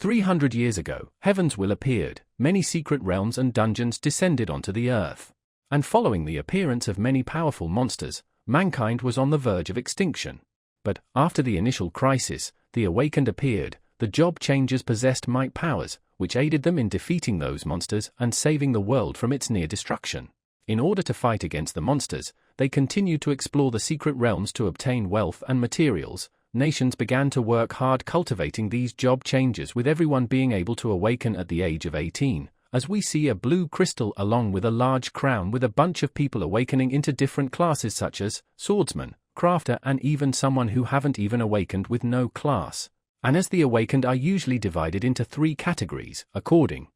300 years ago, heaven's will appeared, many secret realms and dungeons descended onto the earth. And following the appearance of many powerful monsters, mankind was on the verge of extinction. But, after the initial crisis, the awakened appeared. The job changers possessed might powers, which aided them in defeating those monsters and saving the world from its near destruction. In order to fight against the monsters, they continued to explore the secret realms to obtain wealth and materials. Nations began to work hard cultivating these job changers, with everyone being able to awaken at the age of 18, as we see a blue crystal along with a large crown with a bunch of people awakening into different classes such as swordsman, crafter, and even someone who haven't even awakened with no class. And as the awakened are usually divided into 3 categories, according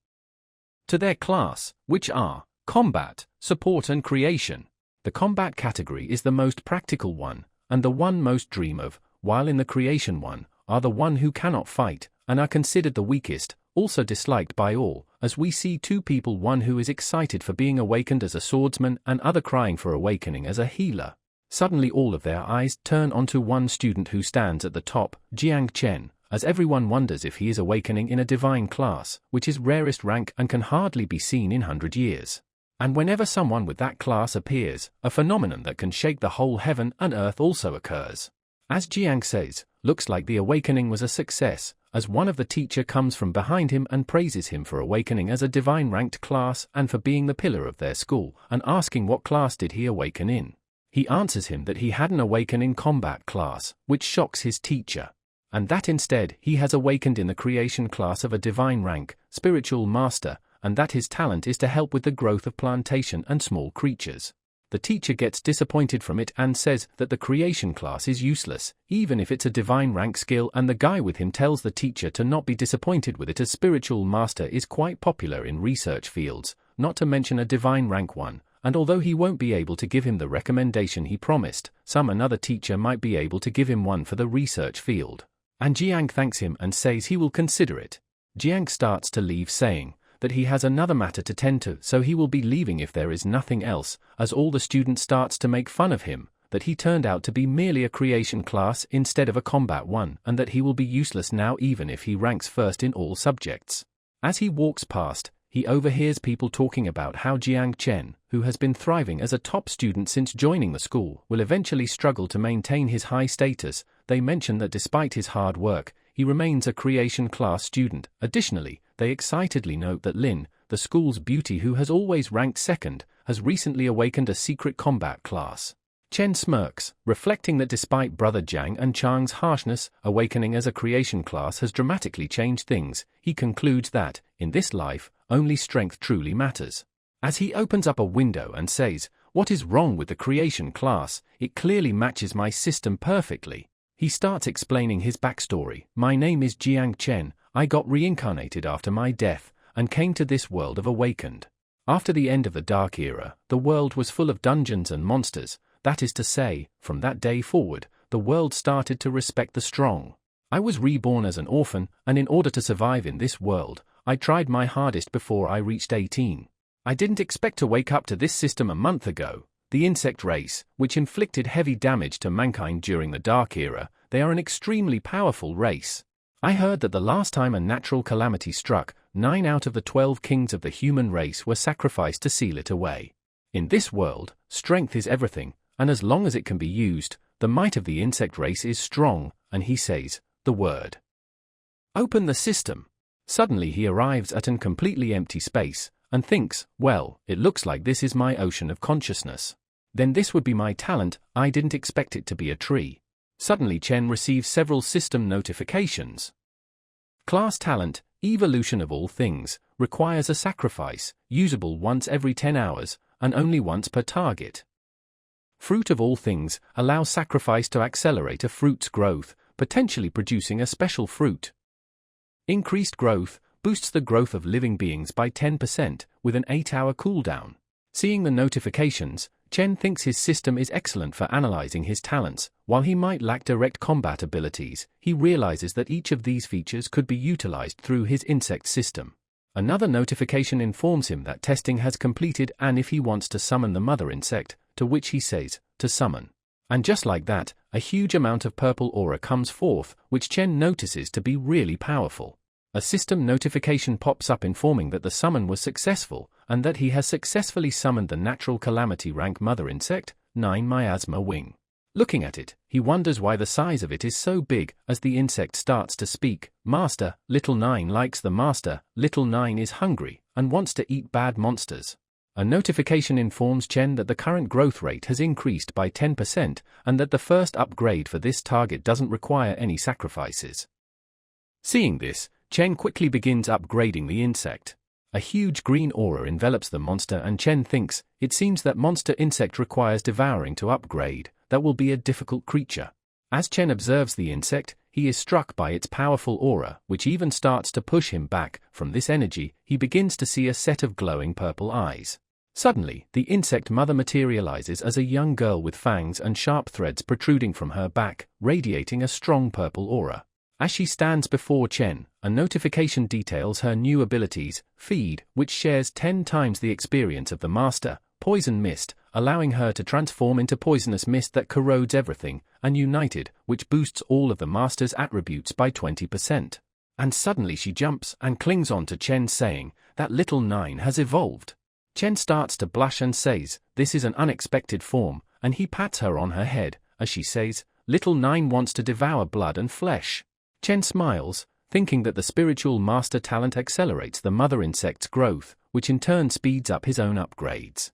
to their class, which are combat, support and creation. The combat category is the most practical one, and the one most dream of, while in the creation one, are the one who cannot fight, and are considered the weakest, also disliked by all, as we see 2 people, one who is excited for being awakened as a swordsman and other crying for awakening as a healer. Suddenly all of their eyes turn onto one student who stands at the top, Jiang Chen, as everyone wonders if he is awakening in a divine class, which is rarest rank and can hardly be seen in 100 years. And whenever someone with that class appears, a phenomenon that can shake the whole heaven and earth also occurs. As Jiang says, looks like the awakening was a success, as one of the teacher comes from behind him and praises him for awakening as a divine ranked class and for being the pillar of their school, and asking what class did he awaken in. He answers him that he hadn't awakened in combat class, which shocks his teacher. And that instead he has awakened in the creation class of a divine rank, spiritual master, and that his talent is to help with the growth of plantation and small creatures. The teacher gets disappointed from it and says that the creation class is useless, even if it's a divine rank skill, and the guy with him tells the teacher to not be disappointed with it, as spiritual master is quite popular in research fields, not to mention a divine rank one, and although he won't be able to give him the recommendation he promised, another teacher might be able to give him one for the research field. And Jiang thanks him and says he will consider it. Jiang starts to leave, saying that he has another matter to tend to, so he will be leaving if there is nothing else, as all the students starts to make fun of him, that he turned out to be merely a creation class instead of a combat one, and that he will be useless now even if he ranks first in all subjects. As he walks past, he overhears people talking about how Jiang Chen, who has been thriving as a top student since joining the school, will eventually struggle to maintain his high status. They mention that despite his hard work, he remains a creation class student. Additionally, they excitedly note that Lin, the school's beauty who has always ranked second, has recently awakened a secret combat class. Chen smirks, reflecting that despite brother Jiang and Chang's harshness, awakening as a creation class has dramatically changed things. He concludes that, in this life, only strength truly matters. As he opens up a window and says, "What is wrong with the creation class? It clearly matches my system perfectly." He starts explaining his backstory. "My name is Jiang Chen, I got reincarnated after my death, and came to this world of awakened. After the end of the Dark Era, the world was full of dungeons and monsters. That is to say, from that day forward, the world started to respect the strong. I was reborn as an orphan, and in order to survive in this world, I tried my hardest before I reached 18. I didn't expect to wake up to this system a month ago. The insect race, which inflicted heavy damage to mankind during the Dark Era, they are an extremely powerful race. I heard that the last time a natural calamity struck, 9 out of the 12 kings of the human race were sacrificed to seal it away. In this world, strength is everything, and as long as it can be used, the might of the insect race is strong," and he says the word. "Open the system." Suddenly he arrives at an completely empty space, and thinks, well, it looks like this is my ocean of consciousness. Then this would be my talent. I didn't expect it to be a tree. Suddenly Chen receives several system notifications. Class talent, evolution of all things, requires a sacrifice, usable once every 10 hours, and only once per target. Fruit of all things, allows sacrifice to accelerate a fruit's growth, potentially producing a special fruit. Increased growth, boosts the growth of living beings by 10%, with an 8-hour cooldown. Seeing the notifications, Chen thinks his system is excellent for analyzing his talents. While he might lack direct combat abilities, he realizes that each of these features could be utilized through his insect system. Another notification informs him that testing has completed, and if he wants to summon the mother insect, to which he says, to summon. And just like that, a huge amount of purple aura comes forth, which Chen notices to be really powerful. A system notification pops up informing that the summon was successful, and that he has successfully summoned the natural calamity rank mother insect, 9 miasma wing. Looking at it, he wonders why the size of it is so big. As the insect starts to speak, Master, Little 9 likes the master, Little 9 is hungry, and wants to eat bad monsters. A notification informs Chen that the current growth rate has increased by 10%, and that the first upgrade for this target doesn't require any sacrifices. Seeing this, Chen quickly begins upgrading the insect. A huge green aura envelops the monster, and Chen thinks, it seems that monster insect requires devouring to upgrade. That will be a difficult creature. As Chen observes the insect, he is struck by its powerful aura, which even starts to push him back. From this energy, he begins to see a set of glowing purple eyes. Suddenly, the insect mother materializes as a young girl with fangs and sharp threads protruding from her back, radiating a strong purple aura. As she stands before Chen, a notification details her new abilities, Feed, which shares 10 times the experience of the master, Poison Mist, allowing her to transform into poisonous mist that corrodes everything, and United, which boosts all of the master's attributes by 20%. And suddenly she jumps and clings on to Chen, saying, that Little 9 has evolved. Chen starts to blush and says, this is an unexpected form, and he pats her on her head, as she says, Little 9 wants to devour blood and flesh. Chen smiles, thinking that the spiritual master talent accelerates the mother insect's growth, which in turn speeds up his own upgrades.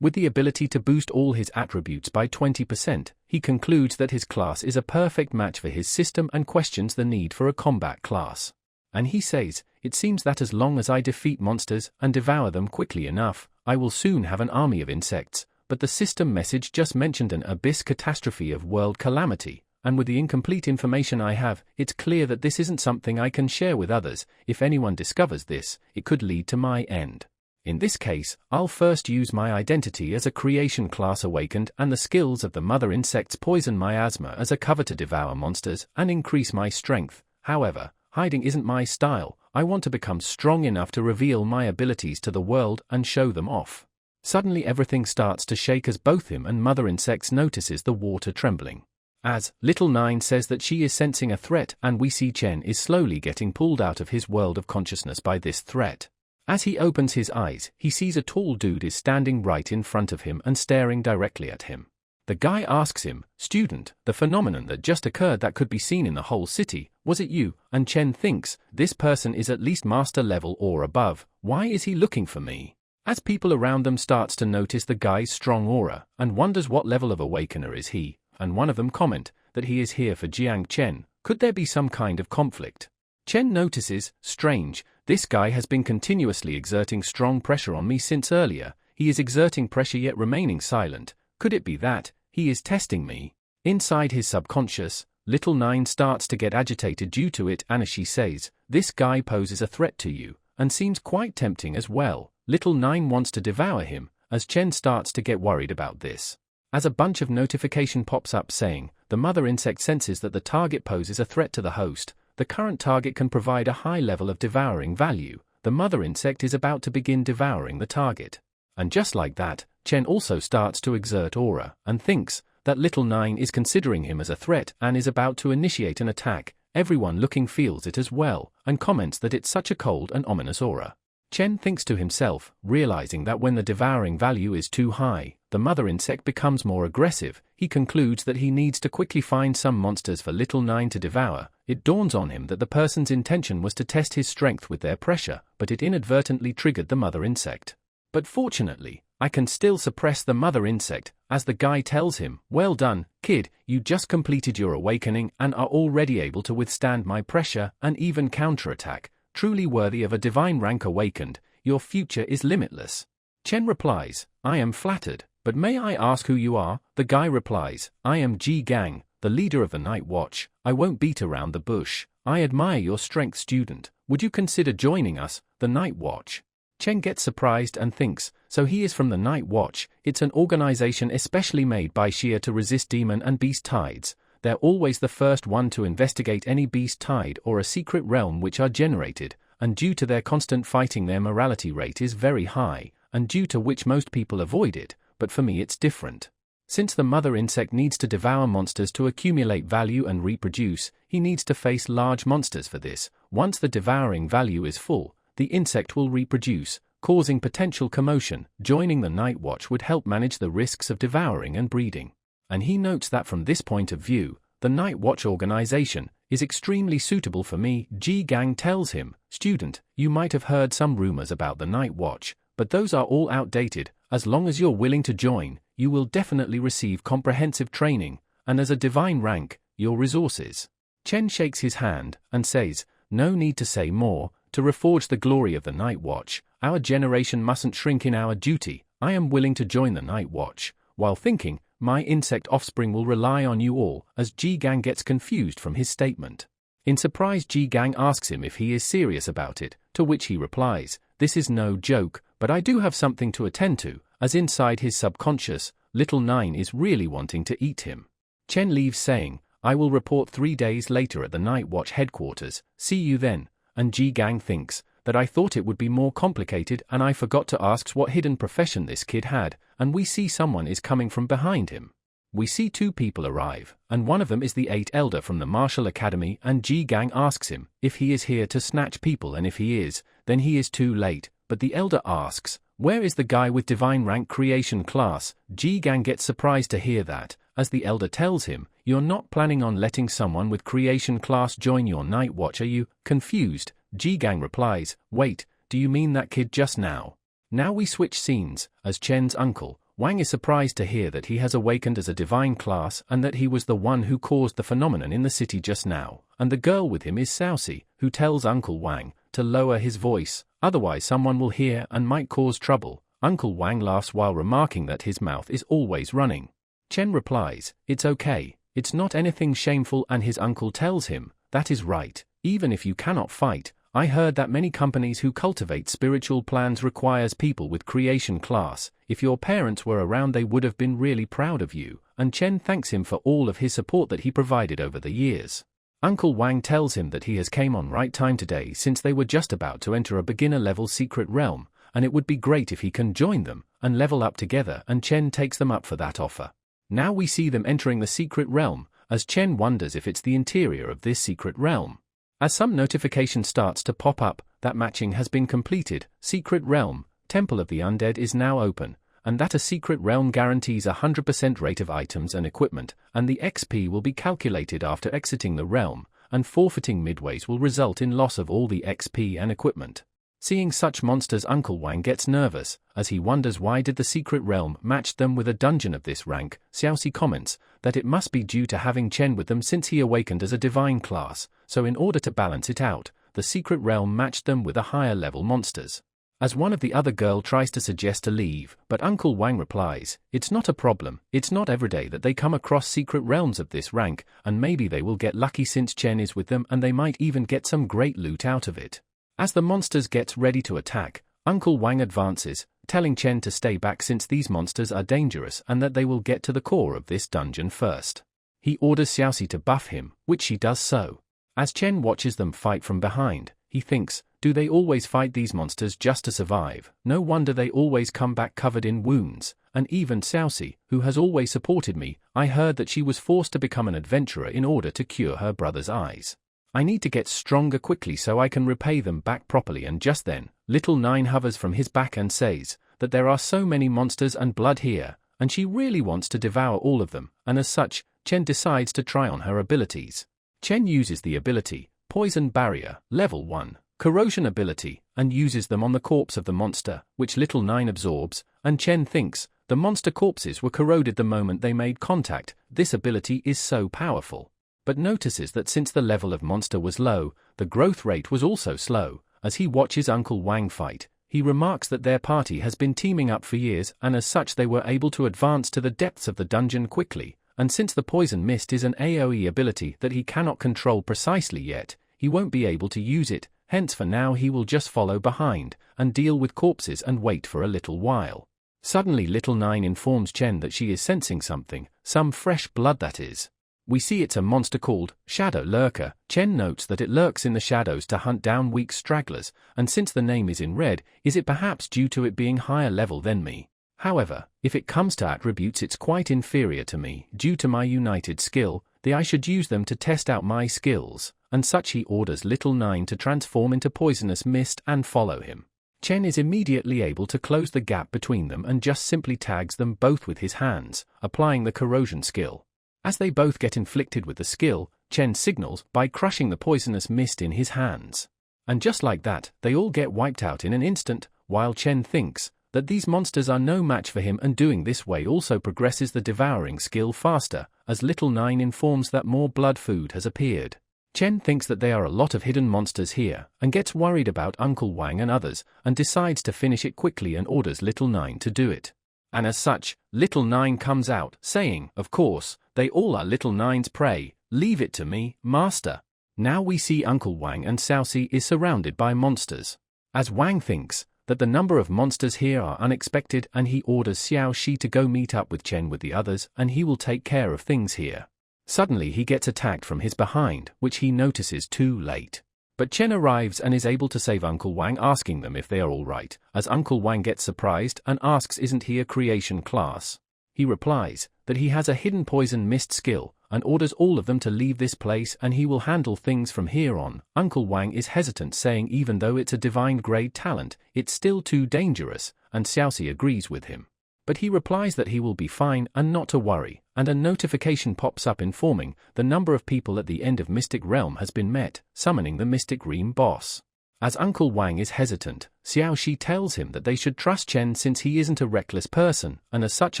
With the ability to boost all his attributes by 20%, he concludes that his class is a perfect match for his system and questions the need for a combat class. And he says, it seems that as long as I defeat monsters and devour them quickly enough, I will soon have an army of insects, but the system message just mentioned an abyss catastrophe of world calamity, and with the incomplete information I have, it's clear that this isn't something I can share with others. If anyone discovers this, it could lead to my end. In this case, I'll first use my identity as a creation class awakened and the skills of the mother insect's poison miasma as a cover to devour monsters and increase my strength. However, hiding isn't my style. I want to become strong enough to reveal my abilities to the world and show them off. Suddenly everything starts to shake as both him and mother insects notices the water trembling. As Little 9 says that she is sensing a threat, and we see Chen is slowly getting pulled out of his world of consciousness by this threat. As he opens his eyes, he sees a tall dude is standing right in front of him and staring directly at him. The guy asks him, student, the phenomenon that just occurred that could be seen in the whole city, was it you? And Chen thinks, this person is at least master level or above, why is he looking for me? As people around them starts to notice the guy's strong aura, and wonders what level of awakener is he, and one of them comment that he is here for Jiang Chen. Could there be some kind of conflict? Chen notices, strange, this guy has been continuously exerting strong pressure on me since earlier. He is exerting pressure yet remaining silent. Could it be that he is testing me? Inside his subconscious, Little 9 starts to get agitated due to it, and as she says, this guy poses a threat to you, and seems quite tempting as well. Little 9 wants to devour him, as Chen starts to get worried about this. As a bunch of notification pops up saying, the mother insect senses that the target poses a threat to the host, the current target can provide a high level of devouring value, the mother insect is about to begin devouring the target. And just like that, Chen also starts to exert aura, and thinks that Little 9 is considering him as a threat and is about to initiate an attack. Everyone looking feels it as well, and comments that it's such a cold and ominous aura. Chen thinks to himself, realizing that when the devouring value is too high, the mother insect becomes more aggressive. He concludes that he needs to quickly find some monsters for Little 9 to devour. It dawns on him that the person's intention was to test his strength with their pressure, but it inadvertently triggered the mother insect. But fortunately, I can still suppress the mother insect, as the guy tells him, well done, kid, you just completed your awakening and are already able to withstand my pressure and even counterattack. Truly worthy of a divine rank awakened, your future is limitless. Chen replies, I am flattered, but may I ask who you are? The guy replies, I am Ji Gang, the leader of the Night Watch. I won't beat around the bush. I admire your strength, student. Would you consider joining us, the Night Watch? Chen gets surprised and thinks, so he is from the Night Watch. It's an organization especially made by Xia to resist demon and beast tides. They're always the first one to investigate any beast tide or a secret realm which are generated, and due to their constant fighting their morality rate is very high, and due to which most people avoid it, but for me it's different. Since the mother insect needs to devour monsters to accumulate value and reproduce, he needs to face large monsters for this. Once the devouring value is full, the insect will reproduce, causing potential commotion. Joining the night watch would help manage the risks of devouring and breeding. And he notes that from this point of view, the night watch organization is extremely suitable for me. Ji Gang tells him, "Student, you might have heard some rumors about the night watch, but those are all outdated. As long as you're willing to join, you will definitely receive comprehensive training, and as a divine rank, your resources." Chen shakes his hand and says, "No need to say more. To reforge the glory of the night watch, our generation mustn't shrink in our duty. I am willing to join the night watch." While thinking, my insect offspring will rely on you all, as Ji Gang gets confused from his statement. In surprise, Ji Gang asks him if he is serious about it, to which he replies, "This is no joke, but I do have something to attend to," as inside his subconscious, Little Nine is really wanting to eat him. Chen leaves saying, "I will report 3 days later at the night watch headquarters, see you then," and Ji Gang thinks that I thought it would be more complicated and I forgot to ask what hidden profession this kid had, and we see someone is coming from behind him. We see 2 people arrive, and one of them is the 8 elder from the martial academy, and Ji Gang asks him if he is here to snatch people, and if he is, then he is too late. But the elder asks, "Where is the guy with divine rank creation class?" Ji Gang gets surprised to hear that, as the elder tells him, "You're not planning on letting someone with creation class join your night watch, are you?" Confused, Ji Gang replies, "Wait, do you mean that kid just now?" Now we switch scenes, as Chen's uncle, Wang, is surprised to hear that he has awakened as a divine class and that he was the one who caused the phenomenon in the city just now, and the girl with him is Xiaoxi, who tells Uncle Wang to lower his voice, otherwise someone will hear and might cause trouble. Uncle Wang laughs while remarking that his mouth is always running. Chen replies, "It's okay, it's not anything shameful," and his uncle tells him, "That is right, even if you cannot fight. I heard that many companies who cultivate spiritual plans requires people with creation class. If your parents were around, they would have been really proud of you," and Chen thanks him for all of his support that he provided over the years. Uncle Wang tells him that he has came on right time today since they were just about to enter a beginner-level secret realm, and it would be great if he can join them and level up together, and Chen takes them up for that offer. Now we see them entering the secret realm, as Chen wonders if it's the interior of this secret realm. As some notification starts to pop up, that matching has been completed, Secret Realm, Temple of the Undead is now open, and that a secret realm guarantees 100% rate of items and equipment, and the XP will be calculated after exiting the realm, and forfeiting midways will result in loss of all the XP and equipment. Seeing such monsters, Uncle Wang gets nervous, as he wonders why did the secret realm match them with a dungeon of this rank. Xiaoxi comments that it must be due to having Chen with them since he awakened as a divine class, so in order to balance it out, the secret realm matched them with a higher level monsters. As one of the other girl tries to suggest to leave, but Uncle Wang replies, "It's not a problem, it's not every day that they come across secret realms of this rank, and maybe they will get lucky since Chen is with them and they might even get some great loot out of it." As the monsters get ready to attack, Uncle Wang advances, telling Chen to stay back since these monsters are dangerous and that they will get to the core of this dungeon first. He orders Xiaoxi to buff him, which she does so. As Chen watches them fight from behind, he thinks, do they always fight these monsters just to survive? No wonder they always come back covered in wounds. And even Xiaoxi, who has always supported me, I heard that she was forced to become an adventurer in order to cure her brother's eyes. I need to get stronger quickly so I can repay them back properly. And just then, Little Nine hovers from his back and says that there are so many monsters and blood here, and she really wants to devour all of them, and as such, Chen decides to try on her abilities. Chen uses the ability, Poison Barrier, Level 1, Corrosion ability, and uses them on the corpse of the monster, which Little Nine absorbs, and Chen thinks the monster corpses were corroded the moment they made contact. This ability is so powerful, but notices that since the level of monster was low, the growth rate was also slow. As he watches Uncle Wang fight, he remarks that their party has been teaming up for years, and as such they were able to advance to the depths of the dungeon quickly, and since the Poison Mist is an AoE ability that he cannot control precisely yet, he won't be able to use it, hence for now he will just follow behind, and deal with corpses and wait for a little while. Suddenly Little Nine informs Chen that she is sensing something, some fresh blood that is. We see it's a monster called Shadow Lurker. Chen notes that it lurks in the shadows to hunt down weak stragglers, and since the name is in red, is it perhaps due to it being higher level than me? However, if it comes to attributes, it's quite inferior to me. Due to my united skill, I should use them to test out my skills, and such he orders little Nine to transform into poisonous mist and follow him. Chen is immediately able to close the gap between them and just simply tags them both with his hands, applying the corrosion skill. As they both get inflicted with the skill, Chen signals by crushing the poisonous mist in his hands. And just like that, they all get wiped out in an instant, while Chen thinks that these monsters are no match for him, and doing this way also progresses the devouring skill faster, as little Nine informs that more blood food has appeared. Chen thinks that there are a lot of hidden monsters here, and gets worried about Uncle Wang and others, and decides to finish it quickly and orders little Nine to do it. And as such, little Nine comes out, saying, of course, they all are little Nine's prey, leave it to me, master. Now we see Uncle Wang and Xiaoxi is surrounded by monsters. As Wang thinks that the number of monsters here are unexpected, and he orders Xiaoxi to go meet up with Chen with the others, and he will take care of things here. Suddenly he gets attacked from his behind, which he notices too late. But Chen arrives and is able to save Uncle Wang, asking them if they are all right, as Uncle Wang gets surprised and asks isn't he a creation class. He replies that he has a hidden poison mist skill, and orders all of them to leave this place and he will handle things from here on. Uncle Wang is hesitant, saying even though it's a divine grade talent, it's still too dangerous, and Xiaoxi agrees with him. But he replies that he will be fine and not to worry, and a notification pops up informing the number of people at the end of Mystic Realm has been met, summoning the Mystic Realm boss. As Uncle Wang is hesitant, Xiaoxi tells him that they should trust Chen since he isn't a reckless person, and as such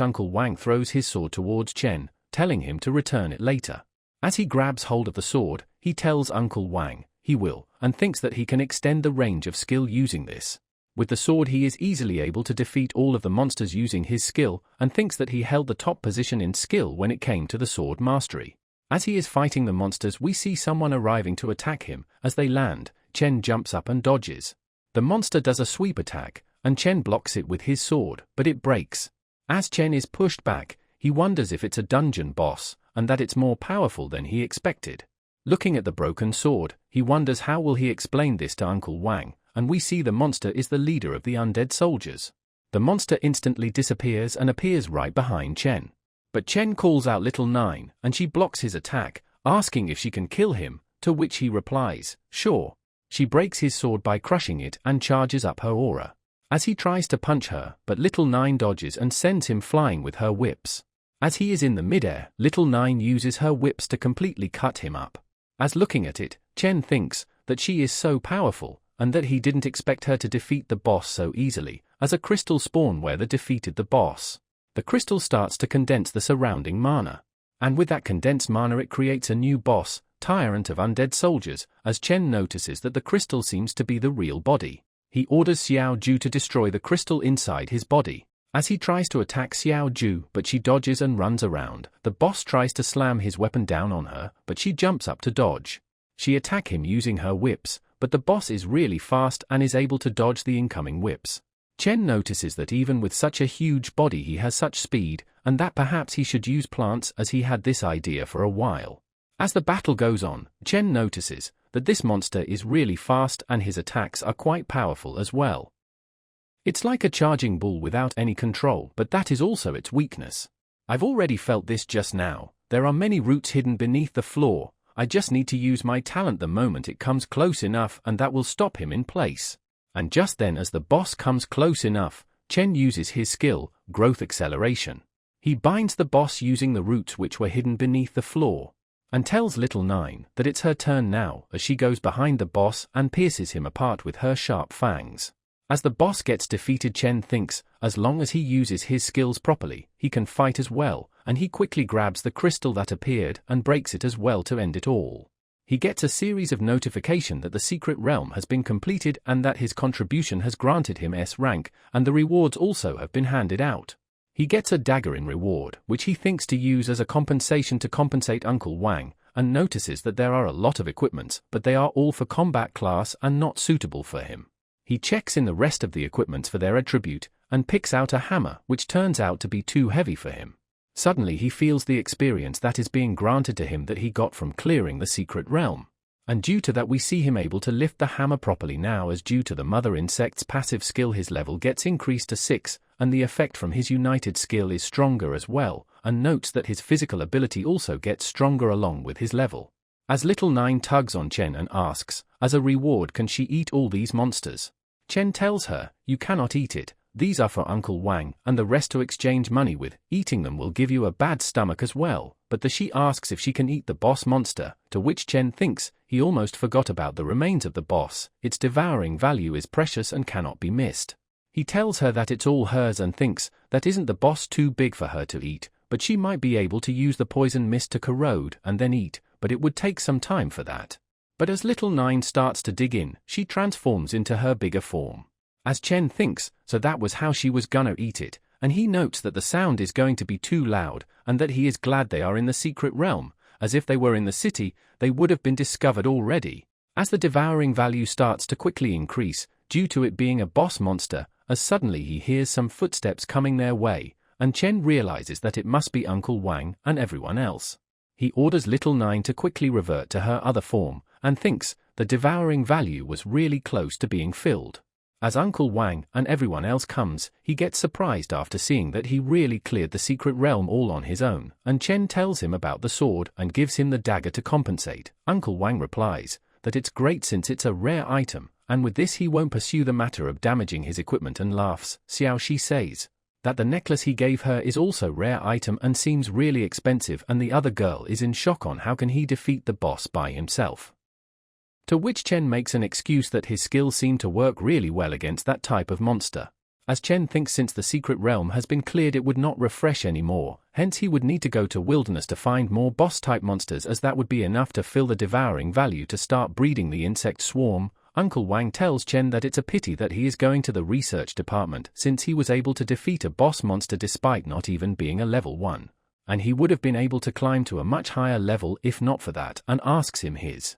Uncle Wang throws his sword towards Chen, telling him to return it later. As he grabs hold of the sword, he tells Uncle Wang he will, and thinks that he can extend the range of skill using this. With the sword he is easily able to defeat all of the monsters using his skill, and thinks that he held the top position in skill when it came to the sword mastery. As he is fighting the monsters, we see someone arriving to attack him. As they land, Chen jumps up and dodges. The monster does a sweep attack, and Chen blocks it with his sword, but it breaks. As Chen is pushed back, he wonders if it's a dungeon boss, and that it's more powerful than he expected. Looking at the broken sword, he wonders how will he explain this to Uncle Wang, and we see the monster is the leader of the undead soldiers. The monster instantly disappears and appears right behind Chen. But Chen calls out little Nine, and she blocks his attack, asking if she can kill him, to which he replies, sure. She breaks his sword by crushing it and charges up her aura. As he tries to punch her, but little Nine dodges and sends him flying with her whips. As he is in the midair, little Nine uses her whips to completely cut him up. As looking at it, Chen thinks that she is so powerful, and that he didn't expect her to defeat the boss so easily, as a crystal spawn where they defeated the boss. The crystal starts to condense the surrounding mana. And with that condensed mana it creates a new boss, tyrant of undead soldiers, as Chen notices that the crystal seems to be the real body. He orders Xiao Ju to destroy the crystal inside his body. As he tries to attack Xiao Ju, but she dodges and runs around, the boss tries to slam his weapon down on her, but she jumps up to dodge. She attacks him using her whips, but the boss is really fast and is able to dodge the incoming whips. Chen notices that even with such a huge body he has such speed, and that perhaps he should use plants as he had this idea for a while. As the battle goes on, Chen notices that this monster is really fast and his attacks are quite powerful as well. It's like a charging bull without any control, but that is also its weakness. I've already felt this just now. There are many roots hidden beneath the floor. I just need to use my talent the moment it comes close enough, and that will stop him in place. And just then as the boss comes close enough, Chen uses his skill, Growth Acceleration. He binds the boss using the roots which were hidden beneath the floor, and tells little Nine that it's her turn now as she goes behind the boss and pierces him apart with her sharp fangs. As the boss gets defeated, Chen thinks, as long as he uses his skills properly, he can fight as well, and he quickly grabs the crystal that appeared and breaks it as well to end it all. He gets a series of notification that the secret realm has been completed and that his contribution has granted him S rank, and the rewards also have been handed out. He gets a dagger in reward, which he thinks to use as a compensation to compensate Uncle Wang, and notices that there are a lot of equipments, but they are all for combat class and not suitable for him. He checks in the rest of the equipments for their attribute, and picks out a hammer which turns out to be too heavy for him. Suddenly he feels the experience that is being granted to him that he got from clearing the secret realm. And due to that we see him able to lift the hammer properly now, as due to the mother insect's passive skill his level gets increased to 6, and the effect from his united skill is stronger as well, and notes that his physical ability also gets stronger along with his level. As little Nine tugs on Chen and asks, as a reward, can she eat all these monsters? Chen tells her, you cannot eat it, these are for Uncle Wang and the rest to exchange money with, eating them will give you a bad stomach as well. But she asks if she can eat the boss monster, to which Chen thinks he almost forgot about the remains of the boss, its devouring value is precious and cannot be missed. He tells her that it's all hers and thinks that isn't the boss too big for her to eat, but she might be able to use the poison mist to corrode and then eat, but it would take some time for that. But as little Nine starts to dig in, she transforms into her bigger form. As Chen thinks, so that was how she was gonna eat it, and he notes that the sound is going to be too loud, and that he is glad they are in the secret realm, as if they were in the city, they would have been discovered already. As the devouring value starts to quickly increase, due to it being a boss monster, as suddenly he hears some footsteps coming their way, and Chen realizes that it must be Uncle Wang and everyone else. He orders little Nine to quickly revert to her other form, and thinks the devouring value was really close to being filled. As Uncle Wang and everyone else comes, he gets surprised after seeing that he really cleared the secret realm all on his own, and Chen tells him about the sword and gives him the dagger to compensate. Uncle Wang replies that it's great since it's a rare item, and with this he won't pursue the matter of damaging his equipment and laughs. Xiao Shi says that the necklace he gave her is also rare item and seems really expensive, and the other girl is in shock on how can he defeat the boss by himself. To which Chen makes an excuse that his skills seem to work really well against that type of monster. As Chen thinks since the secret realm has been cleared it would not refresh anymore, hence he would need to go to wilderness to find more boss-type monsters, as that would be enough to fill the devouring value to start breeding the insect swarm. Uncle Wang tells Chen that it's a pity that he is going to the research department since he was able to defeat a boss monster despite not even being a level 1. And he would have been able to climb to a much higher level if not for that, and asks him his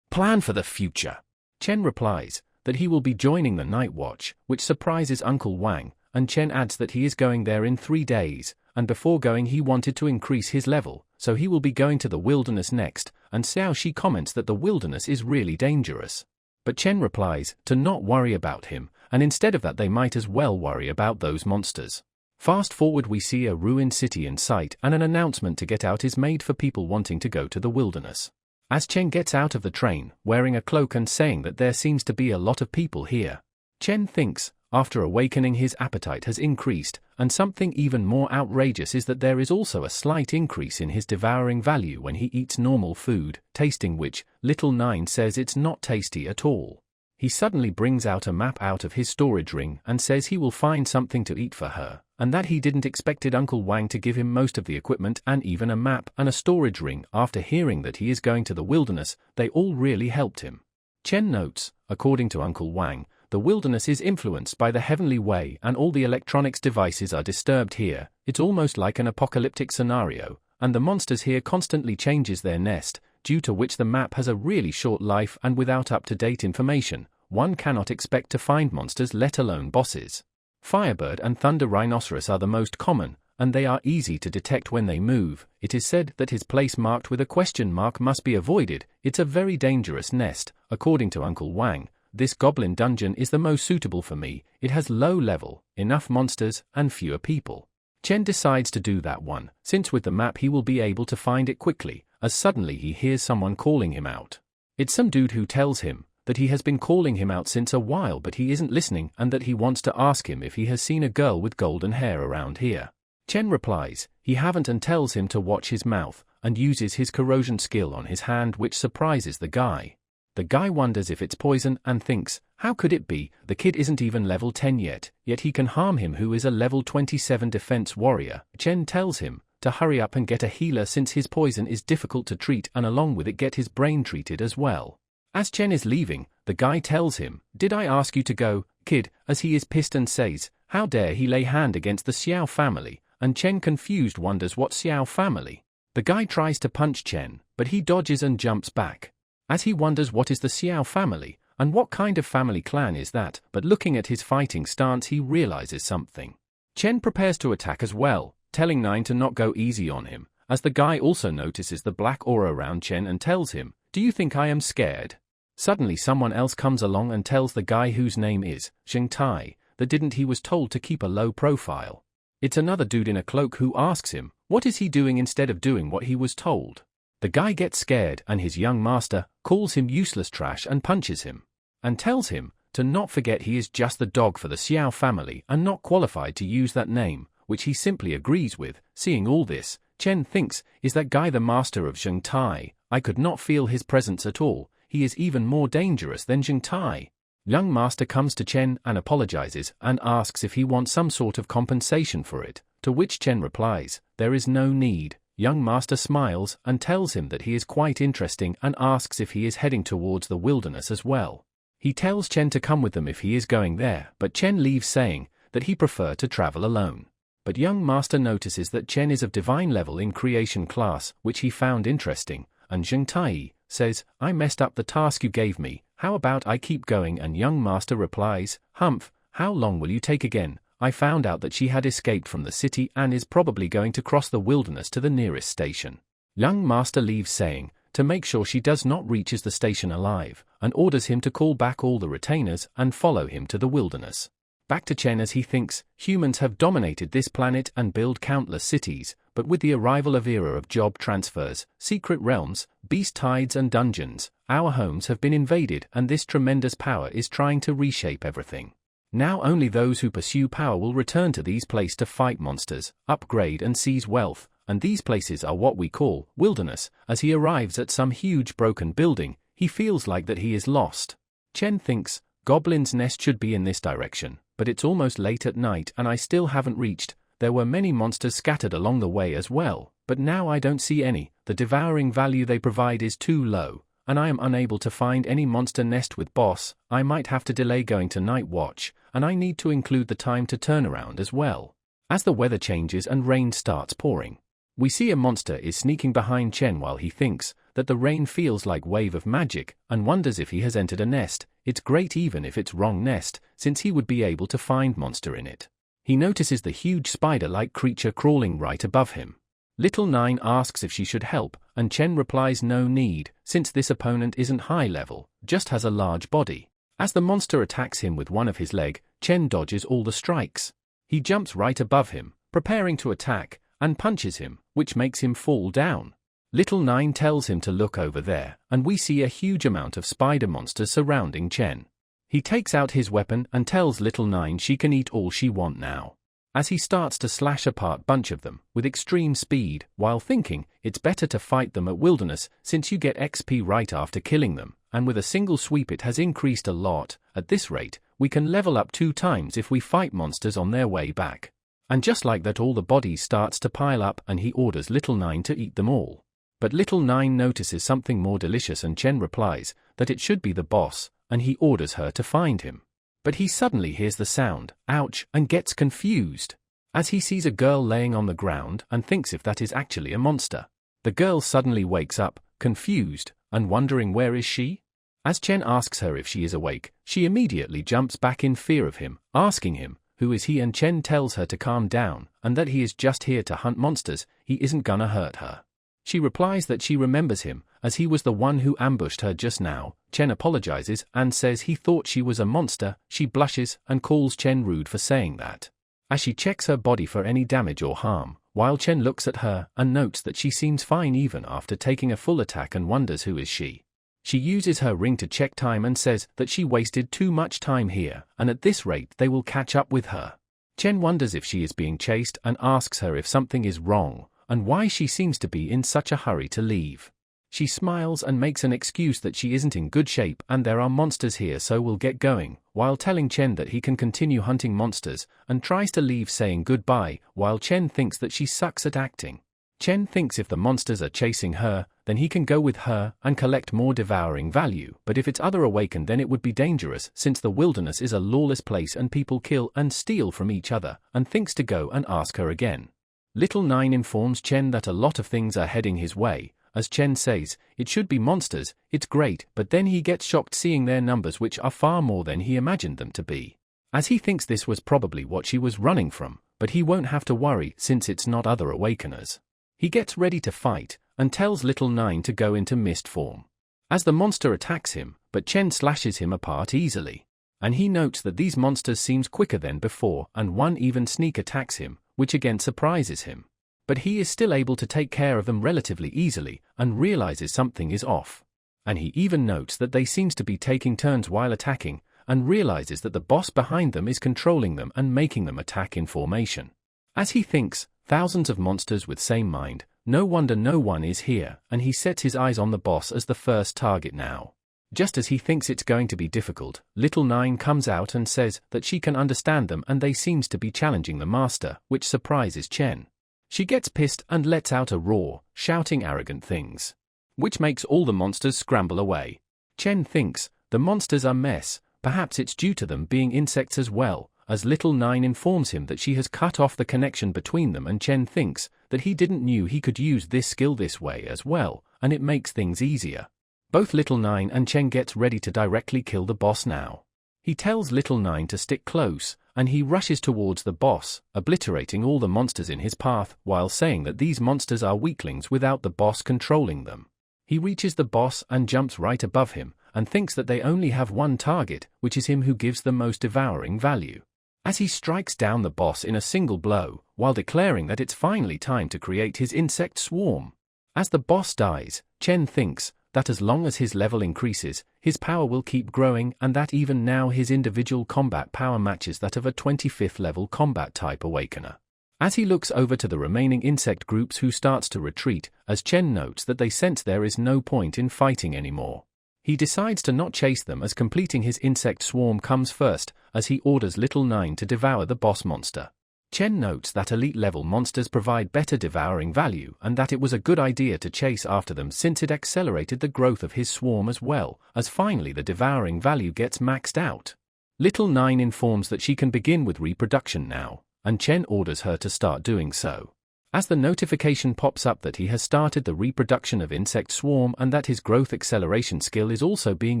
plan for the future. Chen replies that he will be joining the night watch, which surprises Uncle Wang, and Chen adds that he is going there in 3 days, and before going he wanted to increase his level, so he will be going to the wilderness next, and Xiao Shi comments that the wilderness is really dangerous. But Chen replies to not worry about him, and instead of that they might as well worry about those monsters. Fast forward, we see a ruined city in sight and an announcement to get out is made for people wanting to go to the wilderness. As Chen gets out of the train, wearing a cloak and saying that there seems to be a lot of people here, Chen thinks, after awakening his appetite has increased, and something even more outrageous is that there is also a slight increase in his devouring value when he eats normal food, tasting which, little Nine says it's not tasty at all. He suddenly brings out a map out of his storage ring and says he will find something to eat for her, and that he didn't expected Uncle Wang to give him most of the equipment and even a map and a storage ring. After hearing that he is going to the wilderness, they all really helped him. Chen notes, according to Uncle Wang, the wilderness is influenced by the heavenly way and all the electronics devices are disturbed here. It's almost like an apocalyptic scenario, and the monsters here constantly changes their nest, due to which the map has a really short life, and without up-to-date information, one cannot expect to find monsters, let alone bosses. Firebird and thunder rhinoceros are the most common, and they are easy to detect when they move. It is said that his place marked with a question mark must be avoided. It's a very dangerous nest. According to Uncle Wang, this goblin dungeon is the most suitable for me. It has low level, enough monsters, and fewer people. Chen decides to do that one, since with the map he will be able to find it quickly, as suddenly he hears someone calling him out. It's some dude who tells him that he has been calling him out since a while but he isn't listening, and that he wants to ask him if he has seen a girl with golden hair around here. Chen replies he haven't and tells him to watch his mouth, and uses his corrosion skill on his hand, which surprises the guy. The guy wonders if it's poison and thinks, how could it be? The kid isn't even level 10 yet he can harm him who is a level 27 defense warrior. Chen tells him to hurry up and get a healer since his poison is difficult to treat, and along with it get his brain treated as well. As Chen is leaving, the guy tells him, did I ask you to go, kid? As he is pissed and says, how dare he lay hand against the Xiao family, and Chen confused wonders what Xiao family. The guy tries to punch Chen, but he dodges and jumps back. As he wonders what is the Xiao family, and what kind of family clan is that, but looking at his fighting stance he realizes something. Chen prepares to attack as well, telling Nine to not go easy on him, as the guy also notices the black aura around Chen and tells him, do you think I am scared? Suddenly someone else comes along and tells the guy whose name is Xing Tai that he was told to keep a low profile. It's another dude in a cloak who asks him, what is he doing instead of doing what he was told? The guy gets scared and his young master calls him useless trash and punches him, and tells him to not forget he is just the dog for the Xiao family and not qualified to use that name, which he simply agrees with. Seeing all this, Chen thinks, is that guy the master of Zheng Tai? I could not feel his presence at all. He is even more dangerous than Zheng Tai. Young master comes to Chen and apologizes and asks if he wants some sort of compensation for it, to which Chen replies, there is no need. Young master smiles and tells him that he is quite interesting and asks if he is heading towards the wilderness as well. He tells Chen to come with them if he is going there, but Chen leaves saying that he prefer to travel alone. But young master notices that Chen is of divine level in creation class, which he found interesting, and Zheng Tai says, I messed up the task you gave me, how about I keep going? And young master replies, Humph, how long will you take again? I found out that she had escaped from the city and is probably going to cross the wilderness to the nearest station. Young master leaves saying, to make sure she does not reaches the station alive, and orders him to call back all the retainers and follow him to the wilderness. Back to Chen as he thinks, humans have dominated this planet and built countless cities, but with the arrival of era of job transfers, secret realms, beast tides and dungeons, our homes have been invaded and this tremendous power is trying to reshape everything. Now only those who pursue power will return to these places to fight monsters, upgrade and seize wealth, and these places are what we call wilderness. As he arrives at some huge broken building, he feels like that he is lost. Chen thinks, Goblin's Nest should be in this direction, but it's almost late at night and I still haven't reached. There were many monsters scattered along the way as well, but now I don't see any. The devouring value they provide is too low, and I am unable to find any monster nest with boss. I might have to delay going to night watch, and I need to include the time to turn around as well. As the weather changes and rain starts pouring, we see a monster is sneaking behind Chen while he thinks that the rain feels like wave of magic and wonders if he has entered a nest. It's great even if it's wrong nest, since he would be able to find monster in it. He notices the huge spider-like creature crawling right above him. Little Nine asks if she should help, and Chen replies no need, since this opponent isn't high level, just has a large body. As the monster attacks him with one of his leg, Chen dodges all the strikes. He jumps right above him, preparing to attack, and punches him, which makes him fall down. Little Nine tells him to look over there, and we see a huge amount of spider monsters surrounding Chen. He takes out his weapon and tells Little Nine she can eat all she wants now. As he starts to slash apart bunch of them with extreme speed, while thinking it's better to fight them at wilderness since you get XP right after killing them, and with a single sweep it has increased a lot. At this rate, we can level up 2 times if we fight monsters on their way back. And just like that all the bodies starts to pile up and he orders Little Nine to eat them all. But Little Nine notices something more delicious and Chen replies that it should be the boss, and he orders her to find him. But he suddenly hears the sound, ouch, and gets confused, as he sees a girl laying on the ground and thinks if that is actually a monster. The girl suddenly wakes up, confused, and wondering where is she? As Chen asks her if she is awake, she immediately jumps back in fear of him, asking him, who is he? And Chen tells her to calm down, and that he is just here to hunt monsters, he isn't gonna hurt her. She replies that she remembers him, as he was the one who ambushed her just now. Chen apologizes and says he thought she was a monster. She blushes and calls Chen rude for saying that, as she checks her body for any damage or harm, while Chen looks at her and notes that she seems fine even after taking a full attack and wonders who is she. She uses her ring to check time and says that she wasted too much time here, and at this rate they will catch up with her. Chen wonders if she is being chased and asks her if something is wrong, and why she seems to be in such a hurry to leave. She smiles and makes an excuse that she isn't in good shape and there are monsters here so we'll get going, while telling Chen that he can continue hunting monsters, and tries to leave saying goodbye, while Chen thinks that she sucks at acting. Chen thinks if the monsters are chasing her, then he can go with her and collect more devouring value, but if it's other awakened then it would be dangerous since the wilderness is a lawless place and people kill and steal from each other, and thinks to go and ask her again. Little Nine informs Chen that a lot of things are heading his way, as Chen says, it should be monsters, it's great, but then he gets shocked seeing their numbers which are far more than he imagined them to be. As he thinks this was probably what she was running from, but he won't have to worry since it's not other awakeners. He gets ready to fight, and tells Little Nine to go into mist form. As the monster attacks him, but Chen slashes him apart easily. And he notes that these monsters seems quicker than before and one even sneak attacks him, which again surprises him. But he is still able to take care of them relatively easily and realizes something is off. And he even notes that they seems to be taking turns while attacking, and realizes that the boss behind them is controlling them and making them attack in formation. As he thinks, thousands of monsters with same mind, no wonder no one is here, and he sets his eyes on the boss as the first target now. Just as he thinks it's going to be difficult, Little Nine comes out and says that she can understand them and they seems to be challenging the master, which surprises Chen. She gets pissed and lets out a roar, shouting arrogant things, which makes all the monsters scramble away. Chen thinks the monsters are mess, perhaps it's due to them being insects as well, as Little Nine informs him that she has cut off the connection between them, and Chen thinks that he didn't knew he could use this skill this way as well, and it makes things easier. Both Little Nine and Chen gets ready to directly kill the boss now. He tells Little Nine to stick close, and he rushes towards the boss, obliterating all the monsters in his path while saying that these monsters are weaklings without the boss controlling them. He reaches the boss and jumps right above him, and thinks that they only have one target, which is him who gives the most devouring value. As he strikes down the boss in a single blow, while declaring that it's finally time to create his insect swarm. As the boss dies, Chen thinks that as long as his level increases, his power will keep growing, and that even now his individual combat power matches that of a 25th level combat type awakener. As he looks over to the remaining insect groups who starts to retreat, as Chen notes that they sense there is no point in fighting anymore. He decides to not chase them as completing his insect swarm comes first, as he orders Little Nine to devour the boss monster. Chen notes that elite-level monsters provide better devouring value and that it was a good idea to chase after them since it accelerated the growth of his swarm as well, as finally the devouring value gets maxed out. Little Nine informs that she can begin with reproduction now, and Chen orders her to start doing so. As the notification pops up that he has started the reproduction of insect swarm and that his growth acceleration skill is also being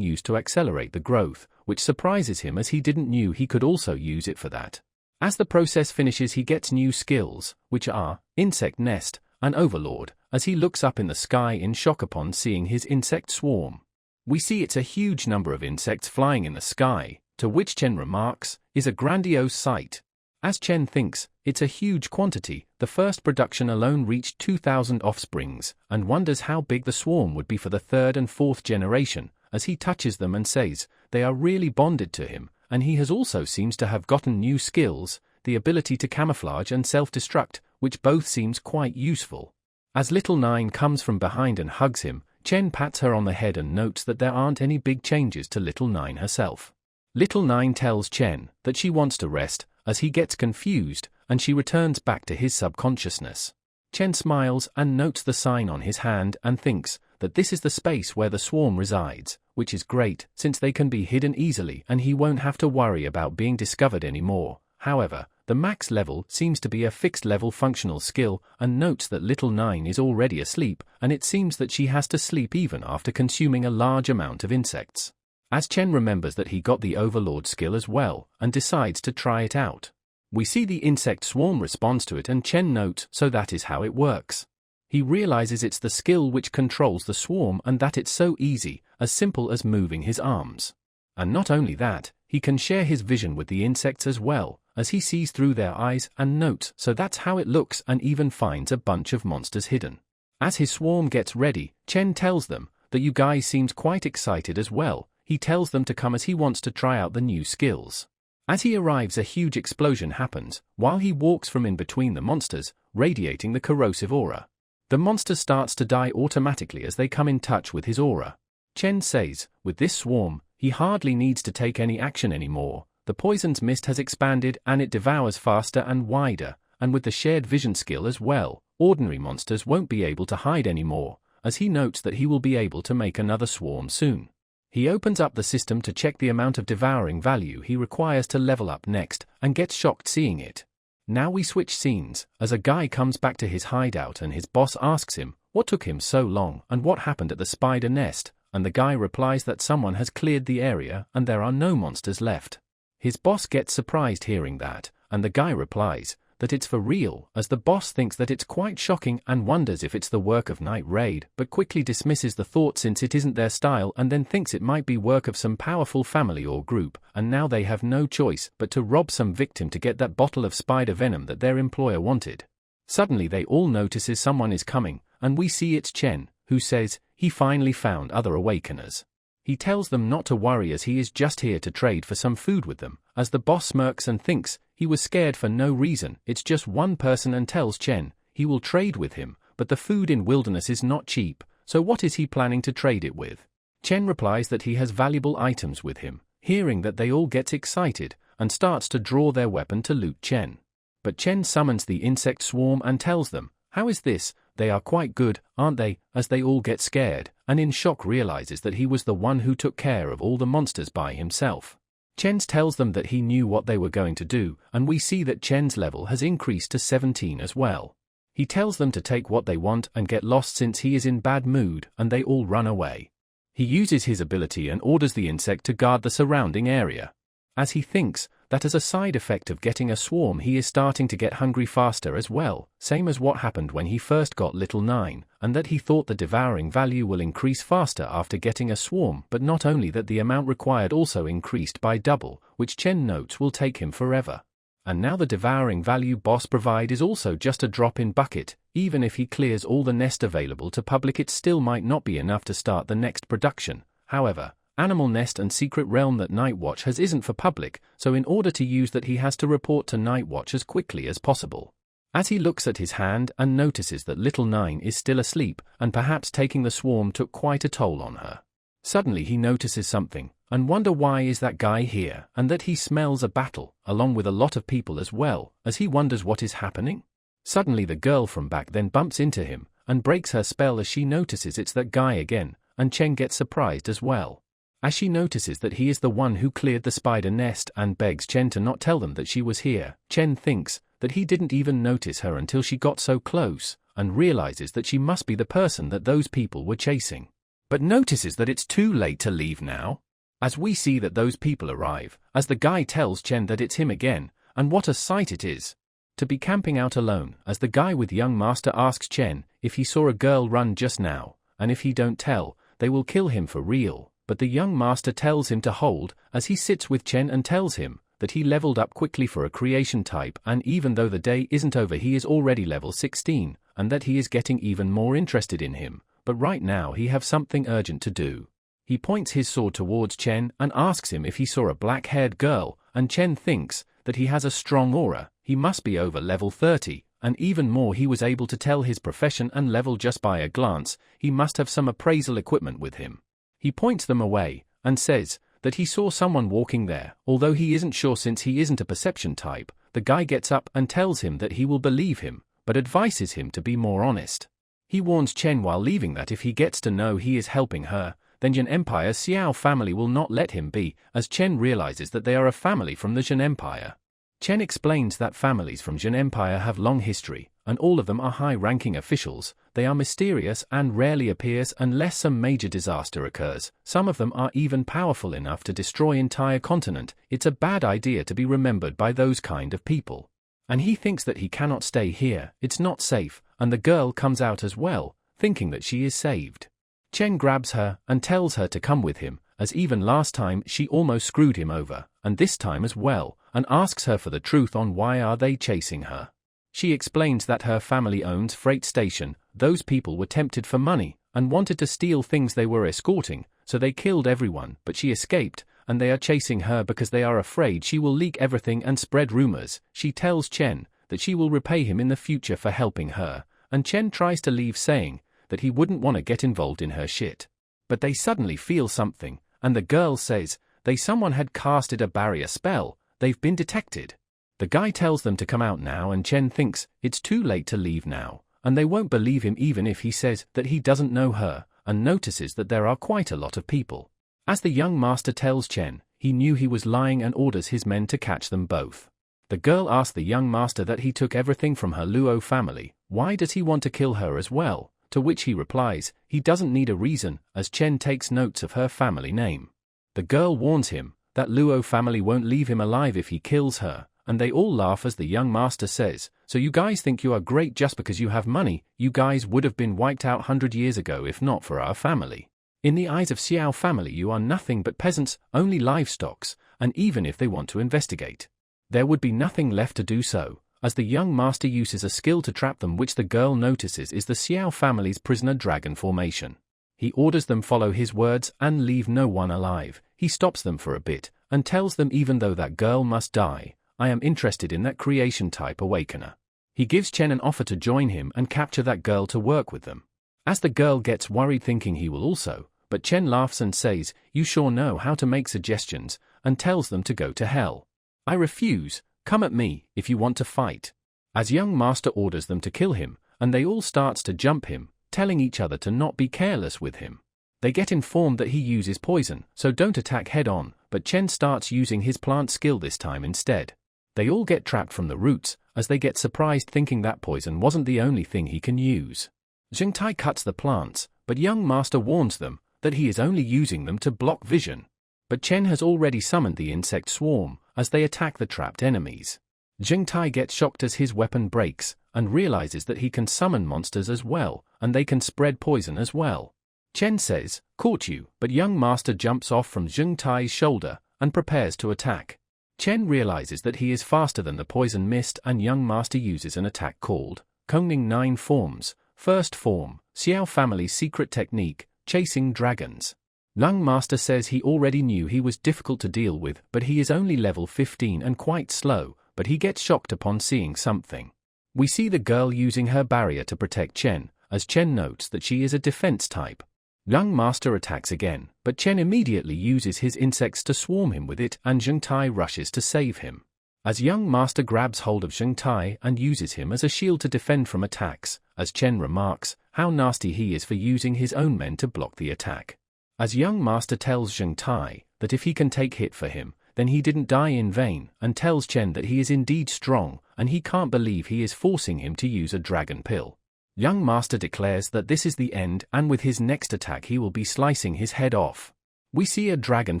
used to accelerate the growth, which surprises him as he didn't knew he could also use it for that. As the process finishes, he gets new skills, which are Insect Nest and Overlord, as he looks up in the sky in shock upon seeing his insect swarm. We see it's a huge number of insects flying in the sky, to which Chen remarks, is a grandiose sight. As Chen thinks it's a huge quantity, the first production alone reached 2,000 offsprings, and wonders how big the swarm would be for the third and fourth generation, as he touches them and says they are really bonded to him, and he has also seems to have gotten new skills, the ability to camouflage and self-destruct, which both seems quite useful. As Little Nine comes from behind and hugs him, Chen pats her on the head and notes that there aren't any big changes to Little Nine herself. Little Nine tells Chen that she wants to rest, as he gets confused, and she returns back to his subconsciousness. Chen smiles and notes the sign on his hand and thinks that this is the space where the swarm resides, which is great since they can be hidden easily and he won't have to worry about being discovered anymore. However, the max level seems to be a fixed level functional skill, and notes that Little Nine is already asleep, and it seems that she has to sleep even after consuming a large amount of insects. As Chen remembers that he got the Overlord skill as well, and decides to try it out. We see the insect swarm responds to it and Chen notes so that is how it works. He realizes it's the skill which controls the swarm and that it's so easy, as simple as moving his arms. And not only that, he can share his vision with the insects as well, as he sees through their eyes and notes so that's how it looks, and even finds a bunch of monsters hidden. As his swarm gets ready, Chen tells them that you guys seems quite excited as well. He tells them to come as he wants to try out the new skills. As he arrives, a huge explosion happens, while he walks from in between the monsters, radiating the corrosive aura. The monster starts to die automatically as they come in touch with his aura. Chen says, with this swarm, he hardly needs to take any action anymore. The poison's mist has expanded and it devours faster and wider, and with the shared vision skill as well, ordinary monsters won't be able to hide anymore, as he notes that he will be able to make another swarm soon. He opens up the system to check the amount of devouring value he requires to level up next, and gets shocked seeing it. Now we switch scenes, as a guy comes back to his hideout and his boss asks him what took him so long and what happened at the spider nest, and the guy replies that someone has cleared the area and there are no monsters left. His boss gets surprised hearing that, and the guy replies that it's for real, as the boss thinks that it's quite shocking and wonders if it's the work of Night Raid, but quickly dismisses the thought since it isn't their style, and then thinks it might be work of some powerful family or group, and now they have no choice but to rob some victim to get that bottle of spider venom that their employer wanted. Suddenly they all notices someone is coming, and we see it's Chen, who says he finally found other awakeners. He tells them not to worry as he is just here to trade for some food with them, as the boss smirks and thinks he was scared for no reason. It's just one person and tells Chen he will trade with him, but the food in wilderness is not cheap, so what is he planning to trade it with? Chen replies that he has valuable items with him. Hearing that, they all get excited and starts to draw their weapon to loot Chen. But Chen summons the insect swarm and tells them, "How is this? They are quite good, aren't they?" As they all get scared, and in shock realizes that he was the one who took care of all the monsters by himself. Chen tells them that he knew what they were going to do, and we see that Chen's level has increased to 17 as well. He tells them to take what they want and get lost since he is in bad mood, and they all run away. He uses his ability and orders the insect to guard the surrounding area. As he thinks that as a side effect of getting a swarm he is starting to get hungry faster as well, same as what happened when he first got Little 9, and that he thought the devouring value will increase faster after getting a swarm, but not only that, the amount required also increased by double, which Chen notes will take him forever. And now the devouring value boss provide is also just a drop in bucket. Even if he clears all the nest available to public, it still might not be enough to start the next production. However, Animal Nest and Secret Realm that Nightwatch has isn't for public, so in order to use that he has to report to Nightwatch as quickly as possible. As he looks at his hand and notices that Little 9 is still asleep, and perhaps taking the swarm took quite a toll on her. Suddenly he notices something, and wonder why is that guy here, and that he smells a battle, along with a lot of people as well, as he wonders what is happening. Suddenly the girl from back then bumps into him, and breaks her spell as she notices it's that guy again, and Chen gets surprised as well. As she notices that he is the one who cleared the spider nest and begs Chen to not tell them that she was here, Chen thinks that he didn't even notice her until she got so close, and realizes that she must be the person that those people were chasing. But notices that it's too late to leave now. As we see that those people arrive, as the guy tells Chen that it's him again, and what a sight it is to be camping out alone, as the guy with young master asks Chen if he saw a girl run just now, and if he don't tell, they will kill him for real. But the young master tells him to hold, as he sits with Chen and tells him that he leveled up quickly for a creation type, and even though the day isn't over he is already level 16, and that he is getting even more interested in him, but right now he have something urgent to do. He points his sword towards Chen and asks him if he saw a black-haired girl, and Chen thinks that he has a strong aura, he must be over level 30, and even more he was able to tell his profession and level just by a glance. He must have some appraisal equipment with him. He points them away, and says that he saw someone walking there, although he isn't sure since he isn't a perception type. The guy gets up and tells him that he will believe him, but advises him to be more honest. He warns Chen while leaving that if he gets to know he is helping her, then Jin Empire's Xiao family will not let him be, as Chen realizes that they are a family from the Jin Empire. Chen explains that families from Jin Empire have long history, and all of them are high-ranking officials. They are mysterious and rarely appears unless some major disaster occurs. Some of them are even powerful enough to destroy entire continent. It's a bad idea to be remembered by those kind of people. And he thinks that he cannot stay here, it's not safe, and the girl comes out as well, thinking that she is saved. Chen grabs her and tells her to come with him, as even last time she almost screwed him over, and this time as well, and asks her for the truth on why are they chasing her. She explains that her family owns freight station. Those people were tempted for money and wanted to steal things they were escorting, so they killed everyone, but she escaped, and they are chasing her because they are afraid she will leak everything and spread rumors. She tells Chen that she will repay him in the future for helping her, and Chen tries to leave saying that he wouldn't want to get involved in her shit. But they suddenly feel something, and the girl says someone had casted a barrier spell. They've been detected. The guy tells them to come out now, and Chen thinks it's too late to leave now, and they won't believe him even if he says that he doesn't know her, and notices that there are quite a lot of people. As the young master tells Chen, he knew he was lying and orders his men to catch them both. The girl asks the young master that he took everything from her Luo family, why does he want to kill her as well? To which he replies, he doesn't need a reason, as Chen takes notes of her family name. The girl warns him that Luo family won't leave him alive if he kills her, and they all laugh as the young master says, so you guys think you are great just because you have money? You guys would have been wiped out 100 years ago if not for our family. In the eyes of Xiao family you are nothing but peasants, only livestocks, and even if they want to investigate, there would be nothing left to do so, as the young master uses a skill to trap them which the girl notices is the Xiao family's prisoner dragon formation. He orders them follow his words and leave no one alive. He stops them for a bit and tells them even though that girl must die, I am interested in that creation type awakener. He gives Chen an offer to join him and capture that girl to work with them. As the girl gets worried thinking he will also, but Chen laughs and says, you sure know how to make suggestions, and tells them to go to hell. I refuse, come at me, if you want to fight. As young master orders them to kill him, and they all starts to jump him, telling each other to not be careless with him. They get informed that he uses poison, so don't attack head on, but Chen starts using his plant skill this time instead. They all get trapped from the roots, as they get surprised thinking that poison wasn't the only thing he can use. Jingtai cuts the plants, but young master warns them that he is only using them to block vision. But Chen has already summoned the insect swarm, as they attack the trapped enemies. Jingtai gets shocked as his weapon breaks, and realizes that he can summon monsters as well, and they can spread poison as well. Chen says, caught you, but young master jumps off from Jingtai's shoulder, and prepares to attack. Chen realizes that he is faster than the poison mist and young master uses an attack called Kongning 9 Forms. First form, Xiao family's secret technique, chasing dragons. Young master says he already knew he was difficult to deal with, but he is only level 15 and quite slow, but he gets shocked upon seeing something. We see the girl using her barrier to protect Chen, as Chen notes that she is a defense type. Young master attacks again, but Chen immediately uses his insects to swarm him with it and Jingtai rushes to save him. As young master grabs hold of Jingtai and uses him as a shield to defend from attacks, as Chen remarks how nasty he is for using his own men to block the attack. As young master tells Jingtai that if he can take hit for him, then he didn't die in vain, and tells Chen that he is indeed strong, and he can't believe he is forcing him to use a dragon pill. Young master declares that this is the end and with his next attack he will be slicing his head off. We see a dragon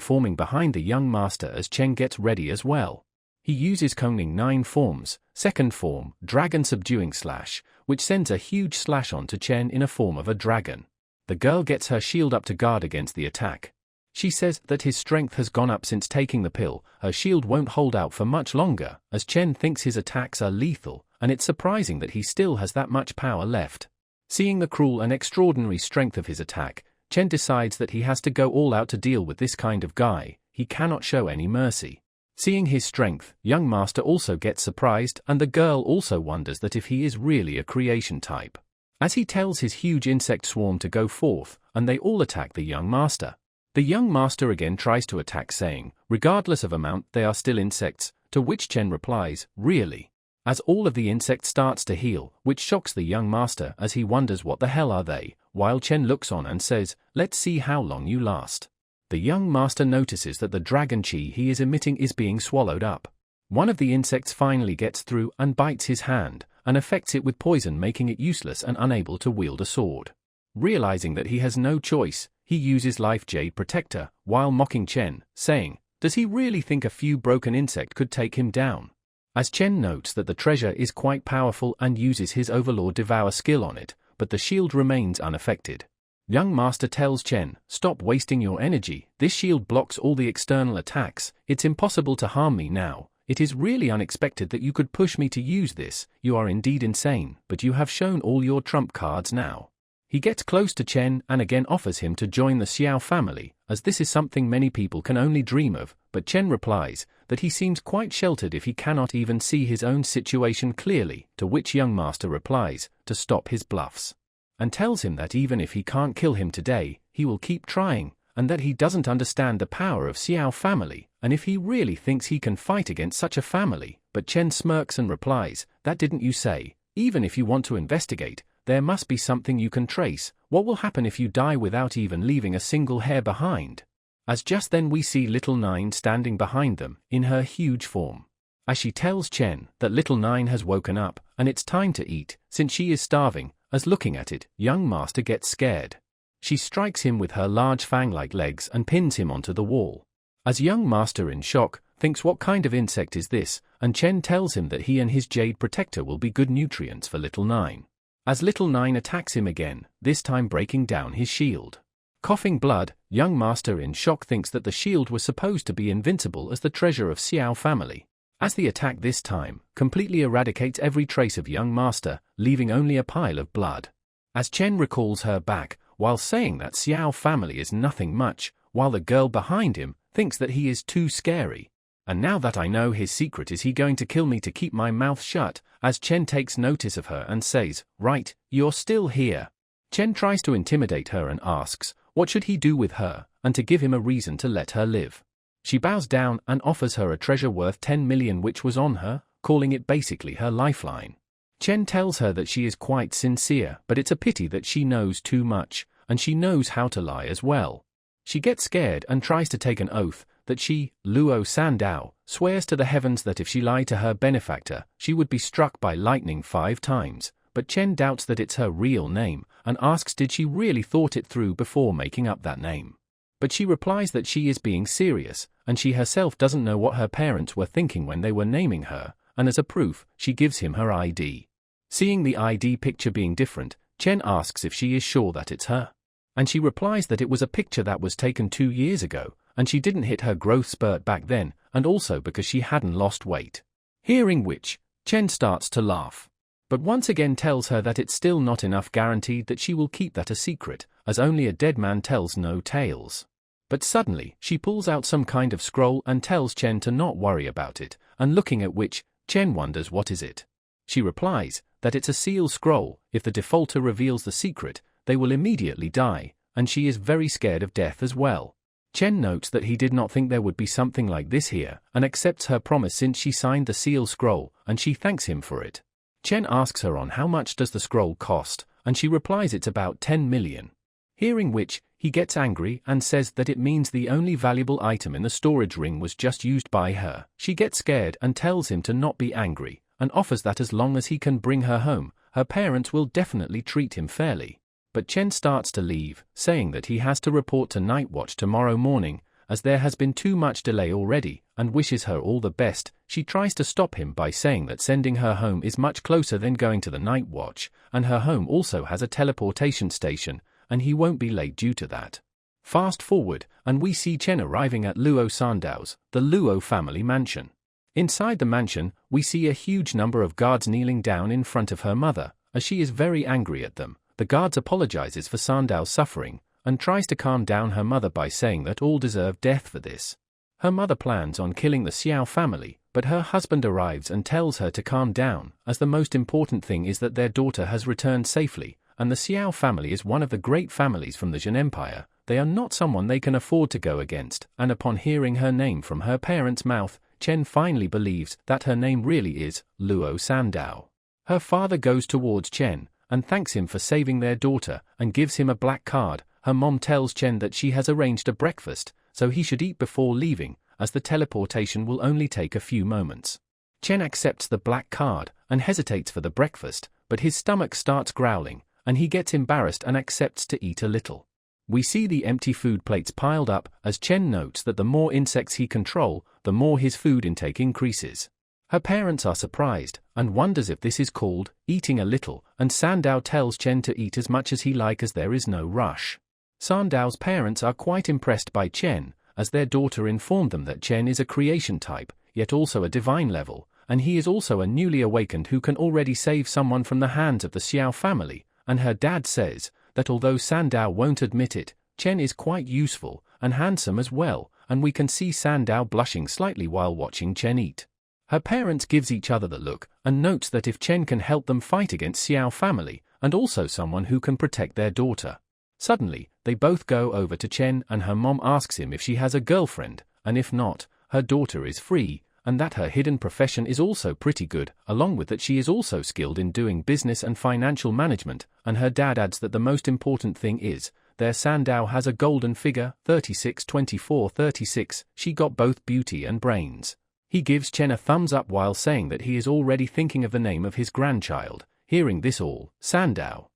forming behind the young master as Chen gets ready as well. He uses Kongning 9 Forms, second form, Dragon Subduing Slash, which sends a huge slash onto Chen in a form of a dragon. The girl gets her shield up to guard against the attack. She says that his strength has gone up since taking the pill, her shield won't hold out for much longer, as Chen thinks his attacks are lethal, and it's surprising that he still has that much power left. Seeing the cruel and extraordinary strength of his attack, Chen decides that he has to go all out to deal with this kind of guy, he cannot show any mercy. Seeing his strength, young master also gets surprised and the girl also wonders that if he is really a creation type. As he tells his huge insect swarm to go forth, and they all attack the young master. The young master again tries to attack saying, regardless of amount they are still insects, to which Chen replies, really? As all of the insects starts to heal, which shocks the young master as he wonders what the hell are they, while Chen looks on and says, let's see how long you last. The young master notices that the dragon chi he is emitting is being swallowed up. One of the insects finally gets through and bites his hand, and affects it with poison making it useless and unable to wield a sword. Realizing that he has no choice, he uses Life Jade Protector, while mocking Chen, saying, does he really think a few broken insect could take him down? As Chen notes that the treasure is quite powerful and uses his Overlord Devour skill on it, but the shield remains unaffected. Young master tells Chen, stop wasting your energy, this shield blocks all the external attacks, it's impossible to harm me now, it is really unexpected that you could push me to use this, you are indeed insane, but you have shown all your trump cards now. He gets close to Chen and again offers him to join the Xiao family, as this is something many people can only dream of, but Chen replies that he seems quite sheltered if he cannot even see his own situation clearly, to which young master replies to stop his bluffs. And tells him that even if he can't kill him today, he will keep trying, and that he doesn't understand the power of Xiao family, and if he really thinks he can fight against such a family, but Chen smirks and replies, that didn't you say, even if you want to investigate, there must be something you can trace, what will happen if you die without even leaving a single hair behind? As just then we see Little Nine standing behind them, in her huge form. As she tells Chen that Little Nine has woken up, and it's time to eat, since she is starving, as looking at it, young master gets scared. She strikes him with her large fang-like legs and pins him onto the wall. As young master in shock, thinks what kind of insect is this, and Chen tells him that he and his jade protector will be good nutrients for Little Nine. As Little Nine attacks him again, this time breaking down his shield. Coughing blood, young master in shock thinks that the shield was supposed to be invincible as the treasure of Xiao family. As the attack this time completely eradicates every trace of young master, leaving only a pile of blood. As Chen recalls her back, while saying that Xiao family is nothing much, while the girl behind him thinks that he is too scary. And now that I know his secret, is he going to kill me to keep my mouth shut? As Chen takes notice of her and says, "Right, you're still here." Chen tries to intimidate her and asks, what should he do with her, and to give him a reason to let her live. She bows down and offers her a treasure worth 10 million which was on her, calling it basically her lifeline. Chen tells her that she is quite sincere, but it's a pity that she knows too much, and she knows how to lie as well. She gets scared and tries to take an oath that she, Luo Sandao, swears to the heavens that if she lied to her benefactor, she would be struck by lightning 5 times, but Chen doubts that it's her real name, and asks did she really thought it through before making up that name. But she replies that she is being serious, and she herself doesn't know what her parents were thinking when they were naming her, and as a proof, she gives him her ID. Seeing the ID picture being different, Chen asks if she is sure that it's her. And she replies that it was a picture that was taken 2 years ago, and she didn't hit her growth spurt back then, and also because she hadn't lost weight. Hearing which, Chen starts to laugh. But once again tells her that it's still not enough guaranteed that she will keep that a secret, as only a dead man tells no tales. But suddenly, she pulls out some kind of scroll and tells Chen to not worry about it, and looking at which, Chen wonders what is it. She replies that it's a seal scroll. If the defaulter reveals the secret, they will immediately die, and she is very scared of death as well. Chen notes that he did not think there would be something like this here, and accepts her promise since she signed the seal scroll, and she thanks him for it. Chen asks her on how much does the scroll cost, and she replies it's about 10 million. Hearing which, he gets angry and says that it means the only valuable item in the storage ring was just used by her. She gets scared and tells him to not be angry, and offers that as long as he can bring her home, her parents will definitely treat him fairly. But Chen starts to leave, saying that he has to report to Night Watch tomorrow morning, as there has been too much delay already, and wishes her all the best. She tries to stop him by saying that sending her home is much closer than going to the Night Watch, and her home also has a teleportation station, and he won't be late due to that. Fast forward, and we see Chen arriving at Luo Sandao's, the Luo family mansion. Inside the mansion, we see a huge number of guards kneeling down in front of her mother, as she is very angry at them. The guards apologizes for Sandao's suffering, and tries to calm down her mother by saying that all deserve death for this. Her mother plans on killing the Xiao family, but her husband arrives and tells her to calm down, as the most important thing is that their daughter has returned safely, and the Xiao family is one of the great families from the Jin Empire. They are not someone they can afford to go against, and upon hearing her name from her parents' mouth, Chen finally believes that her name really is Luo Sandao. Her father goes towards Chen, and thanks him for saving their daughter, and gives him a black card. Her mom tells Chen that she has arranged a breakfast, so he should eat before leaving, as the teleportation will only take a few moments. Chen accepts the black card, and hesitates for the breakfast, but his stomach starts growling, and he gets embarrassed and accepts to eat a little. We see the empty food plates piled up, as Chen notes that the more insects he controls, the more his food intake increases. Her parents are surprised, and wonders if this is called eating a little, and Sandao tells Chen to eat as much as he likes as there is no rush. Sandao's parents are quite impressed by Chen, as their daughter informed them that Chen is a creation type, yet also a divine level, and he is also a newly awakened who can already save someone from the hands of the Xiao family, and her dad says that although Sandao won't admit it, Chen is quite useful and handsome as well, and we can see Sandao blushing slightly while watching Chen eat. Her parents gives each other the look, and notes that if Chen can help them fight against Xiao family, and also someone who can protect their daughter. Suddenly, they both go over to Chen, and her mom asks him if she has a girlfriend, and if not, her daughter is free, and that her hidden profession is also pretty good, along with that she is also skilled in doing business and financial management, and her dad adds that the most important thing is, their Sandao has a golden figure, 36, 24, 36, she got both beauty and brains. He gives Chen a thumbs up while saying that he is already thinking of the name of his grandchild. Hearing this all, Sandao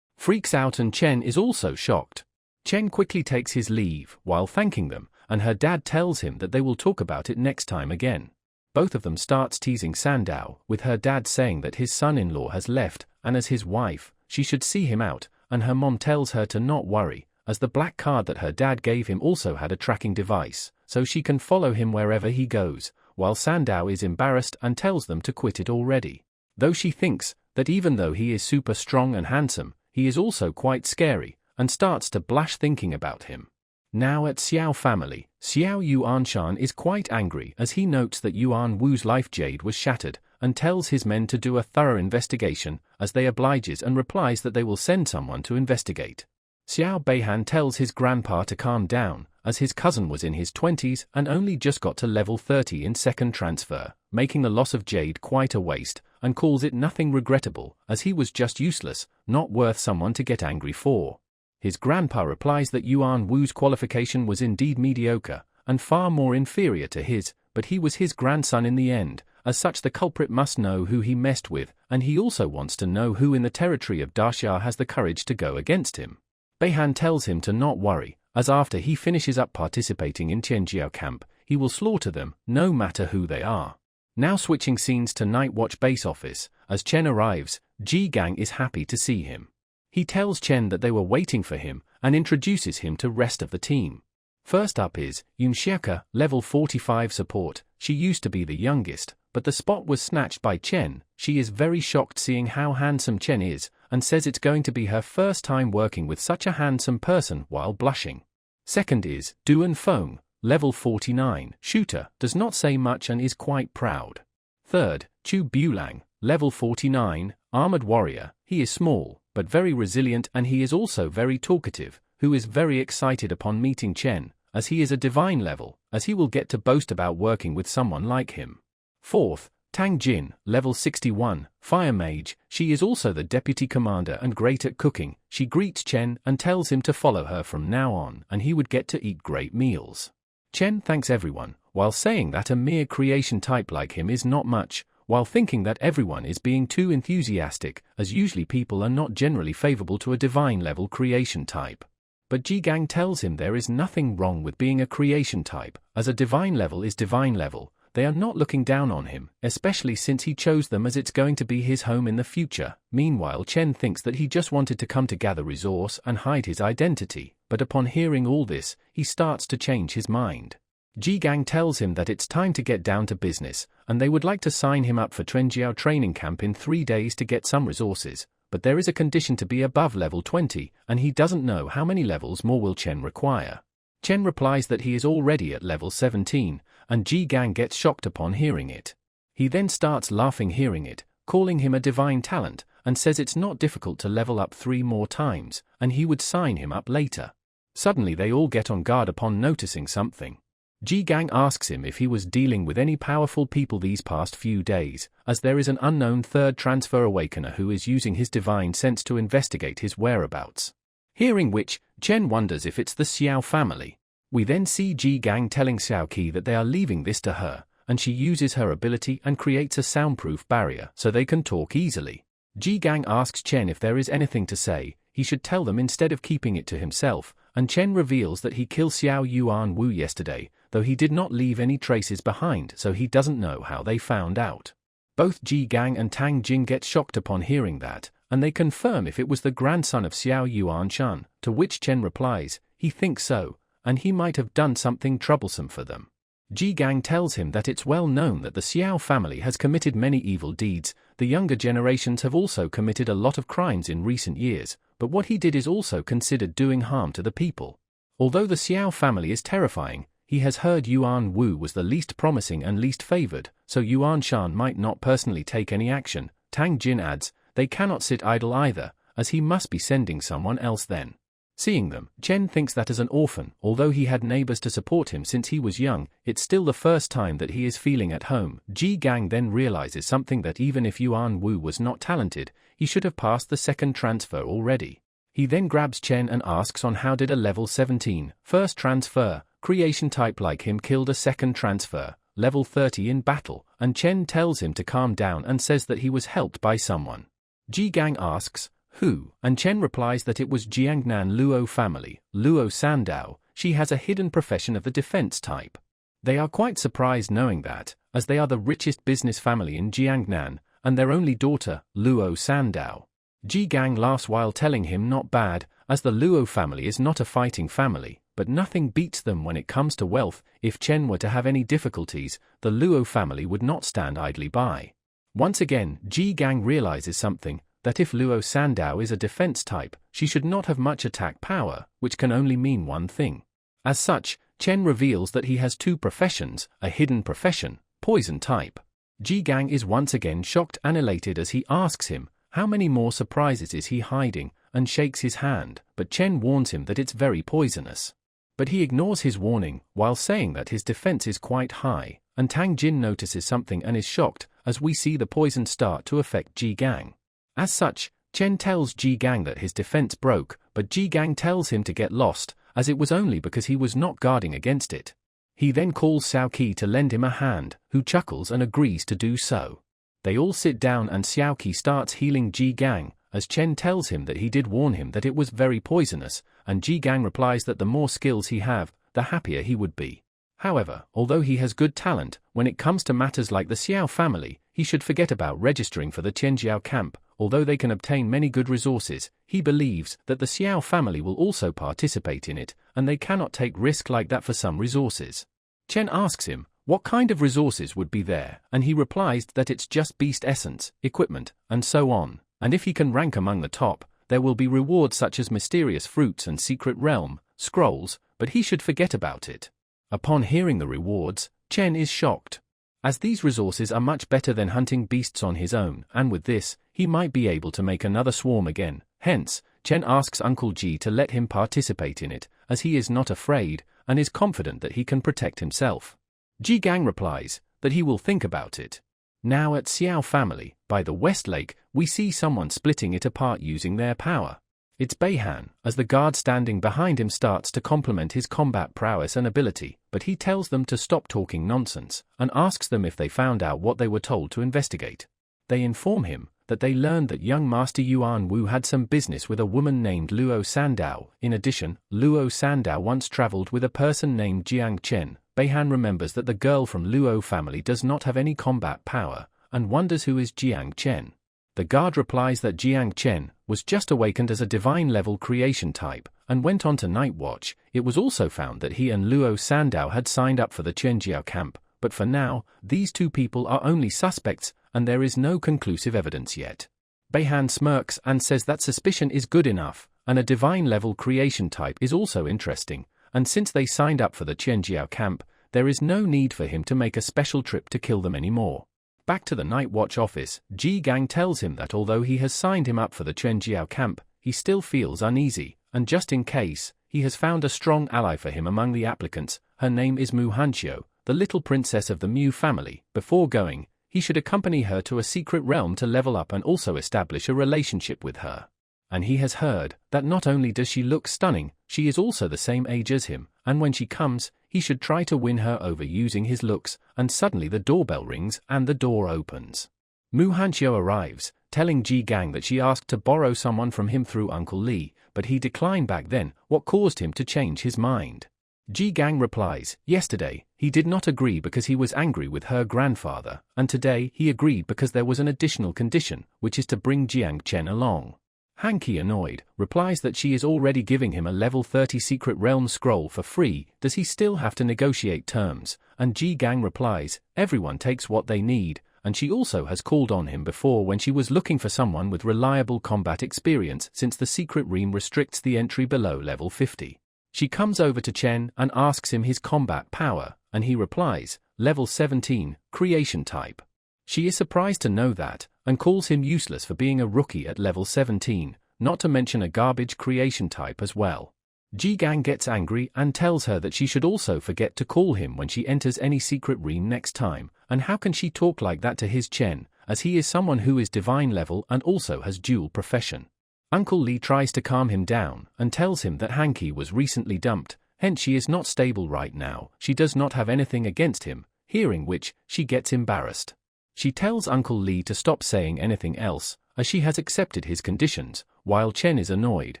freaks out and Chen is also shocked. Chen quickly takes his leave while thanking them, and her dad tells him that they will talk about it next time again. Both of them starts teasing Sandao, with her dad saying that his son-in-law has left, and as his wife, she should see him out, and her mom tells her to not worry, as the black card that her dad gave him also had a tracking device, so she can follow him wherever he goes, while Sandow is embarrassed and tells them to quit it already. Though she thinks that even though he is super strong and handsome, he is also quite scary, and starts to blush thinking about him. Now at Xiao family, Xiao Yuanshan is quite angry as he notes that Yuan Wu's life jade was shattered, and tells his men to do a thorough investigation, as they obliges and replies that they will send someone to investigate. Xiao Beihan tells his grandpa to calm down, as his cousin was in his 20s and only just got to level 30 in second transfer, making the loss of jade quite a waste, and calls it nothing regrettable, as he was just useless, not worth someone to get angry for. His grandpa replies that Yuan Wu's qualification was indeed mediocre, and far more inferior to his, but he was his grandson in the end. As such, the culprit must know who he messed with, and he also wants to know who in the territory of Daxia has the courage to go against him. Beihan tells him to not worry, as after he finishes up participating in Tianjiao camp, he will slaughter them, no matter who they are. Now switching scenes to Night Watch base office, as Chen arrives, Ji Gang is happy to see him. He tells Chen that they were waiting for him, and introduces him to rest of the team. First up is Yun Xieke, level 45 support. She used to be the youngest, but the spot was snatched by Chen. She is very shocked seeing how handsome Chen is, and says it's going to be her first time working with such a handsome person while blushing. Second is Duan Feng, level 49, shooter, does not say much and is quite proud. Third, Chu Bulang, level 49, armored warrior. He is small, but very resilient, and he is also very talkative, who is very excited upon meeting Chen, as he is a divine level, as he will get to boast about working with someone like him. Fourth, Tang Jin, level 61, fire mage. She is also the deputy commander and great at cooking. She greets Chen and tells him to follow her from now on, and he would get to eat great meals. Chen thanks everyone, while saying that a mere creation type like him is not much, while thinking that everyone is being too enthusiastic, as usually people are not generally favorable to a divine level creation type. But Ji Gang tells him there is nothing wrong with being a creation type, as a divine level is divine level. They are not looking down on him, especially since he chose them as it's going to be his home in the future. Meanwhile, Chen thinks that he just wanted to come to gather resource and hide his identity, but upon hearing all this, he starts to change his mind. Ji Gang tells him that it's time to get down to business, and they would like to sign him up for Tianjiao training camp in 3 days to get some resources, but there is a condition to be above level 20, and he doesn't know how many levels more will Chen require. Chen replies that he is already at level 17, and Ji Gang gets shocked upon hearing it. He then starts laughing hearing it, calling him a divine talent, and says it's not difficult to level up 3 more times, and he would sign him up later. Suddenly they all get on guard upon noticing something. Ji Gang asks him if he was dealing with any powerful people these past few days, as there is an unknown third transfer awakener who is using his divine sense to investigate his whereabouts. Hearing which, Chen wonders if it's the Xiao family. We then see Ji Gang telling Xiao Qi that they are leaving this to her, and she uses her ability and creates a soundproof barrier so they can talk easily. Ji Gang asks Chen if there is anything to say, he should tell them instead of keeping it to himself, and Chen reveals that he killed Xiao Yuan Wu yesterday, though he did not leave any traces behind, so he doesn't know how they found out. Both Ji Gang and Tang Jin get shocked upon hearing that, and they confirm if it was the grandson of Xiao Yuanshan, to which Chen replies, he thinks so, and he might have done something troublesome for them. Ji Gang tells him that it's well known that the Xiao family has committed many evil deeds. The younger generations have also committed a lot of crimes in recent years, but what he did is also considered doing harm to the people. Although the Xiao family is terrifying, he has heard Yuan Wu was the least promising and least favored, so Yuan Shan might not personally take any action. Tang Jin adds, they cannot sit idle either, as he must be sending someone else then. Seeing them, Chen thinks that as an orphan, although he had neighbors to support him since he was young, it's still the first time that he is feeling at home. Ji Gang then realizes something, that even if Yuan Wu was not talented, he should have passed the second transfer already. He then grabs Chen and asks on how did a level 17, first transfer, creation type like him killed a second transfer, level 30 in battle, and Chen tells him to calm down and says that he was helped by someone. Ji Gang asks, who? And Chen replies that it was Jiangnan Luo family, Luo Sandow. She has a hidden profession of the defense type. They are quite surprised knowing that, as they are the richest business family in Jiangnan, and their only daughter, Luo Sandow. Ji Gang laughs while telling him not bad, as the Luo family is not a fighting family, but nothing beats them when it comes to wealth. If Chen were to have any difficulties, the Luo family would not stand idly by. Once again, Ji Gang realizes something, that if Luo Sandao is a defense type, she should not have much attack power, which can only mean one thing. As such, Chen reveals that he has two professions, a hidden profession, poison type. Ji Gang is once again shocked and elated as he asks him, how many more surprises is he hiding, and shakes his hand, but Chen warns him that it's very poisonous. But he ignores his warning, while saying that his defense is quite high, and Tang Jin notices something and is shocked, as we see the poison start to affect Ji Gang. As such, Chen tells Ji Gang that his defense broke, but Ji Gang tells him to get lost, as it was only because he was not guarding against it. He then calls Xiao Qi to lend him a hand, who chuckles and agrees to do so. They all sit down and Xiao Qi starts healing Ji Gang, as Chen tells him that he did warn him that it was very poisonous, and Ji Gang replies that the more skills he have, the happier he would be. However, although he has good talent, when it comes to matters like the Xiao family, he should forget about registering for the Qianjiao camp. Although they can obtain many good resources, he believes that the Xiao family will also participate in it, and they cannot take risk like that for some resources. Chen asks him, what kind of resources would be there, and he replies that it's just beast essence, equipment, and so on, and if he can rank among the top, there will be rewards such as mysterious fruits and secret realm, scrolls, but he should forget about it. Upon hearing the rewards, Chen is shocked, as these resources are much better than hunting beasts on his own, and with this, he might be able to make another swarm again. Hence, Chen asks Uncle Ji to let him participate in it, as he is not afraid, and is confident that he can protect himself. Ji Gang replies that he will think about it. Now at Xiao family, by the West Lake, we see someone splitting it apart using their power. It's Beihan, as the guard standing behind him starts to compliment his combat prowess and ability, but he tells them to stop talking nonsense, and asks them if they found out what they were told to investigate. They inform him that they learned that young Master Yuan Wu had some business with a woman named Luo Sandao. In addition, Luo Sandao once traveled with a person named Jiang Chen. Beihan remembers that the girl from Luo family does not have any combat power, and wonders who is Jiang Chen. The guard replies that Jiang Chen was just awakened as a divine-level creation type, and went on to night watch. It was also found that he and Luo Sandao had signed up for the Qianjiao camp, but for now, these two people are only suspects, and there is no conclusive evidence yet. Beihan smirks and says that suspicion is good enough, and a divine-level creation type is also interesting, and since they signed up for the Qianjiao camp, there is no need for him to make a special trip to kill them anymore. Back to the Night Watch office, Ji Gang tells him that although he has signed him up for the Qianjiao camp, he still feels uneasy, and just in case, he has found a strong ally for him among the applicants. Her name is Mu Hanxiu, the little princess of the Mu family. Before going, he should accompany her to a secret realm to level up and also establish a relationship with her. And he has heard that not only does she look stunning, she is also the same age as him, and when she comes, he should try to win her over using his looks, and suddenly the doorbell rings and the door opens. Mu Hanxiu arrives, telling Ji Gang that she asked to borrow someone from him through Uncle Li, but he declined back then. What caused him to change his mind? Ji Gang replies, yesterday, he did not agree because he was angry with her grandfather, and today he agreed because there was an additional condition, which is to bring Jiang Chen along. Hanqi, annoyed, replies that she is already giving him a level 30 secret realm scroll for free. Does he still have to negotiate terms? And Ji Gang replies, everyone takes what they need, and she also has called on him before when she was looking for someone with reliable combat experience since the secret realm restricts the entry below level 50. She comes over to Chen and asks him his combat power, and he replies, level 17, creation type. She is surprised to know that, and calls him useless for being a rookie at level 17, not to mention a garbage creation type as well. Ji Gang gets angry and tells her that she should also forget to call him when she enters any secret realm next time, and how can she talk like that to his Chen, as he is someone who is divine level and also has dual profession. Uncle Li tries to calm him down and tells him that Hanqi was recently dumped, hence she is not stable right now. She does not have anything against him, hearing which, she gets embarrassed. She tells Uncle Li to stop saying anything else, as she has accepted his conditions, while Chen is annoyed,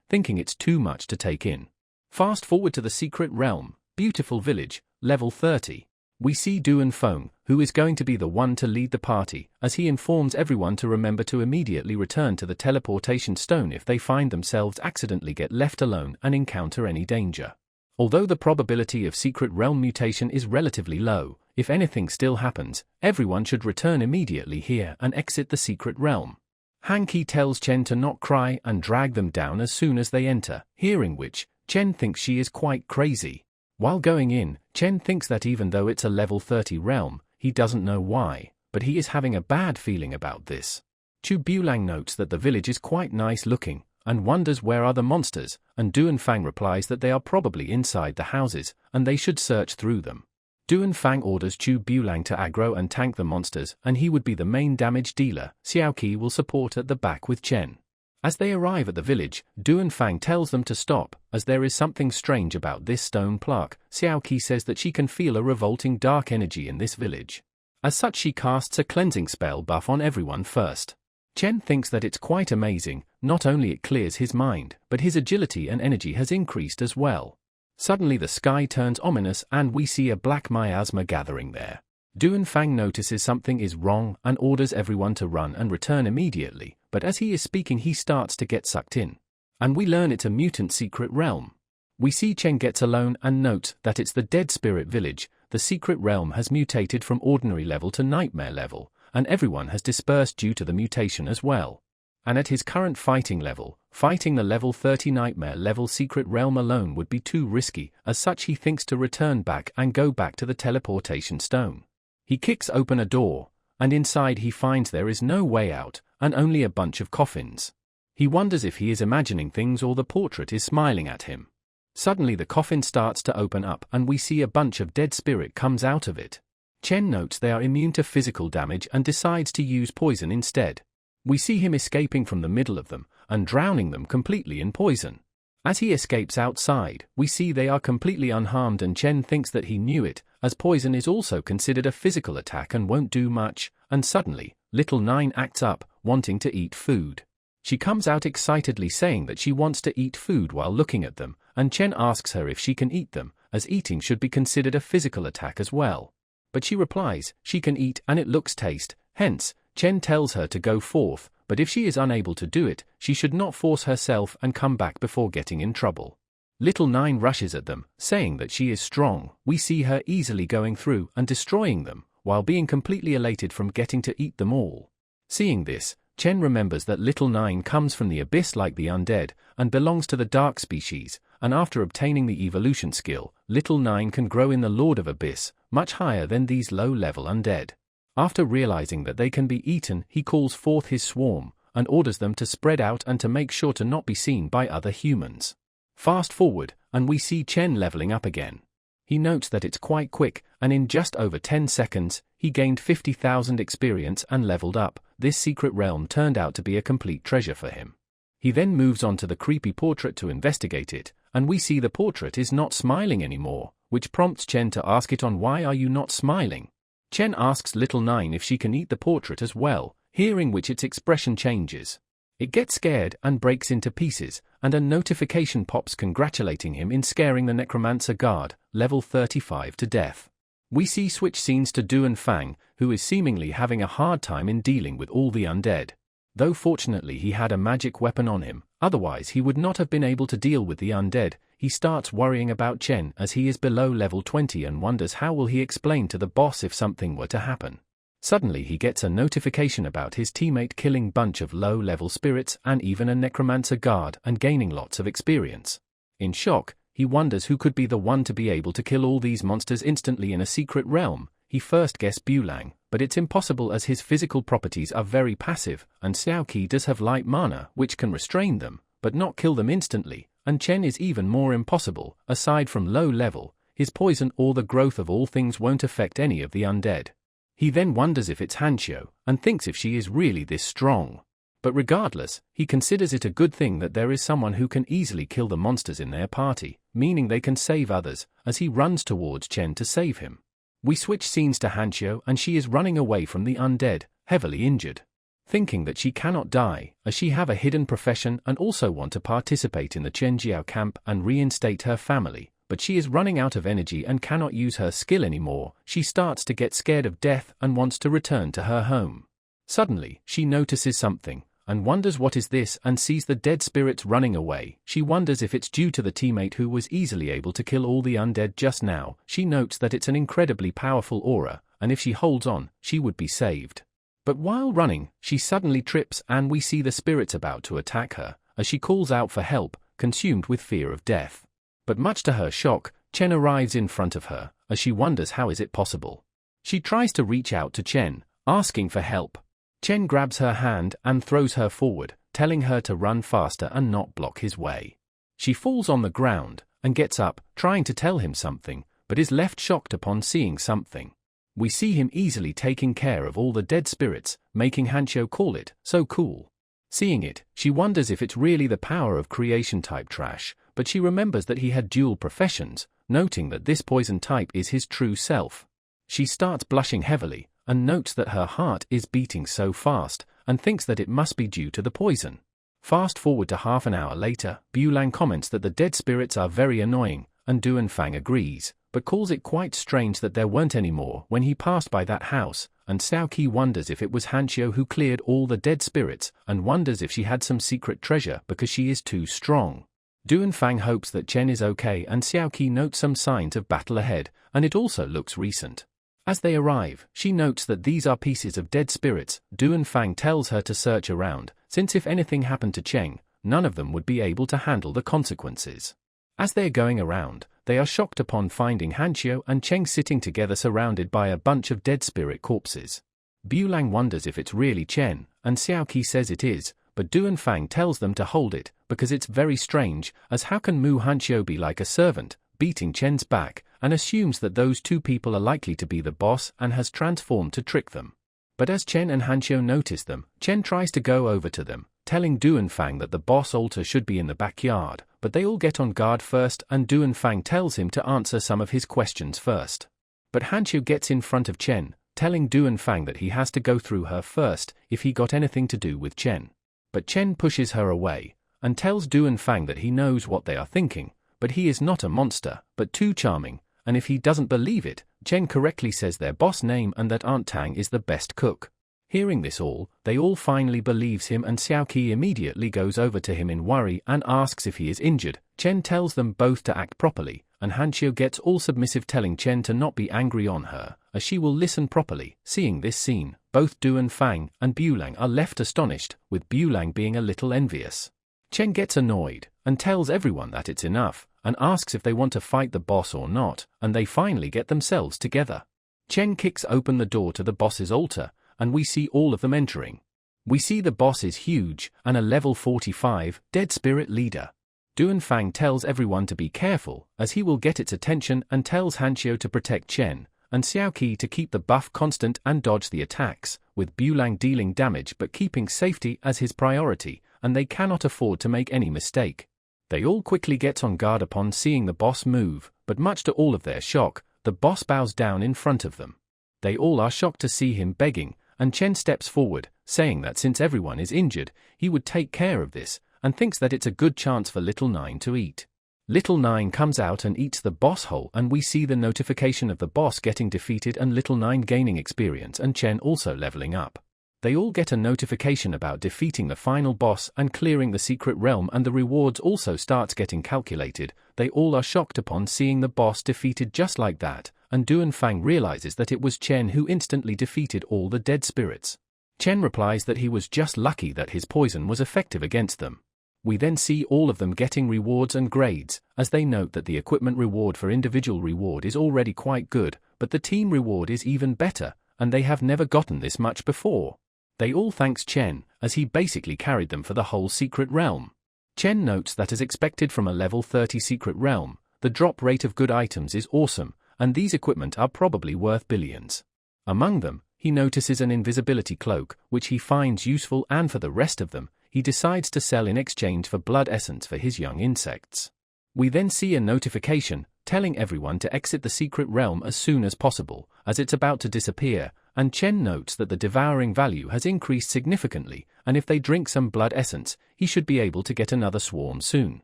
thinking it's too much to take in. Fast forward to the secret realm, beautiful village, level 30. We see Duan Feng, who is going to be the one to lead the party, as he informs everyone to remember to immediately return to the teleportation stone if they find themselves accidentally get left alone and encounter any danger. Although the probability of secret realm mutation is relatively low, If anything still happens, everyone should return immediately here and exit the secret realm. Hanki tells Chen to not cry and drag them down as soon as they enter, hearing which, Chen thinks she is quite crazy. While going in, Chen thinks that even though it's a level 30 realm, he doesn't know why, but he is having a bad feeling about this. Chu Bulang notes that the village is quite nice looking, and wonders where are the monsters, and Duanfang replies that they are probably inside the houses, and they should search through them. Duanfang orders Chu Bulang to aggro and tank the monsters, and he would be the main damage dealer. Xiaoqi will support at the back with Chen. As they arrive at the village, Duanfang tells them to stop, as there is something strange about this stone plaque. Xiaoqi says that she can feel a revolting dark energy in this village. As such, she casts a cleansing spell buff on everyone first. Chen thinks that it's quite amazing, not only it clears his mind, but his agility and energy has increased as well. Suddenly the sky turns ominous and we see a black miasma gathering there. Duanfang notices something is wrong and orders everyone to run and return immediately, but as he is speaking he starts to get sucked in. And we learn it's a mutant secret realm. We see Chen gets alone and notes that it's the Dead Spirit Village. The secret realm has mutated from ordinary level to nightmare level, and everyone has dispersed due to the mutation as well. And at his current fighting level, fighting the level 30 nightmare level secret realm alone would be too risky. As such, he thinks to return back and go back to the teleportation stone. He kicks open a door, and inside he finds there is no way out, and only a bunch of coffins. He wonders if he is imagining things or the portrait is smiling at him. Suddenly the coffin starts to open up and we see a bunch of dead spirit comes out of it. Chen notes they are immune to physical damage and decides to use poison instead. We see him escaping from the middle of them and drowning them completely in poison. As he escapes outside, we see they are completely unharmed and Chen thinks that he knew it, as poison is also considered a physical attack and won't do much, and suddenly, Little Nine acts up, wanting to eat food. She comes out excitedly saying that she wants to eat food while looking at them, and Chen asks her if she can eat them, as eating should be considered a physical attack as well. But she replies, she can eat and it looks taste, hence, Chen tells her to go forth, but if she is unable to do it, she should not force herself and come back before getting in trouble. Little Nine rushes at them, saying that she is strong. We see her easily going through and destroying them, while being completely elated from getting to eat them all. Seeing this, Chen remembers that Little Nine comes from the abyss like the undead, and belongs to the dark species, and after obtaining the evolution skill, Little Nine can grow in the Lord of Abyss, much higher than these low-level undead. After realizing that they can be eaten, he calls forth his swarm, and orders them to spread out and to make sure to not be seen by other humans. Fast forward, and we see Chen leveling up again. He notes that it's quite quick, and in just over 10 seconds, he gained 50,000 experience and leveled up. This secret realm turned out to be a complete treasure for him. He then moves on to the creepy portrait to investigate it, and we see the portrait is not smiling anymore, which prompts Chen to ask it on why are you not smiling. Chen asks Little Nine if she can eat the portrait as well, hearing which its expression changes. It gets scared and breaks into pieces, and a notification pops congratulating him in scaring the necromancer guard, level 35 to death. We see switch scenes to Duanfang, who is seemingly having a hard time in dealing with all the undead. Though fortunately he had a magic weapon on him, otherwise he would not have been able to deal with the undead. He starts worrying about Chen as he is below level 20 and wonders how will he explain to the boss if something were to happen. Suddenly he gets a notification about his teammate killing bunch of low-level spirits and even a necromancer guard and gaining lots of experience. In shock, he wonders who could be the one to be able to kill all these monsters instantly in a secret realm. He first guessed Bulang, but it's impossible as his physical properties are very passive, and Xiaoqi does have light mana which can restrain them, but not kill them instantly, and Chen is even more impossible. Aside from low level, his poison or the growth of all things won't affect any of the undead. He then wonders if it's Hanshio, and thinks if she is really this strong. But regardless, he considers it a good thing that there is someone who can easily kill the monsters in their party, meaning they can save others, as he runs towards Chen to save him. We switch scenes to Hanshio and she is running away from the undead, heavily injured. Thinking that she cannot die, as she have a hidden profession and also want to participate in the Chenjiao camp and reinstate her family, but she is running out of energy and cannot use her skill anymore. She starts to get scared of death and wants to return to her home. Suddenly, she notices something, and wonders what is this and sees the dead spirits running away. She wonders if it's due to the teammate who was easily able to kill all the undead just now. She notes that it's an incredibly powerful aura, and if she holds on, she would be saved. But while running, she suddenly trips and we see the spirits about to attack her, as she calls out for help, consumed with fear of death. But much to her shock, Chen arrives in front of her, as she wonders how is it possible. She tries to reach out to Chen, asking for help. Chen grabs her hand and throws her forward, telling her to run faster and not block his way. She falls on the ground, and gets up, trying to tell him something, but is left shocked upon seeing something. We see him easily taking care of all the dead spirits, making Hancho call it so cool. Seeing it, she wonders if it's really the power of creation type trash, but she remembers that he had dual professions, noting that this poison type is his true self. She starts blushing heavily, and notes that her heart is beating so fast, and thinks that it must be due to the poison. Fast forward to half an hour later, Bulang comments that the dead spirits are very annoying, and Duanfang agrees, but calls it quite strange that there weren't any more when he passed by that house, and Xiaoqi wonders if it was Hanxiu who cleared all the dead spirits, and wonders if she had some secret treasure because she is too strong. Duanfang hopes that Chen is okay and Xiaoqi notes some signs of battle ahead, and it also looks recent. As they arrive, she notes that these are pieces of dead spirits. Duanfang tells her to search around, since if anything happened to Cheng, none of them would be able to handle the consequences. As they are going around, they are shocked upon finding Hanxiu and Cheng sitting together surrounded by a bunch of dead spirit corpses. Bulang wonders if it's really Chen, and Xiaoqi says it is, but Duanfang tells them to hold it, because it's very strange, as how can Mu Hanxiu be like a servant, beating Chen's back, and assumes that those two people are likely to be the boss and has transformed to trick them. But as Chen and Hanxiu notice them, Chen tries to go over to them, telling Duanfang that the boss altar should be in the backyard, but they all get on guard first and Duanfang tells him to answer some of his questions first. But Hanxiu gets in front of Chen, telling Duanfang that he has to go through her first if he got anything to do with Chen. But Chen pushes her away, and tells Duanfang that he knows what they are thinking, but he is not a monster, but too charming, and if he doesn't believe it, Chen correctly says their boss name and that Aunt Tang is the best cook. Hearing this all, they all finally believes him and Xiaoqi immediately goes over to him in worry and asks if he is injured. Chen tells them both to act properly, and Hanxiu gets all submissive telling Chen to not be angry on her, as she will listen properly. Seeing this scene, both Duanfang and Bulang are left astonished, with Bulang being a little envious. Chen gets annoyed, and tells everyone that it's enough, and asks if they want to fight the boss or not, and they finally get themselves together. Chen kicks open the door to the boss's altar, and we see all of them entering. We see the boss is huge, and a level 45, dead spirit leader. Duanfang tells everyone to be careful, as he will get its attention and tells Hanxiu to protect Chen, and Xiaoqi to keep the buff constant and dodge the attacks, with Bulang dealing damage but keeping safety as his priority, and they cannot afford to make any mistake. They all quickly get on guard upon seeing the boss move, but much to all of their shock, the boss bows down in front of them. They all are shocked to see him begging, and Chen steps forward, saying that since everyone is injured, he would take care of this, and thinks that it's a good chance for Little Nine to eat. Little Nine comes out and eats the boss whole, and we see the notification of the boss getting defeated and Little Nine gaining experience and Chen also leveling up. They all get a notification about defeating the final boss and clearing the secret realm, and the rewards also starts getting calculated. They all are shocked upon seeing the boss defeated just like that, and Duanfang realizes that it was Chen who instantly defeated all the dead spirits. Chen replies that he was just lucky that his poison was effective against them. We then see all of them getting rewards and grades, as they note that the equipment reward for individual reward is already quite good, but the team reward is even better, and they have never gotten this much before. They all thanks Chen, as he basically carried them for the whole secret realm. Chen notes that as expected from a level 30 secret realm, the drop rate of good items is awesome, and these equipment are probably worth billions. Among them, he notices an invisibility cloak, which he finds useful, and for the rest of them, he decides to sell in exchange for blood essence for his young insects. We then see a notification, telling everyone to exit the secret realm as soon as possible, as it's about to disappear, and Chen notes that the devouring value has increased significantly, and if they drink some blood essence, he should be able to get another swarm soon.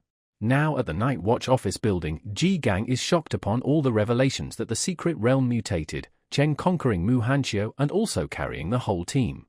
Now at the Night Watch office building, Ji Gang is shocked upon all the revelations that the secret realm mutated, Chen conquering Mu Hanxiu and also carrying the whole team.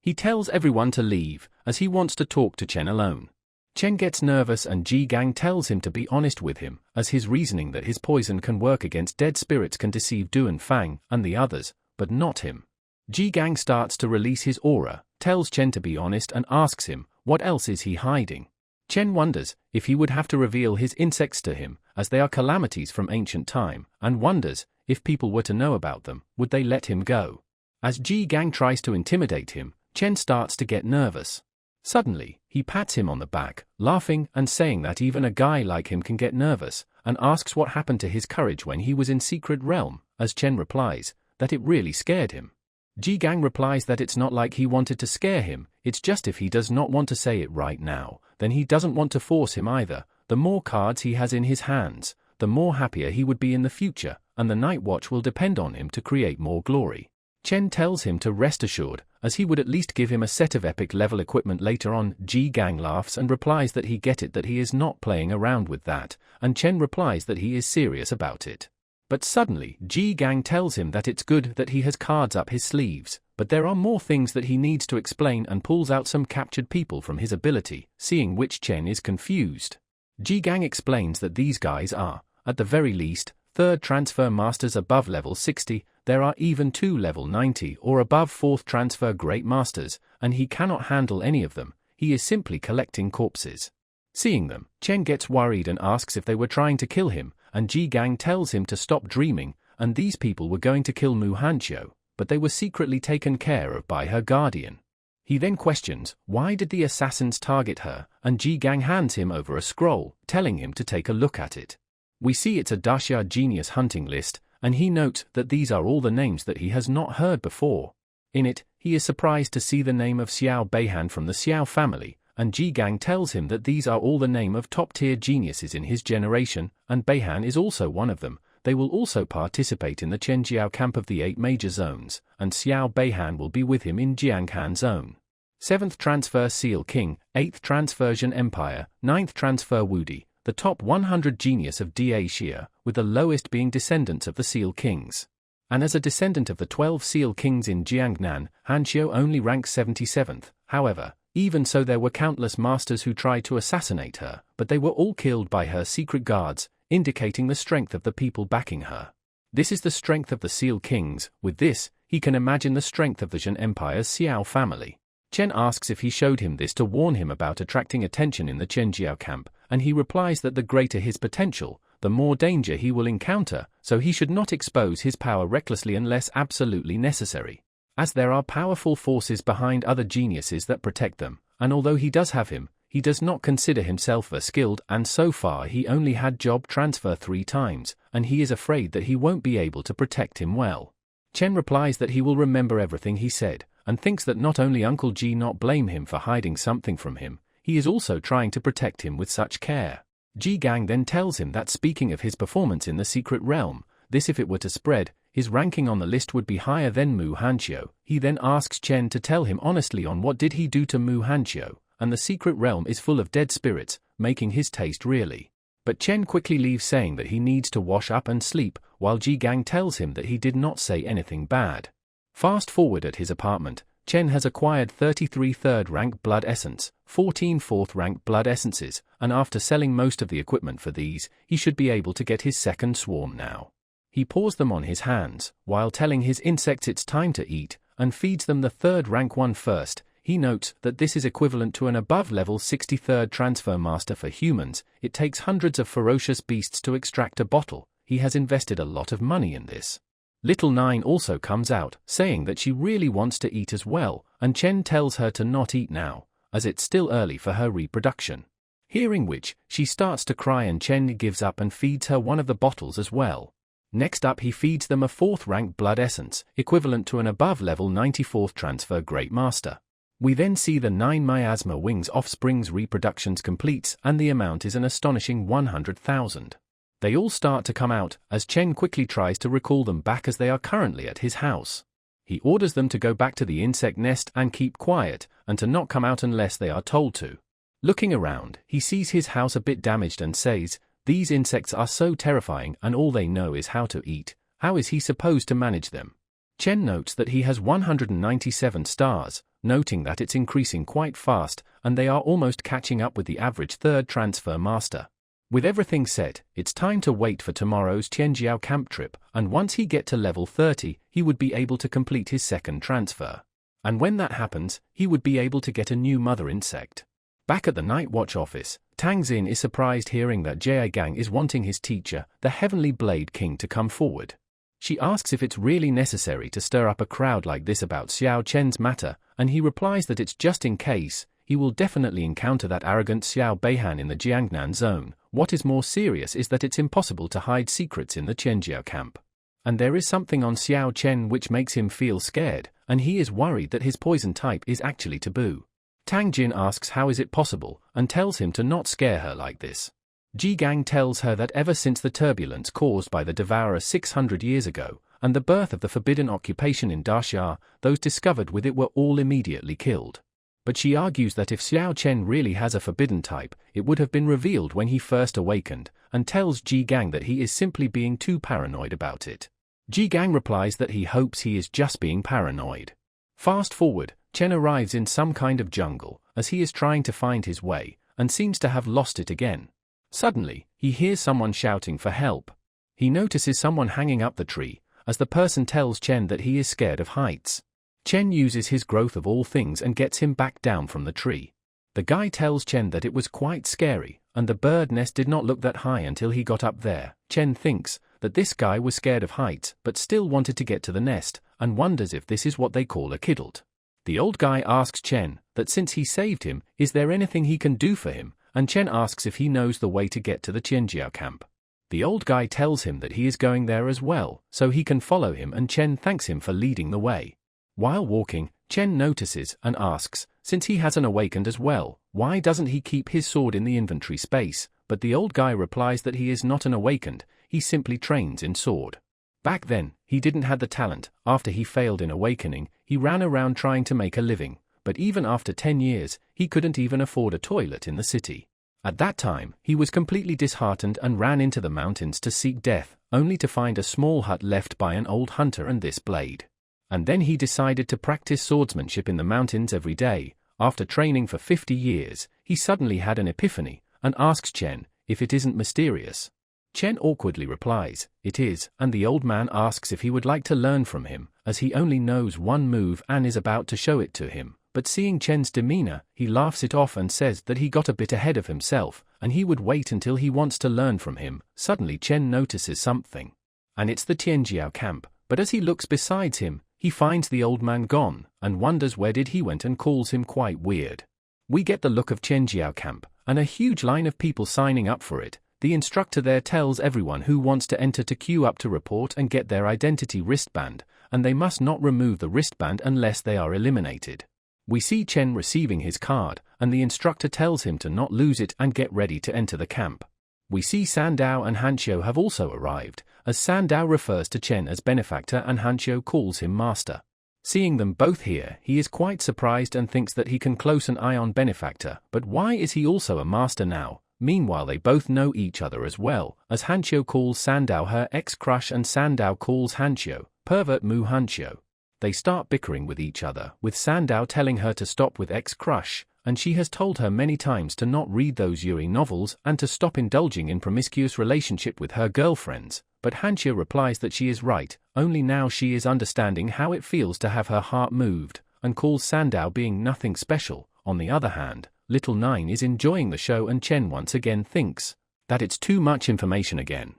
He tells everyone to leave, as he wants to talk to Chen alone. Chen gets nervous and Ji Gang tells him to be honest with him, as his reasoning that his poison can work against dead spirits can deceive Du and Fang and the others, but not him. Ji Gang starts to release his aura, tells Chen to be honest and asks him, what else is he hiding? Chen wonders if he would have to reveal his insects to him, as they are calamities from ancient time, and wonders if people were to know about them, would they let him go? As Ji Gang tries to intimidate him, Chen starts to get nervous. Suddenly, he pats him on the back, laughing and saying that even a guy like him can get nervous, and asks what happened to his courage when he was in Secret Realm, as Chen replies that it really scared him. Ji Gang replies that it's not like he wanted to scare him, it's just if he does not want to say it right now, then he doesn't want to force him either. The more cards he has in his hands, the more happier he would be in the future, and the Night Watch will depend on him to create more glory. Chen tells him to rest assured, as he would at least give him a set of epic level equipment later on. Ji Gang laughs and replies that he get it, that he is not playing around with that, and Chen replies that he is serious about it. But suddenly, Ji Gang tells him that it's good that he has cards up his sleeves, but there are more things that he needs to explain, and pulls out some captured people from his ability, seeing which Chen is confused. Ji Gang explains that these guys are, at the very least, third transfer masters above level 60, there are even 2 level 90 or above fourth transfer great masters, and he cannot handle any of them, he is simply collecting corpses. Seeing them, Chen gets worried and asks if they were trying to kill him, and Ji Gang tells him to stop dreaming, and these people were going to kill MANHUA, but they were secretly taken care of by her guardian. He then questions, why did the assassins target her, and Ji Gang hands him over a scroll, telling him to take a look at it. We see it's a Daxia genius hunting list, and he notes that these are all the names that he has not heard before. In it, he is surprised to see the name of Xiao Beihan from the Xiao family, and Ji Gang tells him that these are all the name of top-tier geniuses in his generation, and Beihan is also one of them. They will also participate in the Chenjiao camp of the 8 major zones, and Xiao Beihan will be with him in Jianghan zone. 7th transfer Seal King, 8th transfer Zhen Empire, 9th transfer Wudi, the top 100 genius of Da Xia, with the lowest being descendants of the Seal Kings. And as a descendant of the 12 Seal Kings in Jiangnan, Hanxiu only ranks 77th, however, even so there were countless masters who tried to assassinate her, but they were all killed by her secret guards, indicating the strength of the people backing her. This is the strength of the Seal Kings. With this, he can imagine the strength of the Zhen Empire's Xiao family. Chen asks if he showed him this to warn him about attracting attention in the Chenjiao camp, and he replies that the greater his potential, the more danger he will encounter, so he should not expose his power recklessly unless absolutely necessary. As there are powerful forces behind other geniuses that protect them, and although he does have him, he does not consider himself a skilled, and so far he only had job transfer 3 times, and he is afraid that he won't be able to protect him well. Chen replies that he will remember everything he said, and thinks that not only Uncle Ji not blame him for hiding something from him, he is also trying to protect him with such care. Ji Gang then tells him that speaking of his performance in the Secret Realm, this if it were to spread, his ranking on the list would be higher than MANHUA. He then asks Chen to tell him honestly on what did he do to MANHUA, and the Secret Realm is full of dead spirits, making his taste really. But Chen quickly leaves saying that he needs to wash up and sleep, while Ji Gang tells him that he did not say anything bad. Fast forward at his apartment, Chen has acquired 33 third-rank blood essence, 14 fourth-rank blood essences, and after selling most of the equipment for these, he should be able to get his second swarm now. He pours them on his hands, while telling his insects it's time to eat, and feeds them the third-rank one first. He notes that this is equivalent to an above-level 63rd transfer master for humans. It takes hundreds of ferocious beasts to extract a bottle. He has invested a lot of money in this. Little Nine also comes out, saying that she really wants to eat as well, and Chen tells her to not eat now, as it's still early for her reproduction. Hearing which, she starts to cry and Chen gives up and feeds her one of the bottles as well. Next up he feeds them a 4th-rank blood essence, equivalent to an above-level 94th transfer Great Master. We then see the 9 miasma wings offspring's reproductions completes, and the amount is an astonishing 100,000. They all start to come out, as Chen quickly tries to recall them back as they are currently at his house. He orders them to go back to the insect nest and keep quiet, and to not come out unless they are told to. Looking around, he sees his house a bit damaged and says, "These insects are so terrifying and all they know is how to eat. How is he supposed to manage them?" Chen notes that he has 197 stars, noting that it's increasing quite fast and they are almost catching up with the average third transfer master. With everything set, it's time to wait for tomorrow's Tianjiao camp trip, and once he get to level 30, he would be able to complete his second transfer. And when that happens, he would be able to get a new mother insect. Back at the Night Watch office, Tang Xin is surprised hearing that Jie Gang is wanting his teacher, the Heavenly Blade King, to come forward. She asks if it's really necessary to stir up a crowd like this about Xiao Chen's matter, and he replies that it's just in case. He will definitely encounter that arrogant Xiao Beihan in the Jiangnan zone. What is more serious is that it's impossible to hide secrets in the Tianjiao camp. And there is something on Xiao Chen which makes him feel scared, and he is worried that his poison type is actually taboo. Tang Jin asks how is it possible, and tells him to not scare her like this. Ji Gang tells her that ever since the turbulence caused by the Devourer 600 years ago, and the birth of the forbidden occupation in Daxia, those discovered with it were all immediately killed. But she argues that if Xiao Chen really has a forbidden type, it would have been revealed when he first awakened, and tells Ji Gang that he is simply being too paranoid about it. Ji Gang replies that he hopes he is just being paranoid. Fast forward, Chen arrives in some kind of jungle, as he is trying to find his way, and seems to have lost it again. Suddenly, he hears someone shouting for help. He notices someone hanging up the tree, as the person tells Chen that he is scared of heights. Chen uses his growth of all things and gets him back down from the tree. The guy tells Chen that it was quite scary, and the bird nest did not look that high until he got up there. Chen thinks that this guy was scared of heights but still wanted to get to the nest, and wonders if this is what they call a kiddled. The old guy asks Chen that since he saved him, is there anything he can do for him, and Chen asks if he knows the way to get to the Tianjiao camp. The old guy tells him that he is going there as well, so he can follow him, and Chen thanks him for leading the way. While walking, Chen notices and asks, since he hasn't awakened as well, why doesn't he keep his sword in the inventory space? But the old guy replies that he is not an awakened, he simply trains in sword. Back then, he didn't have the talent. After he failed in awakening, he ran around trying to make a living, but even after 10 years, he couldn't even afford a toilet in the city. At that time, he was completely disheartened and ran into the mountains to seek death, only to find a small hut left by an old hunter and this blade. And then he decided to practice swordsmanship in the mountains every day. After training for 50 years, he suddenly had an epiphany, and asks Chen if it isn't mysterious. Chen awkwardly replies, it is, and the old man asks if he would like to learn from him, as he only knows one move and is about to show it to him. But seeing Chen's demeanor, he laughs it off and says that he got a bit ahead of himself, and he would wait until he wants to learn from him. Suddenly Chen notices something. And it's the Tianjiao camp, but as he looks besides him, he finds the old man gone, and wonders where did he went and calls him quite weird. We get the look of Tianjiao camp, and a huge line of people signing up for it. The instructor there tells everyone who wants to enter to queue up to report and get their identity wristband, and they must not remove the wristband unless they are eliminated. We see Chen receiving his card, and the instructor tells him to not lose it and get ready to enter the camp. We see Sandao and Hanxiu have also arrived, as Sandao refers to Chen as benefactor and Hanxiu calls him master. Seeing them both here, he is quite surprised and thinks that he can close an eye on benefactor, but why is he also a master now? Meanwhile they both know each other as well, as Hanxiu calls Sandao her ex-crush and Sandao calls Hanxiu, pervert mu Hanxiu. They start bickering with each other, with Sandao telling her to stop with ex-crush, and she has told her many times to not read those Yuri novels and to stop indulging in promiscuous relationship with her girlfriends. But Hanxiu replies that she is right, only now she is understanding how it feels to have her heart moved, and calls Sandao being nothing special. On the other hand, Little Nine is enjoying the show and Chen once again thinks that it's too much information again.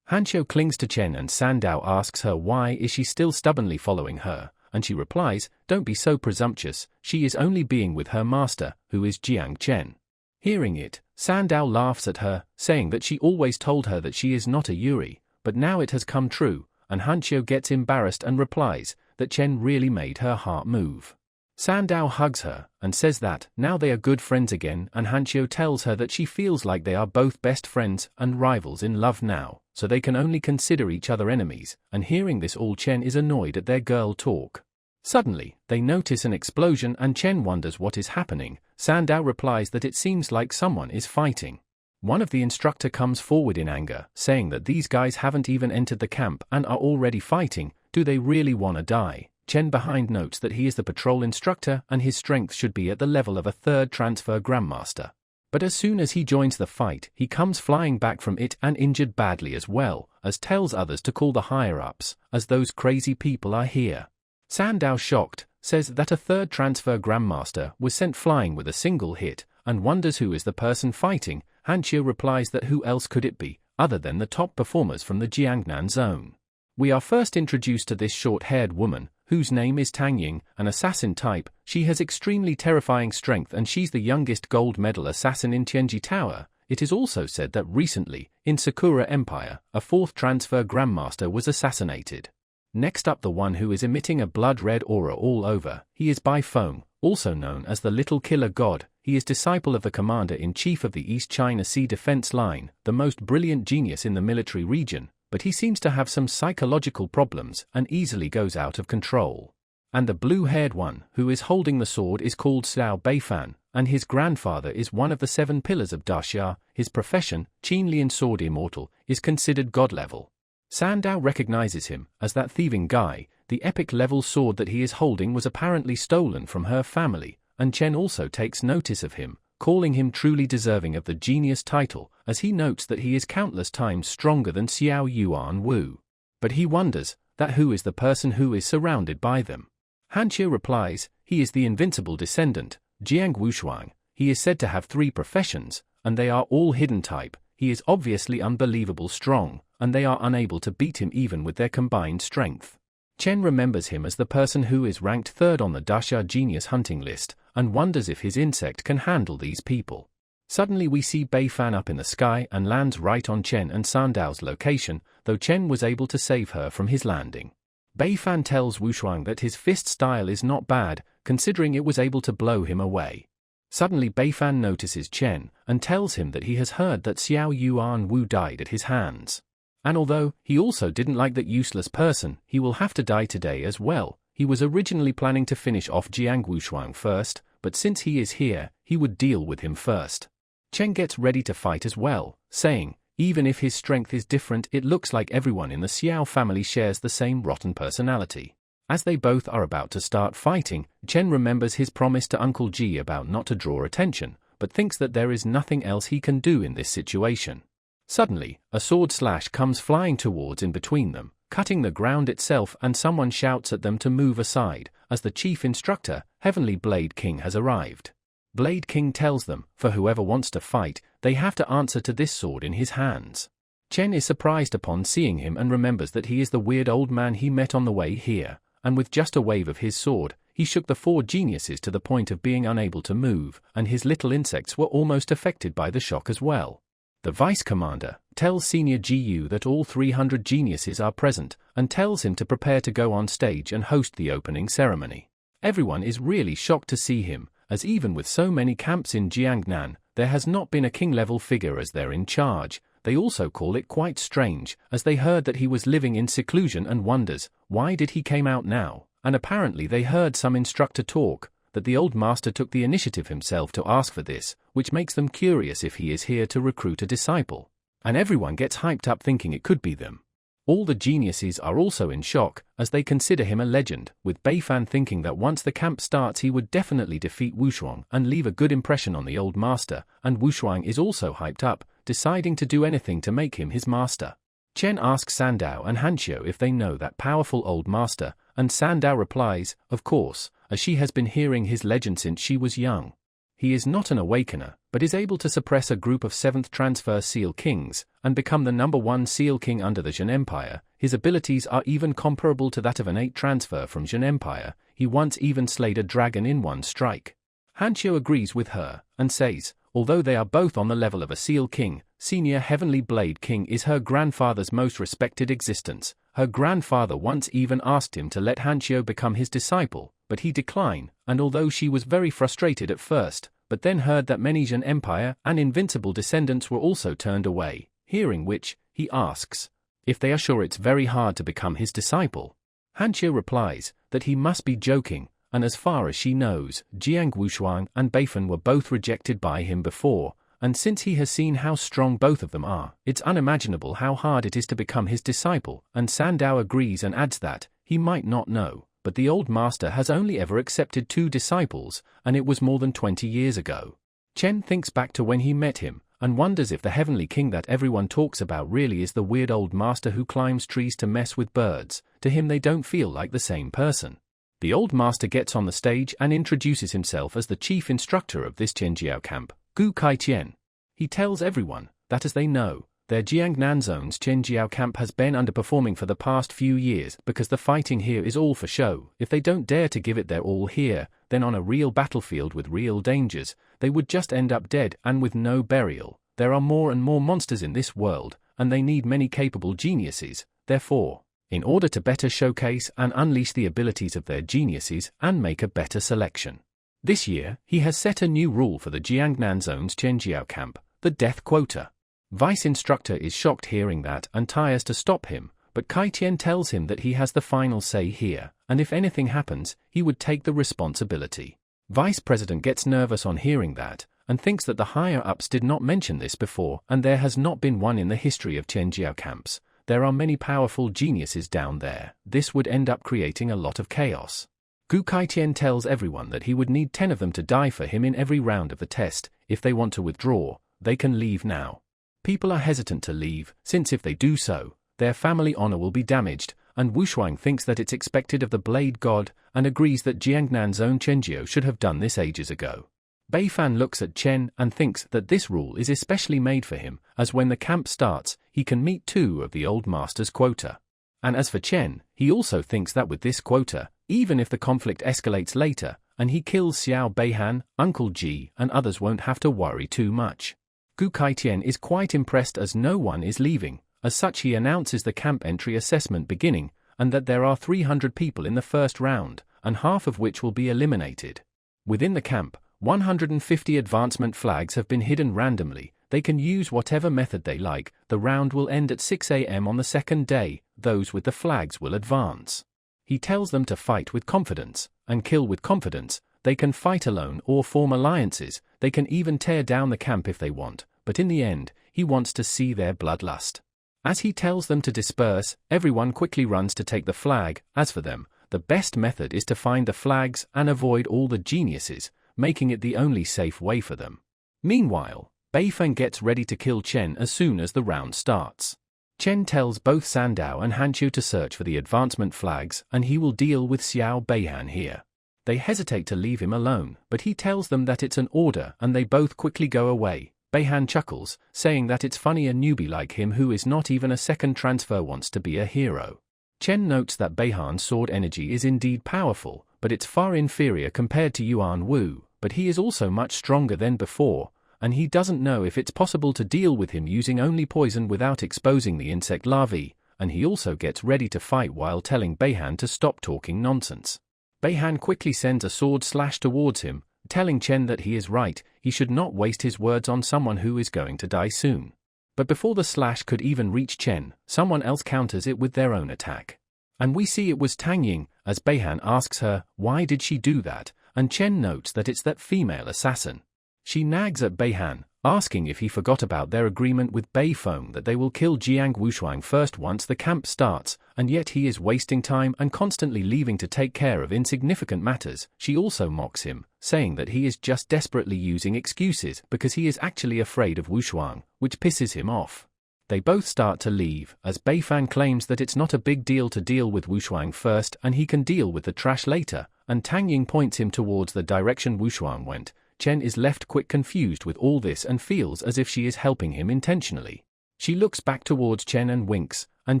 Hanxiu clings to Chen and Sandao asks her why is she still stubbornly following her, and she replies, don't be so presumptuous, she is only being with her master, who is Jiang Chen. Hearing it, Sandao laughs at her, saying that she always told her that she is not a Yuri, but now it has come true, and Hanxiu gets embarrassed and replies that Chen really made her heart move. Sandao hugs her, and says that now they are good friends again, and Hanxiu tells her that she feels like they are both best friends and rivals in love now, so they can only consider each other enemies, and hearing this all Chen is annoyed at their girl talk. Suddenly, they notice an explosion and Chen wonders what is happening. Sandao replies that it seems like someone is fighting. One of the instructor comes forward in anger, saying that these guys haven't even entered the camp and are already fighting. Do they really wanna die? Chen behind notes that he is the patrol instructor and his strength should be at the level of a 3rd transfer grandmaster. But as soon as he joins the fight, he comes flying back from it and injured badly as well, as tells others to call the higher-ups, as those crazy people are here. Sandow, shocked, says that a 3rd transfer grandmaster was sent flying with a single hit, and wonders who is the person fighting. Hanxue replies that who else could it be, other than the top performers from the Jiangnan zone. We are first introduced to this short-haired woman, whose name is Tang Ying, an assassin type. She has extremely terrifying strength and she's the youngest gold medal assassin in Tianji Tower. It is also said that recently, in Sakura Empire, a 4th transfer grandmaster was assassinated. Next up, the one who is emitting a blood-red aura all over, he is Bai Feng, also known as the Little Killer God. He is disciple of the Commander-in-Chief of the East China Sea Defense Line, the most brilliant genius in the military region, but he seems to have some psychological problems and easily goes out of control. And the blue-haired one, who is holding the sword, is called Xiao Beifan, and his grandfather is one of the 7 pillars of Daxia. His profession, Qinlian Sword Immortal, is considered god-level. Sandow recognizes him as that thieving guy. The epic-level sword that he is holding was apparently stolen from her family, and Chen also takes notice of him, calling him truly deserving of the genius title, as he notes that he is countless times stronger than Xiao Yuan Wu. But he wonders that who is the person who is surrounded by them. Hanxue replies, he is the invincible descendant, Jiang Wushuang. He is said to have 3 professions, and they are all hidden type. He is obviously unbelievable strong, and they are unable to beat him even with their combined strength. Chen remembers him as the person who is ranked 3rd on the Daxia Genius Hunting list, and wonders if his insect can handle these people. Suddenly we see Beifan up in the sky and lands right on Chen and Sandow's location, though Chen was able to save her from his landing. Beifan tells Wushuang that his fist style is not bad, considering it was able to blow him away. Suddenly Beifan notices Chen and tells him that he has heard that Xiao Yuan Wu died at his hands. And although he also didn't like that useless person, he will have to die today as well. He was originally planning to finish off Jiang Wushuang first, but since he is here, he would deal with him first. Chen gets ready to fight as well, saying, even if his strength is different, it looks like everyone in the Xiao family shares the same rotten personality. As they both are about to start fighting, Chen remembers his promise to Uncle Ji about not to draw attention, but thinks that there is nothing else he can do in this situation. Suddenly, a sword slash comes flying towards in between them, cutting the ground itself, and someone shouts at them to move aside, as the chief instructor, Heavenly Blade King, has arrived. Blade King tells them, for whoever wants to fight, they have to answer to this sword in his hands. Chen is surprised upon seeing him and remembers that he is the weird old man he met on the way here, and with just a wave of his sword, he shook the 4 geniuses to the point of being unable to move, and his little insects were almost affected by the shock as well. The vice commander tells Senior GU that all 300 geniuses are present, and tells him to prepare to go on stage and host the opening ceremony. Everyone is really shocked to see him, as even with so many camps in Jiangnan, there has not been a king-level figure as their in charge. They also call it quite strange, as they heard that he was living in seclusion and wonders, why did he came out now? And apparently they heard some instructor talk, that the old master took the initiative himself to ask for this, which makes them curious if he is here to recruit a disciple. And everyone gets hyped up thinking it could be them. All the geniuses are also in shock, as they consider him a legend, with Beifan thinking that once the camp starts he would definitely defeat Wushuang and leave a good impression on the old master, and Wushuang is also hyped up, deciding to do anything to make him his master. Chen asks Sandow and Hanxue if they know that powerful old master, and Sandow replies, of course, as she has been hearing his legend since she was young. He is not an awakener, but is able to suppress a group of 7th transfer Seal Kings, and become the #1 Seal King under the Jin Empire. His abilities are even comparable to that of an 8 transfer from Jin Empire. He once even slayed a dragon in one strike. Hanxue agrees with her, and says, although they are both on the level of a Seal King, Senior Heavenly Blade King is her grandfather's most respected existence. Her grandfather once even asked him to let Hanxue become his disciple, but he declined, and although she was very frustrated at first, but then heard that many Jin Empire and invincible descendants were also turned away, hearing which, he asks if they are sure it's very hard to become his disciple. Hanxue replies that he must be joking, and as far as she knows, Jiang Wushuang and Beifan were both rejected by him before, and since he has seen how strong both of them are, it's unimaginable how hard it is to become his disciple, and Sandow agrees and adds that he might not know, but the old master has only ever accepted 2 disciples, and it was more than 20 years ago. Chen thinks back to when he met him, and wonders if the heavenly king that everyone talks about really is the weird old master who climbs trees to mess with birds. To him they don't feel like the same person. The old master gets on the stage and introduces himself as the chief instructor of this Chenjiao camp, Gu Kaitian. He tells everyone that, as they know, their Jiangnan zone's Chenjiao camp has been underperforming for the past few years because the fighting here is all for show. If they don't dare to give it their all here, then on a real battlefield with real dangers, they would just end up dead and with no burial. There are more and more monsters in this world, and they need many capable geniuses. Therefore, in order to better showcase and unleash the abilities of their geniuses and make a better selection, this year he has set a new rule for the Jiangnan zone's Chenjiao camp, the death quota. Vice instructor is shocked hearing that and tries to stop him, but Kaitian tells him that he has the final say here, and if anything happens, he would take the responsibility. Vice president gets nervous on hearing that, and thinks that the higher-ups did not mention this before, and there has not been one in the history of Chenjiao camps. There are many powerful geniuses down there. This would end up creating a lot of chaos. Gu Kaitian tells everyone that he would need 10 of them to die for him in every round of the test. If they want to withdraw, they can leave now. People are hesitant to leave, since if they do so, their family honor will be damaged, and Wushuang thinks that it's expected of the Blade God, and agrees that Jiangnan's own Chenjiao should have done this ages ago. Beifan looks at Chen and thinks that this rule is especially made for him, as when the camp starts, he can meet 2 of the old master's quota. And as for Chen, he also thinks that with this quota, even if the conflict escalates later, and he kills Xiao Beihan, Uncle Ji, and others won't have to worry too much. Gu Kaitian is quite impressed as no one is leaving. As such, he announces the camp entry assessment beginning, and that there are 300 people in the first round, and half of which will be eliminated. Within the camp, 150 advancement flags have been hidden randomly. They can use whatever method they like. The round will end at 6 a.m. on the second day. Those with the flags will advance. He tells them to fight with confidence, and kill with confidence. They can fight alone or form alliances. They can even tear down the camp if they want, but in the end, he wants to see their bloodlust. As he tells them to disperse, everyone quickly runs to take the flag. As for them, the best method is to find the flags and avoid all the geniuses, making it the only safe way for them. Meanwhile, Beifeng gets ready to kill Chen as soon as the round starts. Chen tells both Sandao and Hanqiu to search for the advancement flags, and he will deal with Xiao Beihan here. They hesitate to leave him alone, but he tells them that it's an order and they both quickly go away. Beihan chuckles, saying that it's funny a newbie like him who is not even a second transfer wants to be a hero. Chen notes that Beihan's sword energy is indeed powerful, but it's far inferior compared to Yuan Wu, but he is also much stronger than before, and he doesn't know if it's possible to deal with him using only poison without exposing the insect larvae, and he also gets ready to fight while telling Beihan to stop talking nonsense. Beihan quickly sends a sword slash towards him, telling Chen that he is right, he should not waste his words on someone who is going to die soon. But before the slash could even reach Chen, someone else counters it with their own attack. And we see it was Tang Ying, as Beihan asks her, why did she do that, and Chen notes that it's that female assassin. She nags at Beihan, asking if he forgot about their agreement with Beifeng that they will kill Jiang Wushuang first once the camp starts, and yet he is wasting time and constantly leaving to take care of insignificant matters. She also mocks him, saying that he is just desperately using excuses because he is actually afraid of Wushuang, which pisses him off. They both start to leave, as Beifan claims that it's not a big deal to deal with Wushuang first and he can deal with the trash later, and Tang Ying points him towards the direction Wushuang went. Chen is left quite confused with all this and feels as if she is helping him intentionally. She looks back towards Chen and winks, and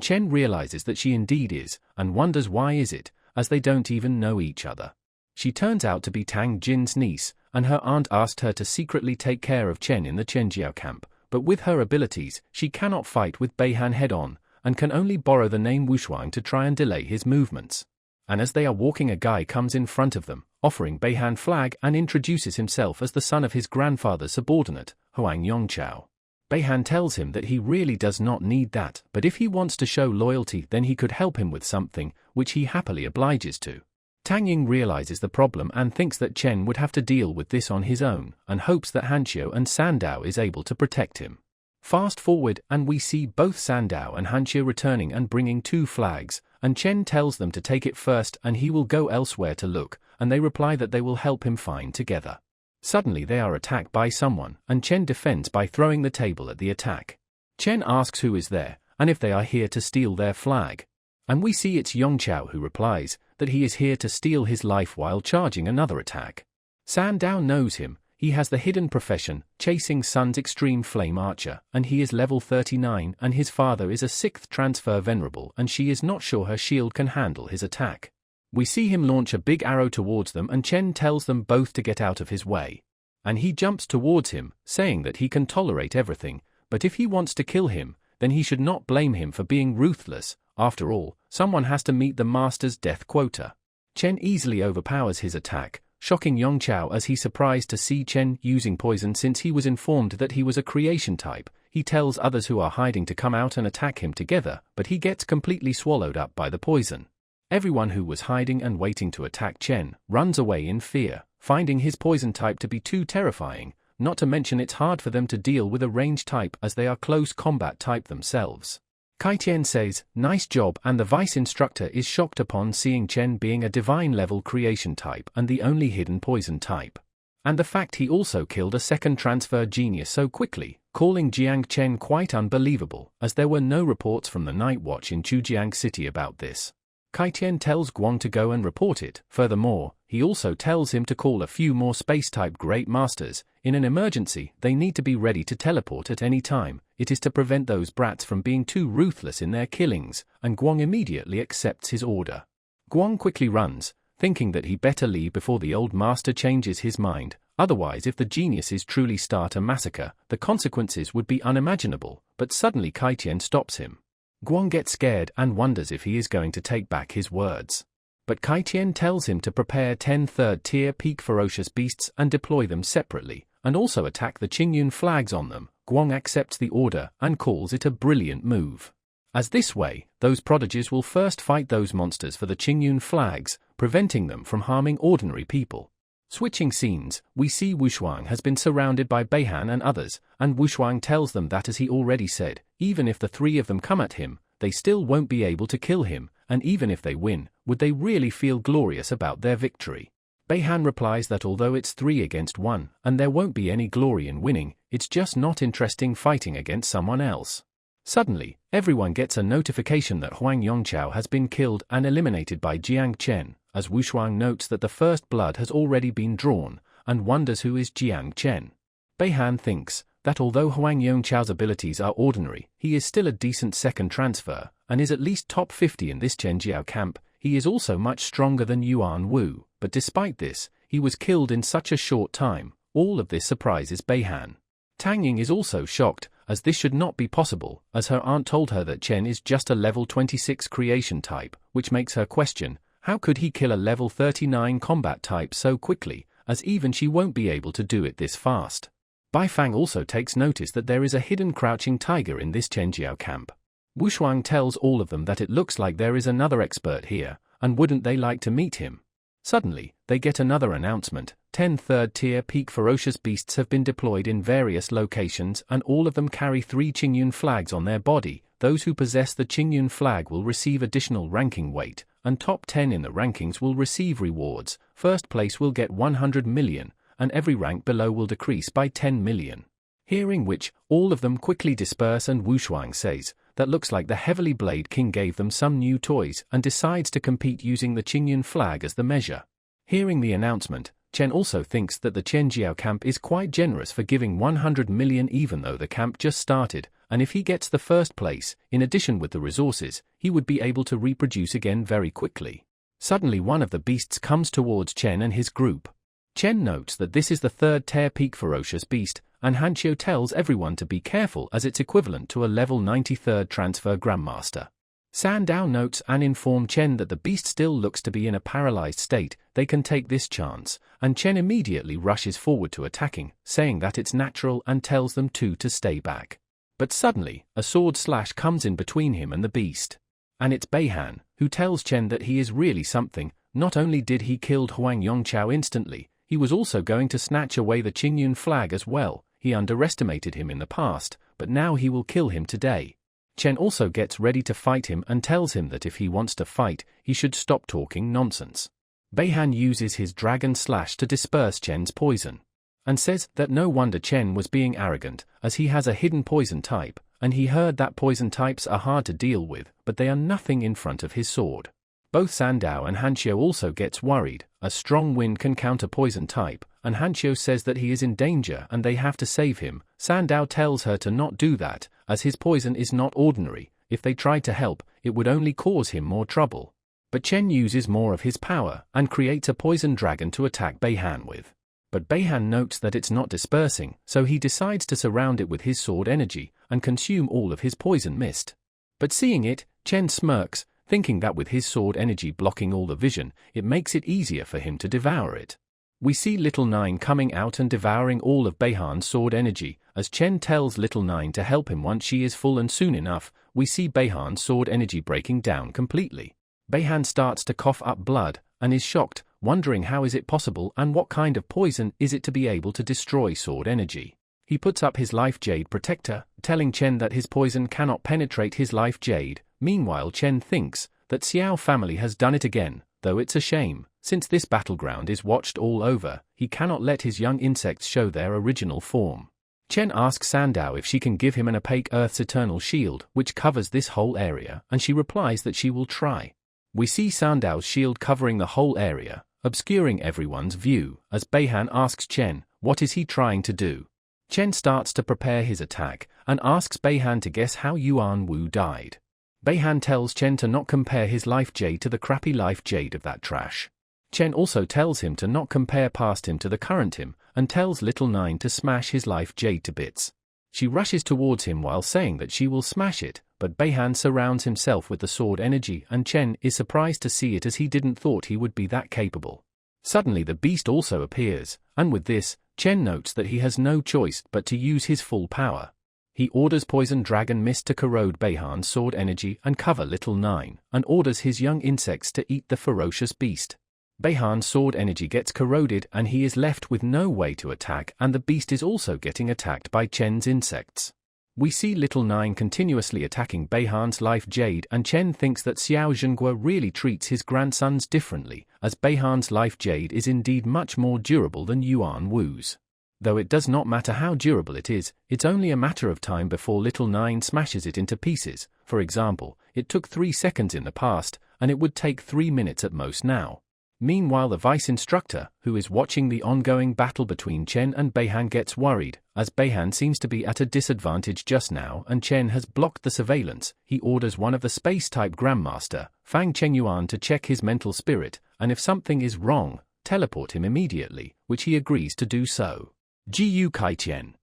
Chen realizes that she indeed is, and wonders why is it, as they don't even know each other. She turns out to be Tang Jin's niece, and her aunt asked her to secretly take care of Chen in the Chenjiao camp, but with her abilities, she cannot fight with Beihan head-on, and can only borrow the name Wushuang to try and delay his movements. And as they are walking, a guy comes in front of them, offering Beihan flag and introduces himself as the son of his grandfather's subordinate, Huang Yongchao. Beihan tells him that he really does not need that, but if he wants to show loyalty then he could help him with something, which he happily obliges to. Tang Ying realizes the problem and thinks that Chen would have to deal with this on his own, and hopes that Hanqiu and Sandao is able to protect him. Fast forward and we see both Sandao and Hanqiu returning and bringing 2 flags, and Chen tells them to take it first and he will go elsewhere to look, and they reply that they will help him find together. Suddenly they are attacked by someone, and Chen defends by throwing the table at the attack. Chen asks who is there, and if they are here to steal their flag. And we see it's Yongchao who replies that he is here to steal his life while charging another attack. Sandow knows him. He has the hidden profession, chasing Sun's extreme flame archer, and he is level 39 and his father is a 6th transfer venerable and she is not sure her shield can handle his attack. We see him launch a big arrow towards them and Chen tells them both to get out of his way. And he jumps towards him, saying that he can tolerate everything, but if he wants to kill him, then he should not blame him for being ruthless. After all, someone has to meet the master's death quota. Chen easily overpowers his attack, shocking Yongchao as he's surprised to see Chen using poison since he was informed that he was a creation type. He tells others who are hiding to come out and attack him together, but he gets completely swallowed up by the poison. Everyone who was hiding and waiting to attack Chen runs away in fear, finding his poison type to be too terrifying, not to mention it's hard for them to deal with a range type as they are close combat type themselves. Kai Tian says, "Nice job," and the vice instructor is shocked upon seeing Chen being a divine level creation type and the only hidden poison type. And the fact he also killed a 2nd transfer genius so quickly, calling Jiang Chen quite unbelievable, as there were no reports from the Night Watch in Chujiang City about this. Kai Tian tells Guang to go and report it. Furthermore, he also tells him to call a few more space-type Great Masters. In an emergency, they need to be ready to teleport at any time. It is to prevent those brats from being too ruthless in their killings, and Guang immediately accepts his order. Guang quickly runs, thinking that he better leave before the old master changes his mind. Otherwise, if the geniuses truly start a massacre, the consequences would be unimaginable. But suddenly Kai Tian stops him. Guang gets scared and wonders if he is going to take back his words. But Kai Tian tells him to prepare 10 3rd-tier peak ferocious beasts and deploy them separately, and also attack the Qingyun flags on them. Guang accepts the order and calls it a brilliant move. As this way, those prodigies will first fight those monsters for the Qingyun flags, preventing them from harming ordinary people. Switching scenes, we see Wushuang has been surrounded by Beihan and others, and Wushuang tells them that as he already said, even if the 3 of them come at him, they still won't be able to kill him, and even if they win, would they really feel glorious about their victory? Beihan replies that although it's 3 against 1, and there won't be any glory in winning, it's just not interesting fighting against someone else. Suddenly, everyone gets a notification that Huang Yongchao has been killed and eliminated by Jiang Chen, as Wushuang notes that the first blood has already been drawn, and wonders who is Jiang Chen. Beihan thinks that although Huang Yongchao's abilities are ordinary, he is still a decent 2nd transfer, and is at least top 50 in this Chenjiao camp. He is also much stronger than Yuan Wu, but despite this, he was killed in such a short time. All of this surprises Beihan. Tang Ying is also shocked, as this should not be possible, as her aunt told her that Chen is just a level 26 creation type, which makes her question, how could he kill a level 39 combat type so quickly, as even she won't be able to do it this fast. Bai Fang also takes notice that there is a hidden crouching tiger in this Chenjiao camp. Wushuang tells all of them that it looks like there is another expert here, and wouldn't they like to meet him? Suddenly, they get another announcement. 10 3rd-tier peak ferocious beasts have been deployed in various locations and all of them carry 3 Qingyun flags on their body. Those who possess the Qingyun flag will receive additional ranking weight, and top 10 in the rankings will receive rewards. First place will get 100 million, and every rank below will decrease by 10 million. Hearing which, all of them quickly disperse and Wushuang says, that looks like the Heavily Blade King gave them some new toys and decides to compete using the Qingyun flag as the measure. Hearing the announcement, Chen also thinks that the Chenjiao camp is quite generous for giving 100 million even though the camp just started, and if he gets the first place, in addition with the resources, he would be able to reproduce again very quickly. Suddenly one of the beasts comes towards Chen and his group. Chen notes that this is the 3rd-tier peak ferocious beast, and Hanqiu tells everyone to be careful as it's equivalent to a level 93rd transfer Grandmaster. Sandow notes and informs Chen that the beast still looks to be in a paralyzed state. They can take this chance, and Chen immediately rushes forward to attacking, saying that it's natural and tells them to stay back. But suddenly, a sword slash comes in between him and the beast. And it's Beihan, who tells Chen that he is really something. Not only did he kill Huang Yongchao instantly, he was also going to snatch away the Qingyun flag as well. He underestimated him in the past, but now he will kill him today. Chen also gets ready to fight him and tells him that if he wants to fight, he should stop talking nonsense. Beihan uses his dragon slash to disperse Chen's poison, and says that no wonder Chen was being arrogant, as he has a hidden poison type, and he heard that poison types are hard to deal with, but they are nothing in front of his sword. Both Sandow and Hanxiu also gets worried. A strong wind can counter poison type, and Hanxiu says that he is in danger and they have to save him. Sandow tells her to not do that, as his poison is not ordinary. If they tried to help, it would only cause him more trouble. But Chen uses more of his power and creates a poison dragon to attack Beihan with. But Beihan notes that it's not dispersing, so he decides to surround it with his sword energy and consume all of his poison mist. But seeing it, Chen smirks, thinking that with his sword energy blocking all the vision, it makes it easier for him to devour it. We see Little Nine coming out and devouring all of Beihan's sword energy, as Chen tells Little Nine to help him once she is full, and soon enough, we see Beihan's sword energy breaking down completely. Beihan starts to cough up blood, and is shocked, wondering how is it possible and what kind of poison is it to be able to destroy sword energy. He puts up his life jade protector, telling Chen that his poison cannot penetrate his life jade. Meanwhile, Chen thinks that Xiao family has done it again, though it's a shame. Since this battleground is watched all over, he cannot let his young insects show their original form. Chen asks Sandow if she can give him an opaque Earth's eternal shield, which covers this whole area, and she replies that she will try. We see Sandow's shield covering the whole area, obscuring everyone's view, as Beihan asks Chen, what is he trying to do? Chen starts to prepare his attack, and asks Beihan to guess how Yuan Wu died. Beihan tells Chen to not compare his life jade to the crappy life jade of that trash. Chen also tells him to not compare past him to the current him, and tells Little Nine to smash his life jade to bits. She rushes towards him while saying that she will smash it, but Beihan surrounds himself with the sword energy, and Chen is surprised to see it, as he didn't thought he would be that capable. Suddenly the beast also appears, and with this, Chen notes that he has no choice but to use his full power. He orders Poison Dragon Mist to corrode Beihan's sword energy and cover Little Nine, and orders his young insects to eat the ferocious beast. Beihan's sword energy gets corroded and he is left with no way to attack, and the beast is also getting attacked by Chen's insects. We see Little Nine continuously attacking Beihan's life jade, and Chen thinks that Xiao Zhenghua really treats his grandsons differently, as Beihan's life jade is indeed much more durable than Yuan Wu's. Though it does not matter how durable it is, it's only a matter of time before Little Nine smashes it into pieces. For example, it took 3 seconds in the past, and it would take 3 minutes at most now. Meanwhile, the vice instructor, who is watching the ongoing battle between Chen and Beihan, gets worried, as Beihan seems to be at a disadvantage just now and Chen has blocked the surveillance. He orders one of the space-type Grandmaster, Fang Chengyuan, to check his mental spirit, and if something is wrong, teleport him immediately, which he agrees to do so. Jiu Kaiqian,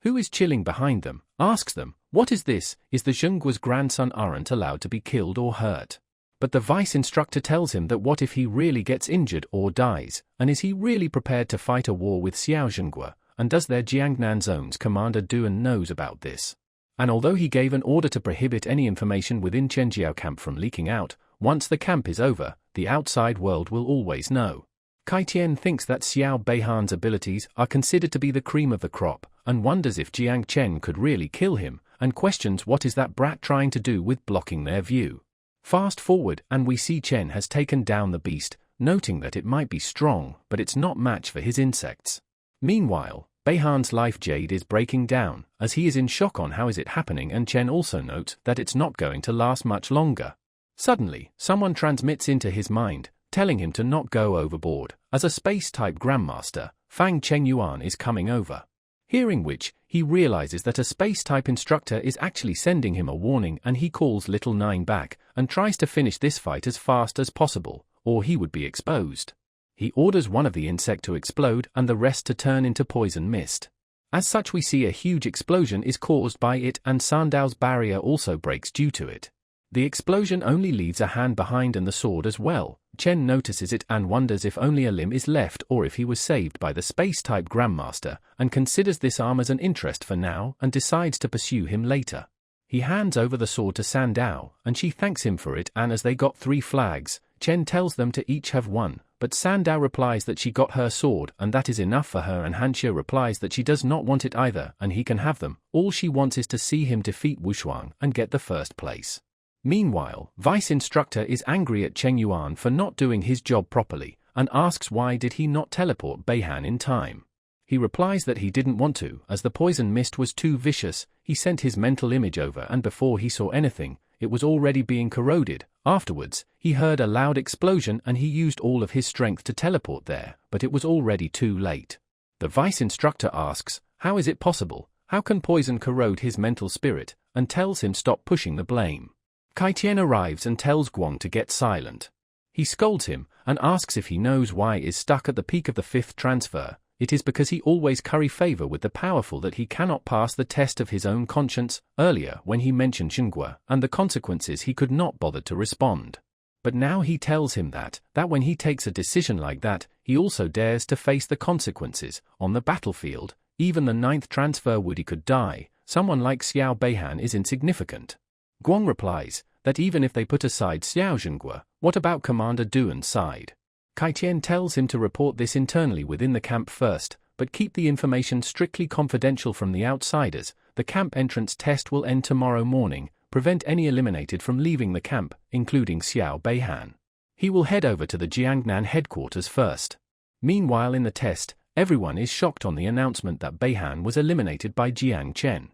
who is chilling behind them, asks them, what is this? Is the Zhenghua's grandson aren't allowed to be killed or hurt? But the vice instructor tells him that what if he really gets injured or dies, and is he really prepared to fight a war with Xiao Zhenghua, and does their Jiangnan Zone's commander Duan knows about this? And although he gave an order to prohibit any information within Chenjiao camp from leaking out, once the camp is over, the outside world will always know. Kaitian thinks that Xiao Beihan's abilities are considered to be the cream of the crop, and wonders if Jiang Chen could really kill him, and questions what is that brat trying to do with blocking their view. Fast forward, and we see Chen has taken down the beast, noting that it might be strong, but it's not match for his insects. Meanwhile, Beihan's life jade is breaking down, as he is in shock on how is it happening, and Chen also notes that it's not going to last much longer. Suddenly, someone transmits into his mind, telling him to not go overboard, as a space-type Grandmaster, Fang Chengyuan, is coming over. Hearing which, he realizes that a space-type instructor is actually sending him a warning, and he calls Little Nine back and tries to finish this fight as fast as possible, or he would be exposed. He orders one of the insect to explode and the rest to turn into poison mist. As such, we see a huge explosion is caused by it, and Sandow's barrier also breaks due to it. The explosion only leaves a hand behind and the sword as well. Chen notices it and wonders if only a limb is left or if he was saved by the space-type Grandmaster, and considers this arm as an interest for now and decides to pursue him later. He hands over the sword to Sandow, and she thanks him for it, and as they got 3 flags, Chen tells them to each have 1, but Sandao replies that she got her sword and that is enough for her, and Hanxia replies that she does not want it either and he can have them. All she wants is to see him defeat Wushuang and get the first place. Meanwhile, Vice Instructor is angry at Cheng Yuan for not doing his job properly and asks why did he not teleport Beihan in time. He replies that he didn't want to, as the poison mist was too vicious. He sent his mental image over and before he saw anything, it was already being corroded. Afterwards, he heard a loud explosion and he used all of his strength to teleport there, but it was already too late. The Vice Instructor asks, how is it possible? How can poison corrode his mental spirit? And tells him stop pushing the blame. Kai Tian arrives and tells Guang to get silent. He scolds him and asks if he knows why he is stuck at the peak of the 5th transfer. It is because he always curry favor with the powerful that he cannot pass the test of his own conscience. Earlier, when he mentioned Xingua and the consequences, he could not bother to respond. But now he tells him that when he takes a decision like that, he also dares to face the consequences. On the battlefield, even the 9th transfer would he could die. Someone like Xiao Beihan is insignificant. Guang replies that even if they put aside Xiao Xingua, what about Commander Duan's side? Kai Tian tells him to report this internally within the camp first, but keep the information strictly confidential from the outsiders. The camp entrance test will end tomorrow morning. Prevent any eliminated from leaving the camp, including Xiao Beihan. He will head over to the Jiangnan headquarters first. Meanwhile in the test, everyone is shocked on the announcement that Beihan was eliminated by Jiang Chen.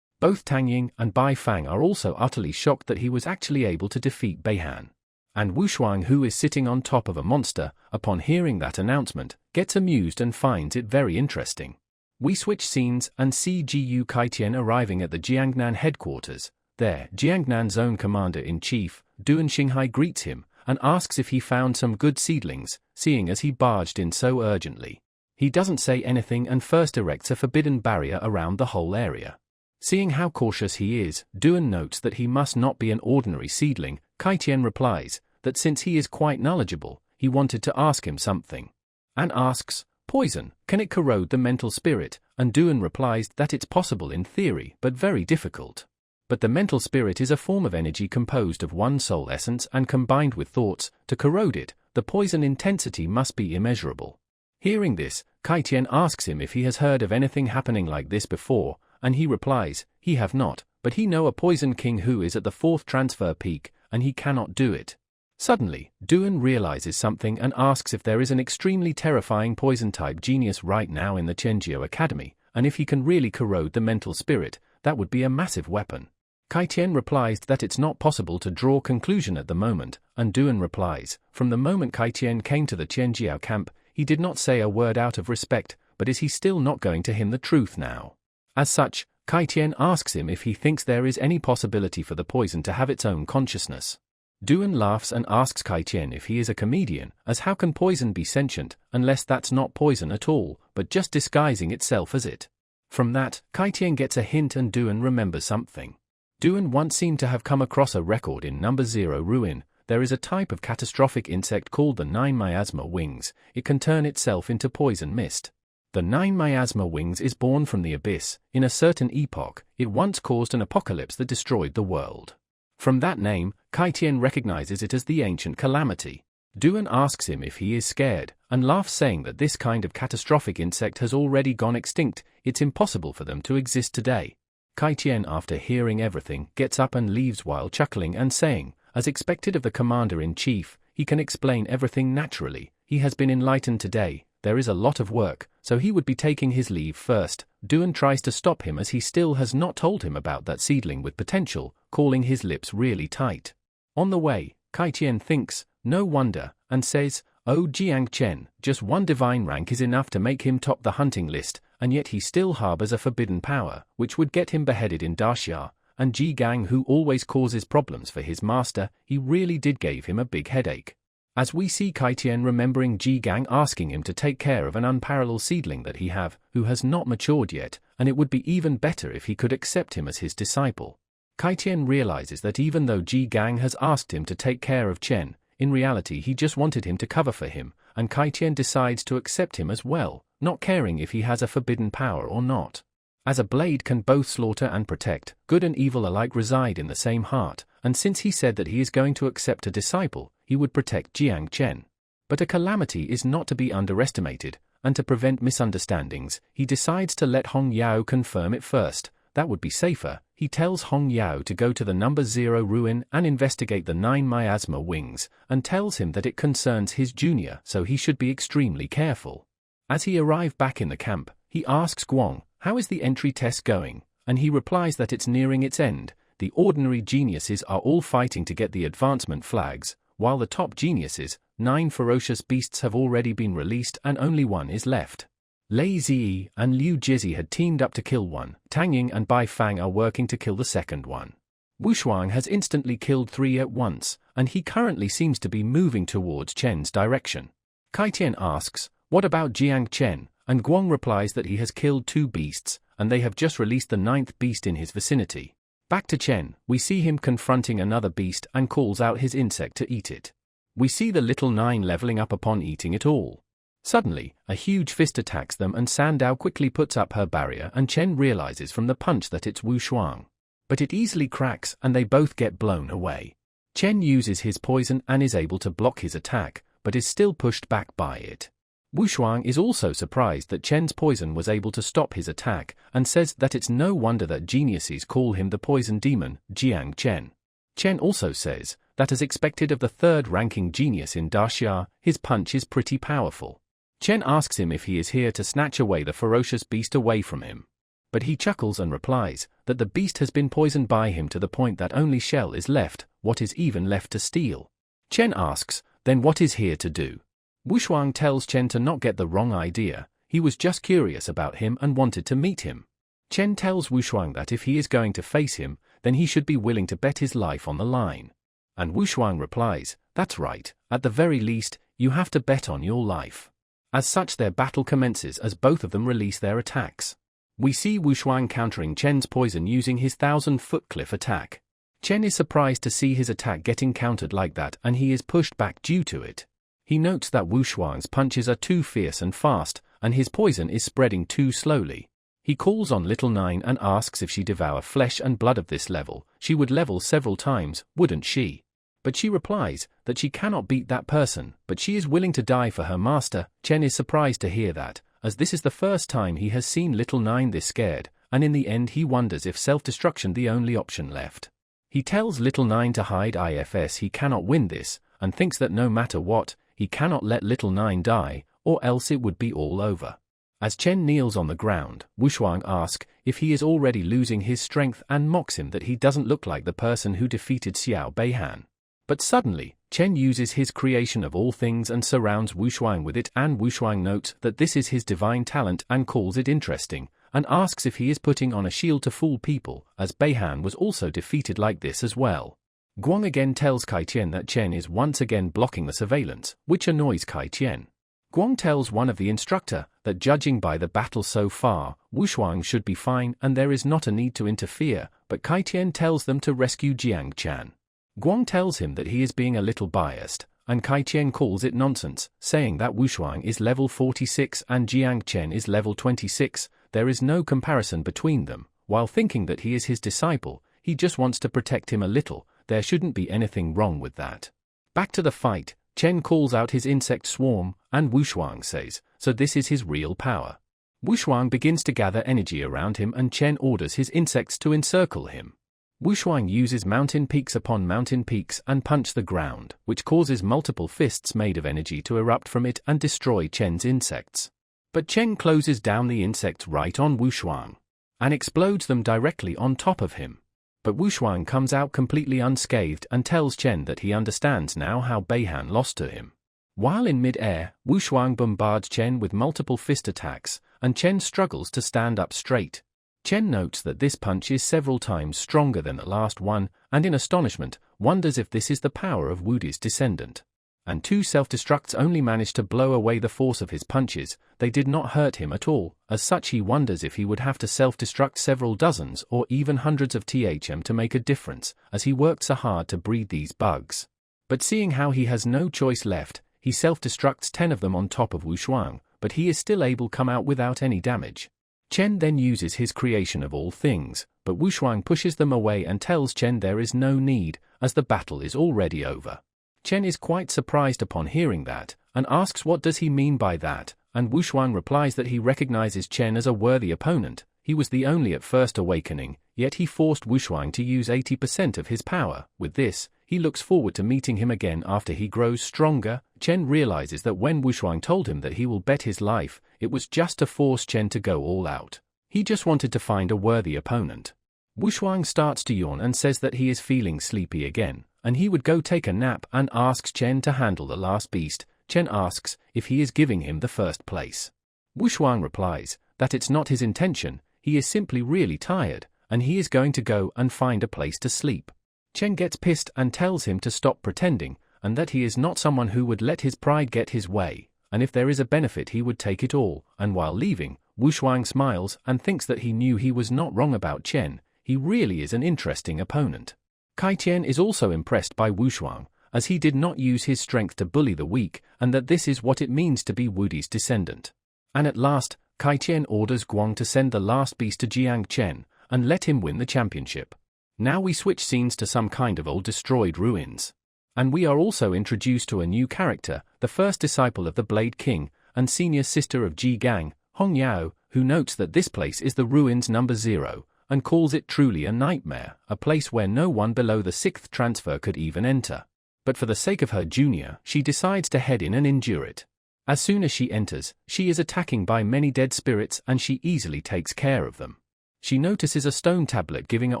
Both Tang Ying and Bai Fang are also utterly shocked that he was actually able to defeat Beihan. And Wushuang, who is sitting on top of a monster, upon hearing that announcement, gets amused and finds it very interesting. We switch scenes and see Gu Kaitian arriving at the Jiangnan headquarters. There, Jiangnan's own commander-in-chief, Duan Xinghai, greets him and asks if he found some good seedlings, seeing as he barged in so urgently. He doesn't say anything and first erects a forbidden barrier around the whole area. Seeing how cautious he is, Duan notes that he must not be an ordinary seedling. Kaitian replies that since he is quite knowledgeable, he wanted to ask him something. And asks, poison, can it corrode the mental spirit? And Duan replies that it's possible in theory, but very difficult. But the mental spirit is a form of energy composed of one soul essence and combined with thoughts. To corrode it, the poison intensity must be immeasurable. Hearing this, Kaitian asks him if he has heard of anything happening like this before, and he replies, he have not, but he know a poison king who is at the 4th transfer peak, and he cannot do it. Suddenly, Duan realizes something and asks if there is an extremely terrifying poison-type genius right now in the Chenjiao Academy, and if he can really corrode the mental spirit, that would be a massive weapon. Kaitian replies that it's not possible to draw conclusion at the moment, and Duan replies, from the moment Kaitian came to the Chenjiao camp, he did not say a word out of respect, but is he still not going to him the truth now? As such, Kaitian asks him if he thinks there is any possibility for the poison to have its own consciousness. Duan laughs and asks Kaitian if he is a comedian, as how can poison be sentient, unless that's not poison at all, but just disguising itself as it. From that, Kaitian gets a hint and Duan remembers something. Duan once seemed to have come across a record in number 0 ruin. There is a type of catastrophic insect called the 9 miasma wings. It can turn itself into poison mist. The 9 miasma wings is born from the abyss. In a certain epoch, it once caused an apocalypse that destroyed the world. From that name, Kaitian recognizes it as the ancient calamity. Duan asks him if he is scared, and laughs saying that this kind of catastrophic insect has already gone extinct. It's impossible for them to exist today. Kaitian, after hearing everything, gets up and leaves while chuckling and saying, as expected of the commander-in-chief, he can explain everything naturally. He has been enlightened today. There is a lot of work, so he would be taking his leave first. Duan tries to stop him as he still has not told him about that seedling with potential, calling his lips really tight. On the way, Kaitian thinks, no wonder, and says, oh Jiang Chen, just one divine rank is enough to make him top the hunting list, and yet he still harbors a forbidden power, which would get him beheaded in Daxia, and Ji Gang, who always causes problems for his master, he really did give him a big headache. As we see Kaitian remembering Ji Gang asking him to take care of an unparalleled seedling that he have, who has not matured yet, and it would be even better if he could accept him as his disciple. Kaitian realizes that even though Ji Gang has asked him to take care of Chen, in reality he just wanted him to cover for him, and Kaitian decides to accept him as well, not caring if he has a forbidden power or not. As a blade can both slaughter and protect, good and evil alike reside in the same heart, and since he said that he is going to accept a disciple, he would protect Jiang Chen. But a calamity is not to be underestimated, and to prevent misunderstandings, he decides to let Hong Yao confirm it first. That would be safer. He tells Hong Yao to go to the number 0 ruin and investigate the 9 miasma wings, and tells him that it concerns his junior, so he should be extremely careful. As he arrives back in the camp, he asks Guang, "How is the entry test going?" And he replies that it's nearing its end. The ordinary geniuses are all fighting to get the advancement flags, while the top geniuses, 9 ferocious beasts, have already been released and only one is left. Lei Ziyi and Liu Jizhi had teamed up to kill one. Tang Ying and Bai Fang are working to kill the second one. Wu Shuang has instantly killed 3 at once, and he currently seems to be moving towards Chen's direction. Kai Tian asks, "What about Jiang Chen?" And Guang replies that he has killed 2 beasts, and they have just released the 9th beast in his vicinity. Back to Chen, we see him confronting another beast and calls out his insect to eat it. We see the little 9 leveling up upon eating it all. Suddenly, a huge fist attacks them and Sandao quickly puts up her barrier and Chen realizes from the punch that it's Wu Shuang. But it easily cracks and they both get blown away. Chen uses his poison and is able to block his attack, but is still pushed back by it. Wu Shuang is also surprised that Chen's poison was able to stop his attack and says that it's no wonder that geniuses call him the poison demon, Jiang Chen. Chen also says that as expected of the 3rd-ranking genius in Daxia, his punch is pretty powerful. Chen asks him if he is here to snatch away the ferocious beast away from him. But he chuckles and replies that the beast has been poisoned by him to the point that only shell is left, what is even left to steal. Chen asks, then what is here to do? Wu Shuang tells Chen to not get the wrong idea, he was just curious about him and wanted to meet him. Chen tells Wu Shuang that if he is going to face him, then he should be willing to bet his life on the line. And Wu Shuang replies, that's right, at the very least, you have to bet on your life. As such their battle commences as both of them release their attacks. We see Wu Shuang countering Chen's poison using his 1,000-foot cliff attack. Chen is surprised to see his attack getting countered like that and he is pushed back due to it. He notes that Wu Shuang's punches are too fierce and fast, and his poison is spreading too slowly. He calls on Little Nine and asks if she devour flesh and blood of this level, she would level several times, wouldn't she? But she replies that she cannot beat that person, but she is willing to die for her master. Chen is surprised to hear that, as this is the first time he has seen Little Nine this scared, and in the end he wonders if self-destruction the only option left. He tells Little Nine to hide ifs he cannot win this, and thinks that no matter what, he cannot let Little Nine die, or else it would be all over. As Chen kneels on the ground, Wu Shuang asks if he is already losing his strength and mocks him that he doesn't look like the person who defeated Xiao Beihan. But suddenly, Chen uses his creation of all things and surrounds Wu Shuang with it, and Wu Shuang notes that this is his divine talent and calls it interesting, and asks if he is putting on a shield to fool people, as Beihan was also defeated like this as well. Guang again tells Kai Tian that Chen is once again blocking the surveillance, which annoys Kai Tian. Guang tells one of the instructor that judging by the battle so far, Wu Shuang should be fine and there is not a need to interfere, but Kai Tian tells them to rescue Jiang Chan. Guang tells him that he is being a little biased, and Kai Tian calls it nonsense, saying that Wu Shuang is level 46 and Jiang Chen is level 26, there is no comparison between them. While thinking that he is his disciple, he just wants to protect him a little, there shouldn't be anything wrong with that. Back to the fight, Chen calls out his insect swarm, and Wu Shuang says, so this is his real power. Wu Shuang begins to gather energy around him and Chen orders his insects to encircle him. Wu Shuang uses mountain peaks upon mountain peaks and punch the ground, which causes multiple fists made of energy to erupt from it and destroy Chen's insects. But Chen closes down the insects right on Wu Shuang, and explodes them directly on top of him. But Wu Shuang comes out completely unscathed and tells Chen that he understands now how Beihan lost to him. While in mid-air, Wu Shuang bombards Chen with multiple fist attacks, and Chen struggles to stand up straight. Chen notes that this punch is several times stronger than the last one, and in astonishment, wonders if this is the power of Wudi's descendant. And 2 self-destructs only managed to blow away the force of his punches, they did not hurt him at all, as such he wonders if he would have to self-destruct several dozens or even hundreds of THM to make a difference, as he worked so hard to breed these bugs. But seeing how he has no choice left, he self-destructs 10 of them on top of Wu Shuang, but he is still able to come out without any damage. Chen then uses his creation of all things, but Wu Shuang pushes them away and tells Chen there is no need, as the battle is already over. Chen is quite surprised upon hearing that, and asks what does he mean by that, and Wushuang replies that he recognizes Chen as a worthy opponent. He was the only at first awakening, yet he forced Wushuang to use 80% of his power. With this, he looks forward to meeting him again after he grows stronger. Chen realizes that when Wushuang told him that he will bet his life, it was just to force Chen to go all out. He just wanted to find a worthy opponent. Wushuang starts to yawn and says that he is feeling sleepy again, and he would go take a nap and asks Chen to handle the last beast. Chen asks if he is giving him the first place. Wushuang replies that it's not his intention, he is simply really tired, and he is going to go and find a place to sleep. Chen gets pissed and tells him to stop pretending, and that he is not someone who would let his pride get his way, and if there is a benefit he would take it all, and while leaving, Wushuang smiles and thinks that he knew he was not wrong about Chen, he really is an interesting opponent. Kai Tian is also impressed by Wushuang, as he did not use his strength to bully the weak, and that this is what it means to be Wudi's descendant. And at last, Kai Tian orders Guang to send the last beast to Jiang Chen, and let him win the championship. Now we switch scenes to some kind of old destroyed ruins. And we are also introduced to a new character, the first disciple of the Blade King, and senior sister of Ji Gang, Hong Yao, who notes that this place is the ruins number 0, and calls it truly a nightmare, a place where no one below the 6th transfer could even enter. But for the sake of her junior, she decides to head in and endure it. As soon as she enters, she is attacking by many dead spirits and she easily takes care of them. She notices a stone tablet giving an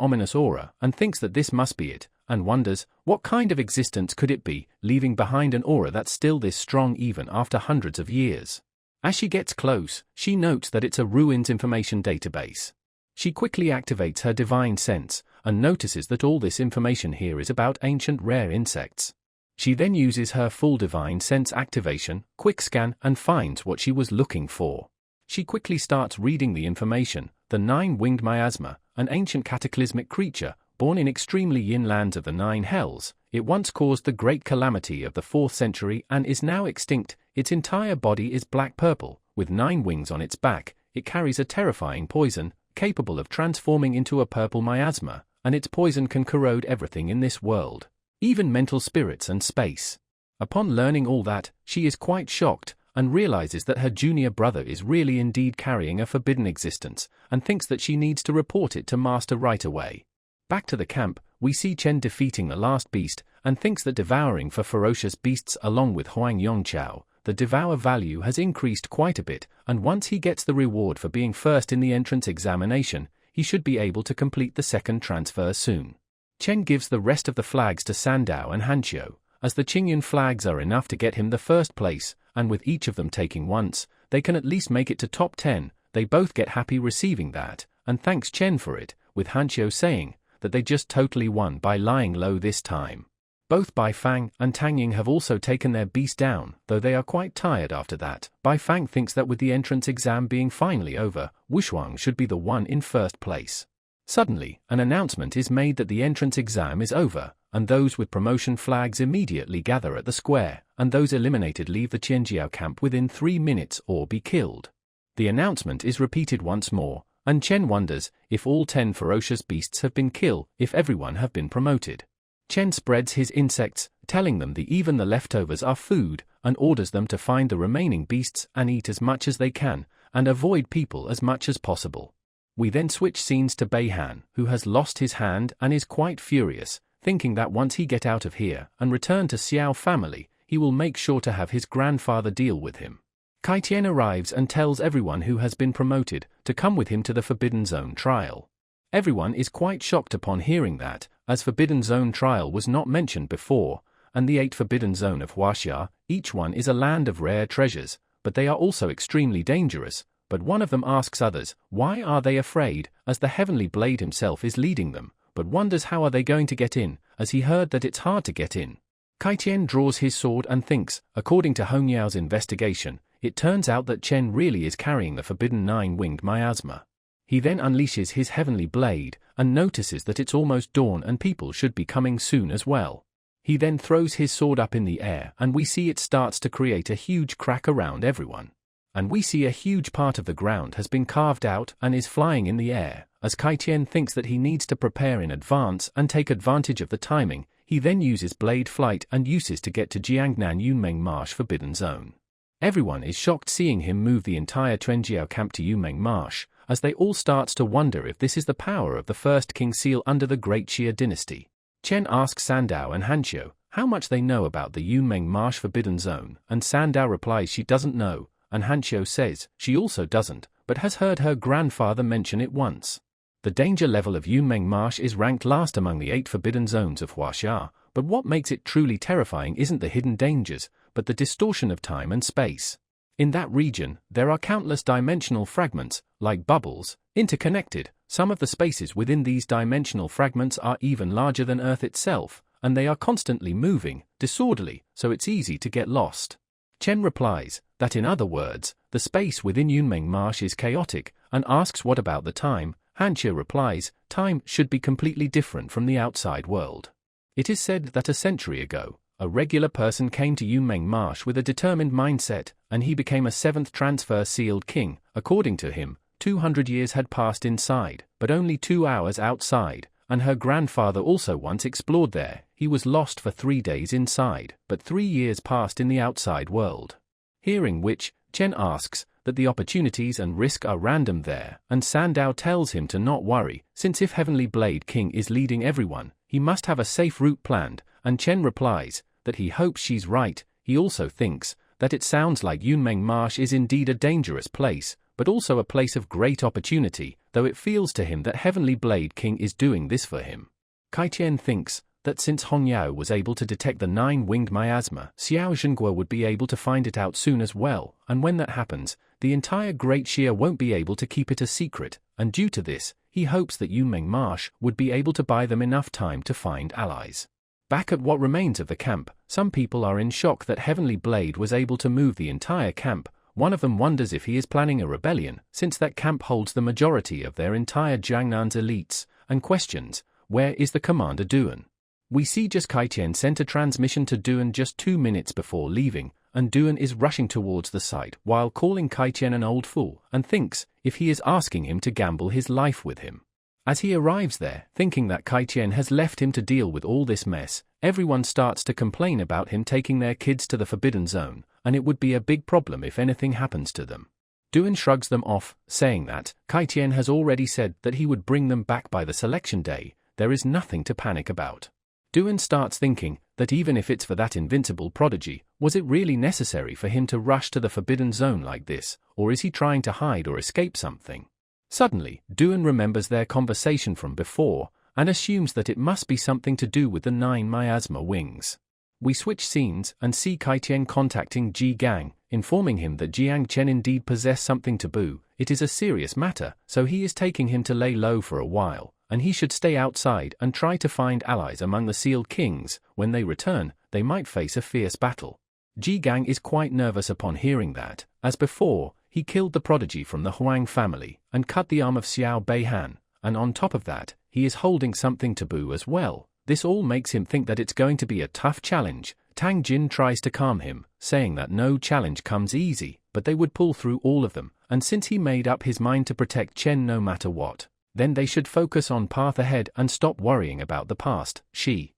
ominous aura and thinks that this must be it, and wonders, what kind of existence could it be, leaving behind an aura that's still this strong even after hundreds of years. As she gets close, she notes that it's a ruins information database. She quickly activates her divine sense, and notices that all this information here is about ancient rare insects. She then uses her full divine sense activation, quick scan, and finds what she was looking for. She quickly starts reading the information. The 9-winged miasma, an ancient cataclysmic creature, born in extremely yin lands of the 9 hells, it once caused the great calamity of the 4th century and is now extinct. Its entire body is black-purple, with 9 wings on its back. It carries a terrifying poison, capable of transforming into a purple miasma, and its poison can corrode everything in this world, even mental spirits and space. Upon learning all that, she is quite shocked, and realizes that her junior brother is really indeed carrying a forbidden existence, and thinks that she needs to report it to Master right away. Back to the camp, we see Chen defeating the last beast, and thinks that devouring for ferocious beasts along with Huang Yongchao, the devour value has increased quite a bit, and once he gets the reward for being first in the entrance examination, he should be able to complete the 2nd transfer soon. Chen gives the rest of the flags to Sandao and Hanqiu, as the Qingyun flags are enough to get him the first place, and with each of them taking once, they can at least make it to top 10. They both get happy receiving that, and thanks Chen for it, with Hanqiu saying that they just totally won by lying low this time. Both Bai Fang and Tang Ying have also taken their beast down, though they are quite tired after that. Bai Fang thinks that with the entrance exam being finally over, Wushuang should be the one in first place. Suddenly, an announcement is made that the entrance exam is over, and those with promotion flags immediately gather at the square, and those eliminated leave the Qianjiao camp within 3 minutes or be killed. The announcement is repeated once more, and Chen wonders if all 10 ferocious beasts have been killed, if everyone have been promoted. Chen spreads his insects, telling them that even the leftovers are food, and orders them to find the remaining beasts and eat as much as they can, and avoid people as much as possible. We then switch scenes to Beihan, who has lost his hand and is quite furious, thinking that once he get out of here and return to Xiao family, he will make sure to have his grandfather deal with him. Kai Tian arrives and tells everyone who has been promoted to come with him to the Forbidden Zone trial. Everyone is quite shocked upon hearing that, as Forbidden Zone trial was not mentioned before, and the 8 Forbidden Zone of Huaxia, each one is a land of rare treasures, but they are also extremely dangerous. But one of them asks others, why are they afraid, as the Heavenly Blade himself is leading them, but wonders how are they going to get in, as he heard that it's hard to get in. Kai Tian draws his sword and thinks, according to Hong Yao's investigation, it turns out that Chen really is carrying the forbidden 9-winged miasma. He then unleashes his Heavenly Blade, and notices that it's almost dawn and people should be coming soon as well. He then throws his sword up in the air and we see it starts to create a huge crack around everyone. And we see a huge part of the ground has been carved out and is flying in the air, as Kai Tian thinks that he needs to prepare in advance and take advantage of the timing. He then uses blade flight and uses to get to Jiangnan Yunmeng Marsh Forbidden Zone. Everyone is shocked seeing him move the entire Quanjiao camp to Yunmeng Marsh, as they all start to wonder if this is the power of the first King Seal under the Great Xia dynasty. Chen asks Sandao and Hanxiu how much they know about the Yunmeng Marsh Forbidden Zone, and Sandao replies she doesn't know, and Hanxiu says she also doesn't, but has heard her grandfather mention it once. The danger level of Yunmeng Marsh is ranked last among the 8 forbidden zones of Huaxia, but what makes it truly terrifying isn't the hidden dangers, but the distortion of time and space. In that region, there are countless dimensional fragments, like bubbles, interconnected. Some of the spaces within these dimensional fragments are even larger than Earth itself, and they are constantly moving, disorderly, so it's easy to get lost. Chen replies that in other words, the space within Yunmeng Marsh is chaotic, and asks what about the time. Hanxiu replies, time should be completely different from the outside world. It is said that a century ago, a regular person came to Yunmeng Marsh with a determined mindset, and he became a 7th transfer sealed king. According to him, 200 years had passed inside, but only 2 hours outside, and her grandfather also once explored there. He was lost for 3 days inside, but 3 years passed in the outside world. Hearing which, Chen asks that the opportunities and risk are random there, and Sandao tells him to not worry, since if Heavenly Blade King is leading everyone, he must have a safe route planned, and Chen replies that he hopes she's right. He also thinks that it sounds like Yunmeng Marsh is indeed a dangerous place, but also a place of great opportunity, though it feels to him that Heavenly Blade King is doing this for him. Kaitian thinks that since Hongyao was able to detect the 9-winged miasma, Xiao Zhenguo would be able to find it out soon as well, and when that happens, the entire Great Xia won't be able to keep it a secret, and due to this, he hopes that Yunmeng Marsh would be able to buy them enough time to find allies. Back at what remains of the camp, some people are in shock that Heavenly Blade was able to move the entire camp. One of them wonders if he is planning a rebellion, since that camp holds the majority of their entire Jiangnan's elites, and questions, where is the Commander Duan? We see just Kaitian sent a transmission to Duan just 2 minutes before leaving, and Duan is rushing towards the site while calling Kaitian an old fool, and thinks if he is asking him to gamble his life with him. As he arrives there, thinking that Kaitian has left him to deal with all this mess, everyone starts to complain about him taking their kids to the Forbidden Zone, and it would be a big problem if anything happens to them. Duan shrugs them off, saying that Kaitian has already said that he would bring them back by the selection day. There is nothing to panic about. Duan starts thinking that even if it's for that invincible prodigy, was it really necessary for him to rush to the Forbidden Zone like this, or is he trying to hide or escape something? Suddenly, Duan remembers their conversation from before, and assumes that it must be something to do with the 9 miasma wings. We switch scenes and see Kaitian contacting Ji Gang, informing him that Jiang Chen indeed possess something taboo. It is a serious matter, so he is taking him to lay low for a while, and he should stay outside and try to find allies among the sealed kings. When they return, they might face a fierce battle. Ji Gang is quite nervous upon hearing that, as before, he killed the prodigy from the Huang family and cut the arm of Xiao Beihan, and on top of that, he is holding something taboo as well. This all makes him think that it's going to be a tough challenge. Tang Jin tries to calm him, saying that no challenge comes easy, but they would pull through all of them, and since he made up his mind to protect Chen no matter what, then they should focus on path ahead and stop worrying about the past. She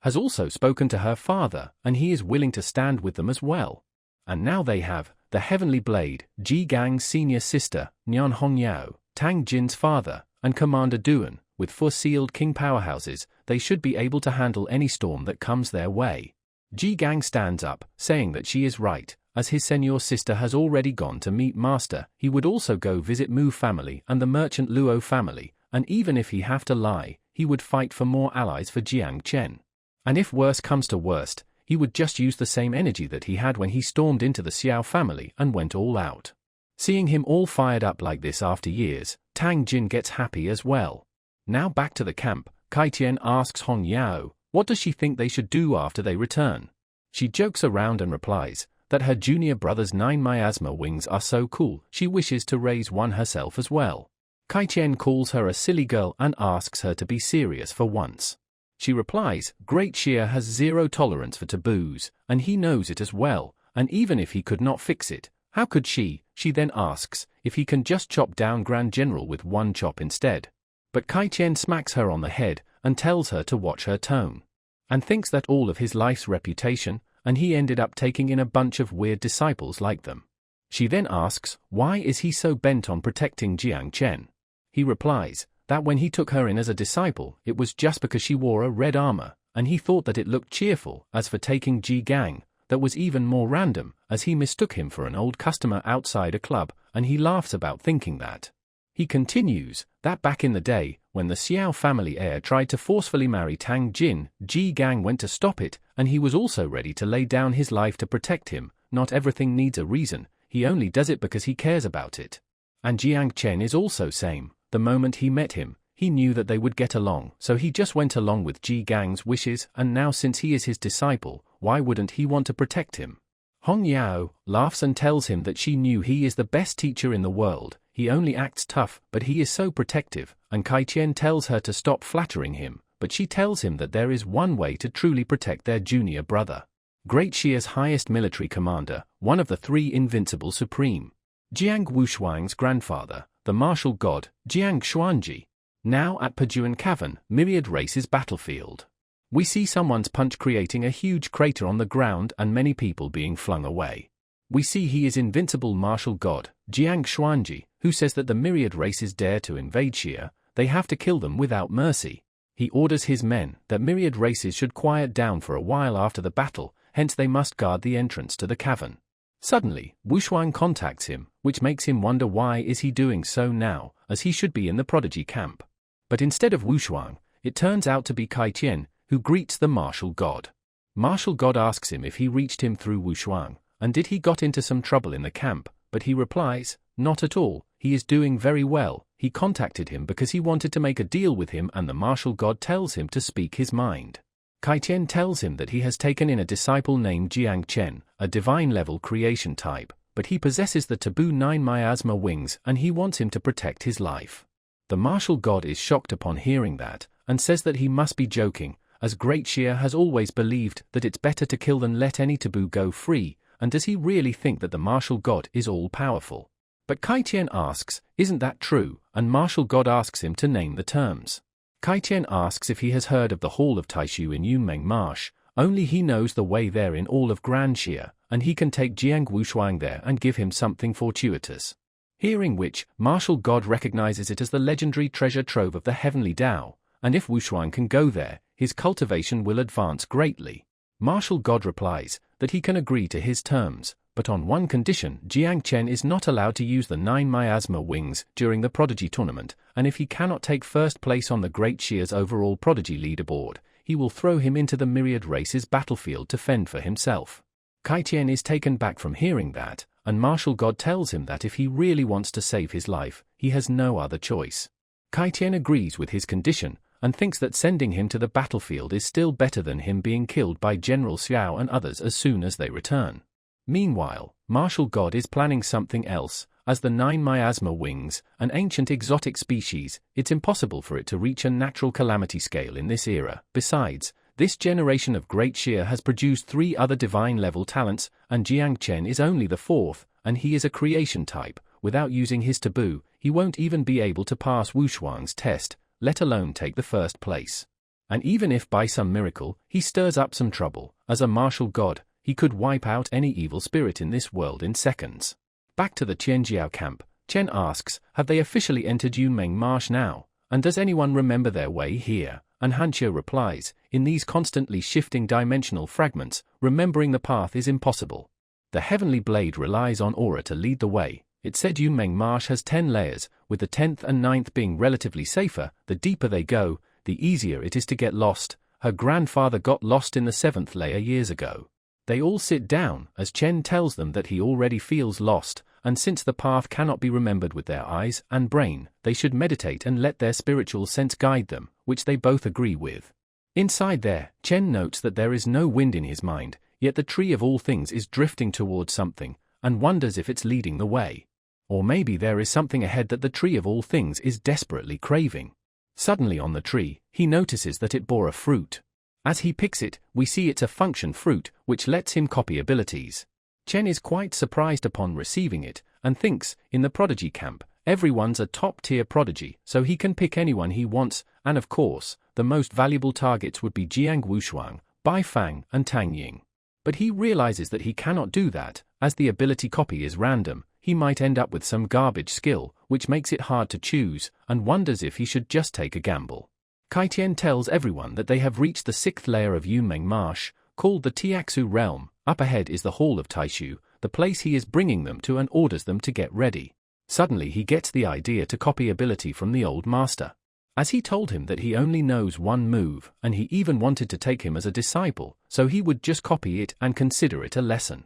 has also spoken to her father, and he is willing to stand with them as well. And now they have the Heavenly Blade, Ji Gang's senior sister, Nian Hongyao, Tang Jin's father, and Commander Duan. With 4 sealed king powerhouses, they should be able to handle any storm that comes their way. Ji Gang stands up, saying that she is right, as his senior sister has already gone to meet Master. He would also go visit Mu family and the merchant Luo family, and even if he have to lie, he would fight for more allies for Jiang Chen. And if worse comes to worst, he would just use the same energy that he had when he stormed into the Xiao family and went all out. Seeing him all fired up like this after years, Tang Jin gets happy as well. Now back to the camp, Kaitian asks Hongyao, what does she think they should do after they return? She jokes around and replies that her junior brother's 9 miasma wings are so cool, she wishes to raise one herself as well. Kaitian calls her a silly girl and asks her to be serious for once. She replies, Great Xia has 0 tolerance for taboos, and he knows it as well, and even if he could not fix it, how could she? She then asks if he can just chop down Grand General with 1 chop instead. But Kaitian smacks her on the head and tells her to watch her tone. and thinks that all of his life's reputation, and he ended up taking in a bunch of weird disciples like them. She then asks, why is he so bent on protecting Jiang Chen? He replies that when he took her in as a disciple, it was just because she wore a red armor, and he thought that it looked cheerful. As for taking Ji Gang, that was even more random, as he mistook him for an old customer outside a club, and he laughs about thinking that. He continues that back in the day, when the Xiao family heir tried to forcefully marry Tang Jin, Ji Gang went to stop it, and he was also ready to lay down his life to protect him. Not everything needs a reason, he only does it because he cares about it. And Jiang Chen is also same. The moment he met him, he knew that they would get along, so he just went along with Ji Gang's wishes, and now since he is his disciple, why wouldn't he want to protect him? Hong Yao laughs and tells him that she knew he is the best teacher in the world. He only acts tough, but he is so protective, and Kai Qian tells her to stop flattering him, but she tells him that there is one way to truly protect their junior brother. Great Xia's highest military commander, one of the three invincible supreme. Jiang Wushuang's grandfather, the martial god, Jiang Xuanji. Now at Pajuan Cavern, Myriad Race's battlefield. We see someone's punch creating a huge crater on the ground and many people being flung away. We see he is invincible martial god, Jiang Xuanji, who says that the Myriad Races dare to invade Xia, they have to kill them without mercy. He orders his men that Myriad Races should quiet down for a while after the battle, hence they must guard the entrance to the cavern. Suddenly, Wushuang contacts him, which makes him wonder why is he doing so now, as he should be in the prodigy camp. But instead of Wushuang, it turns out to be Kai Qian, who greets the martial god. Martial god asks him if he reached him through Wushuang, and did he got into some trouble in the camp, but he replies, not at all, he is doing very well. He contacted him because he wanted to make a deal with him, and the martial god tells him to speak his mind. Kai Qian tells him that he has taken in a disciple named Jiang Chen, a divine-level creation type, but he possesses the taboo 9 miasma wings and he wants him to protect his life. The martial god is shocked upon hearing that, and says that he must be joking, as Great Xia has always believed that it's better to kill than let any taboo go free, and does he really think that the martial god is all-powerful? But Kai Qian asks, isn't that true, and martial god asks him to name the terms. Kai Qian asks if he has heard of the Hall of Taishu in Yunmeng Marsh, only he knows the way there in all of Grand Xia, and he can take Jiang Wushuang there and give him something fortuitous. Hearing which, martial god recognizes it as the legendary treasure trove of the heavenly Tao, and if Wushuang can go there, his cultivation will advance greatly. Martial god replies that he can agree to his terms, but on one condition: Jiang Chen is not allowed to use the 9 miasma wings during the prodigy tournament, and if he cannot take first place on the Great Xia's overall prodigy leaderboard, he will throw him into the Myriad Race's battlefield to fend for himself. Kai Qian is taken back from hearing that, and martial god tells him that if he really wants to save his life, he has no other choice. Kai Qian agrees with his condition, and thinks that sending him to the battlefield is still better than him being killed by General Xiao and others as soon as they return. Meanwhile, martial god is planning something else, as the 9 miasma wings, an ancient exotic species, it's impossible for it to reach a natural calamity scale in this era. Besides, this generation of Great Xia has produced 3 other divine-level talents, and Jiang Chen is only the 4th, and he is a creation type. Without using his taboo, he won't even be able to pass Wushuang's test, let alone take the first place. And even if by some miracle, he stirs up some trouble, as a martial god, he could wipe out any evil spirit in this world in seconds. Back to the Qianjiao camp, Chen asks, have they officially entered Yunmeng Marsh now, and does anyone remember their way here? And Hanqiu replies, in these constantly shifting dimensional fragments, remembering the path is impossible. The heavenly blade relies on aura to lead the way. It said Yunmeng Marsh has 10 layers, with the 10th and 9th being relatively safer. The deeper they go, the easier it is to get lost. Her grandfather got lost in the 7th layer years ago. They all sit down, as Chen tells them that he already feels lost, and since the path cannot be remembered with their eyes and brain, they should meditate and let their spiritual sense guide them, which they both agree with. Inside there, Chen notes that there is no wind in his mind, yet the tree of all things is drifting towards something, and wonders if it's leading the way. Or maybe there is something ahead that the tree of all things is desperately craving. Suddenly on the tree, he notices that it bore a fruit. As he picks it, we see it's a function fruit, which lets him copy abilities. Chen is quite surprised upon receiving it, and thinks, in the prodigy camp, everyone's a top-tier prodigy, so he can pick anyone he wants, and of course, the most valuable targets would be Jiang Wushuang, Bai Fang, and Tang Ying. But he realizes that he cannot do that, as the ability copy is random. He might end up with some garbage skill, which makes it hard to choose, and wonders if he should just take a gamble. Kaitian tells everyone that they have reached the 6th layer of Yunmeng Marsh, called the Tiaxu Realm. Up ahead is the Hall of Taishu, the place he is bringing them to, and orders them to get ready. Suddenly he gets the idea to copy ability from the old master. As he told him that he only knows one move, and he even wanted to take him as a disciple, so he would just copy it and consider it a lesson.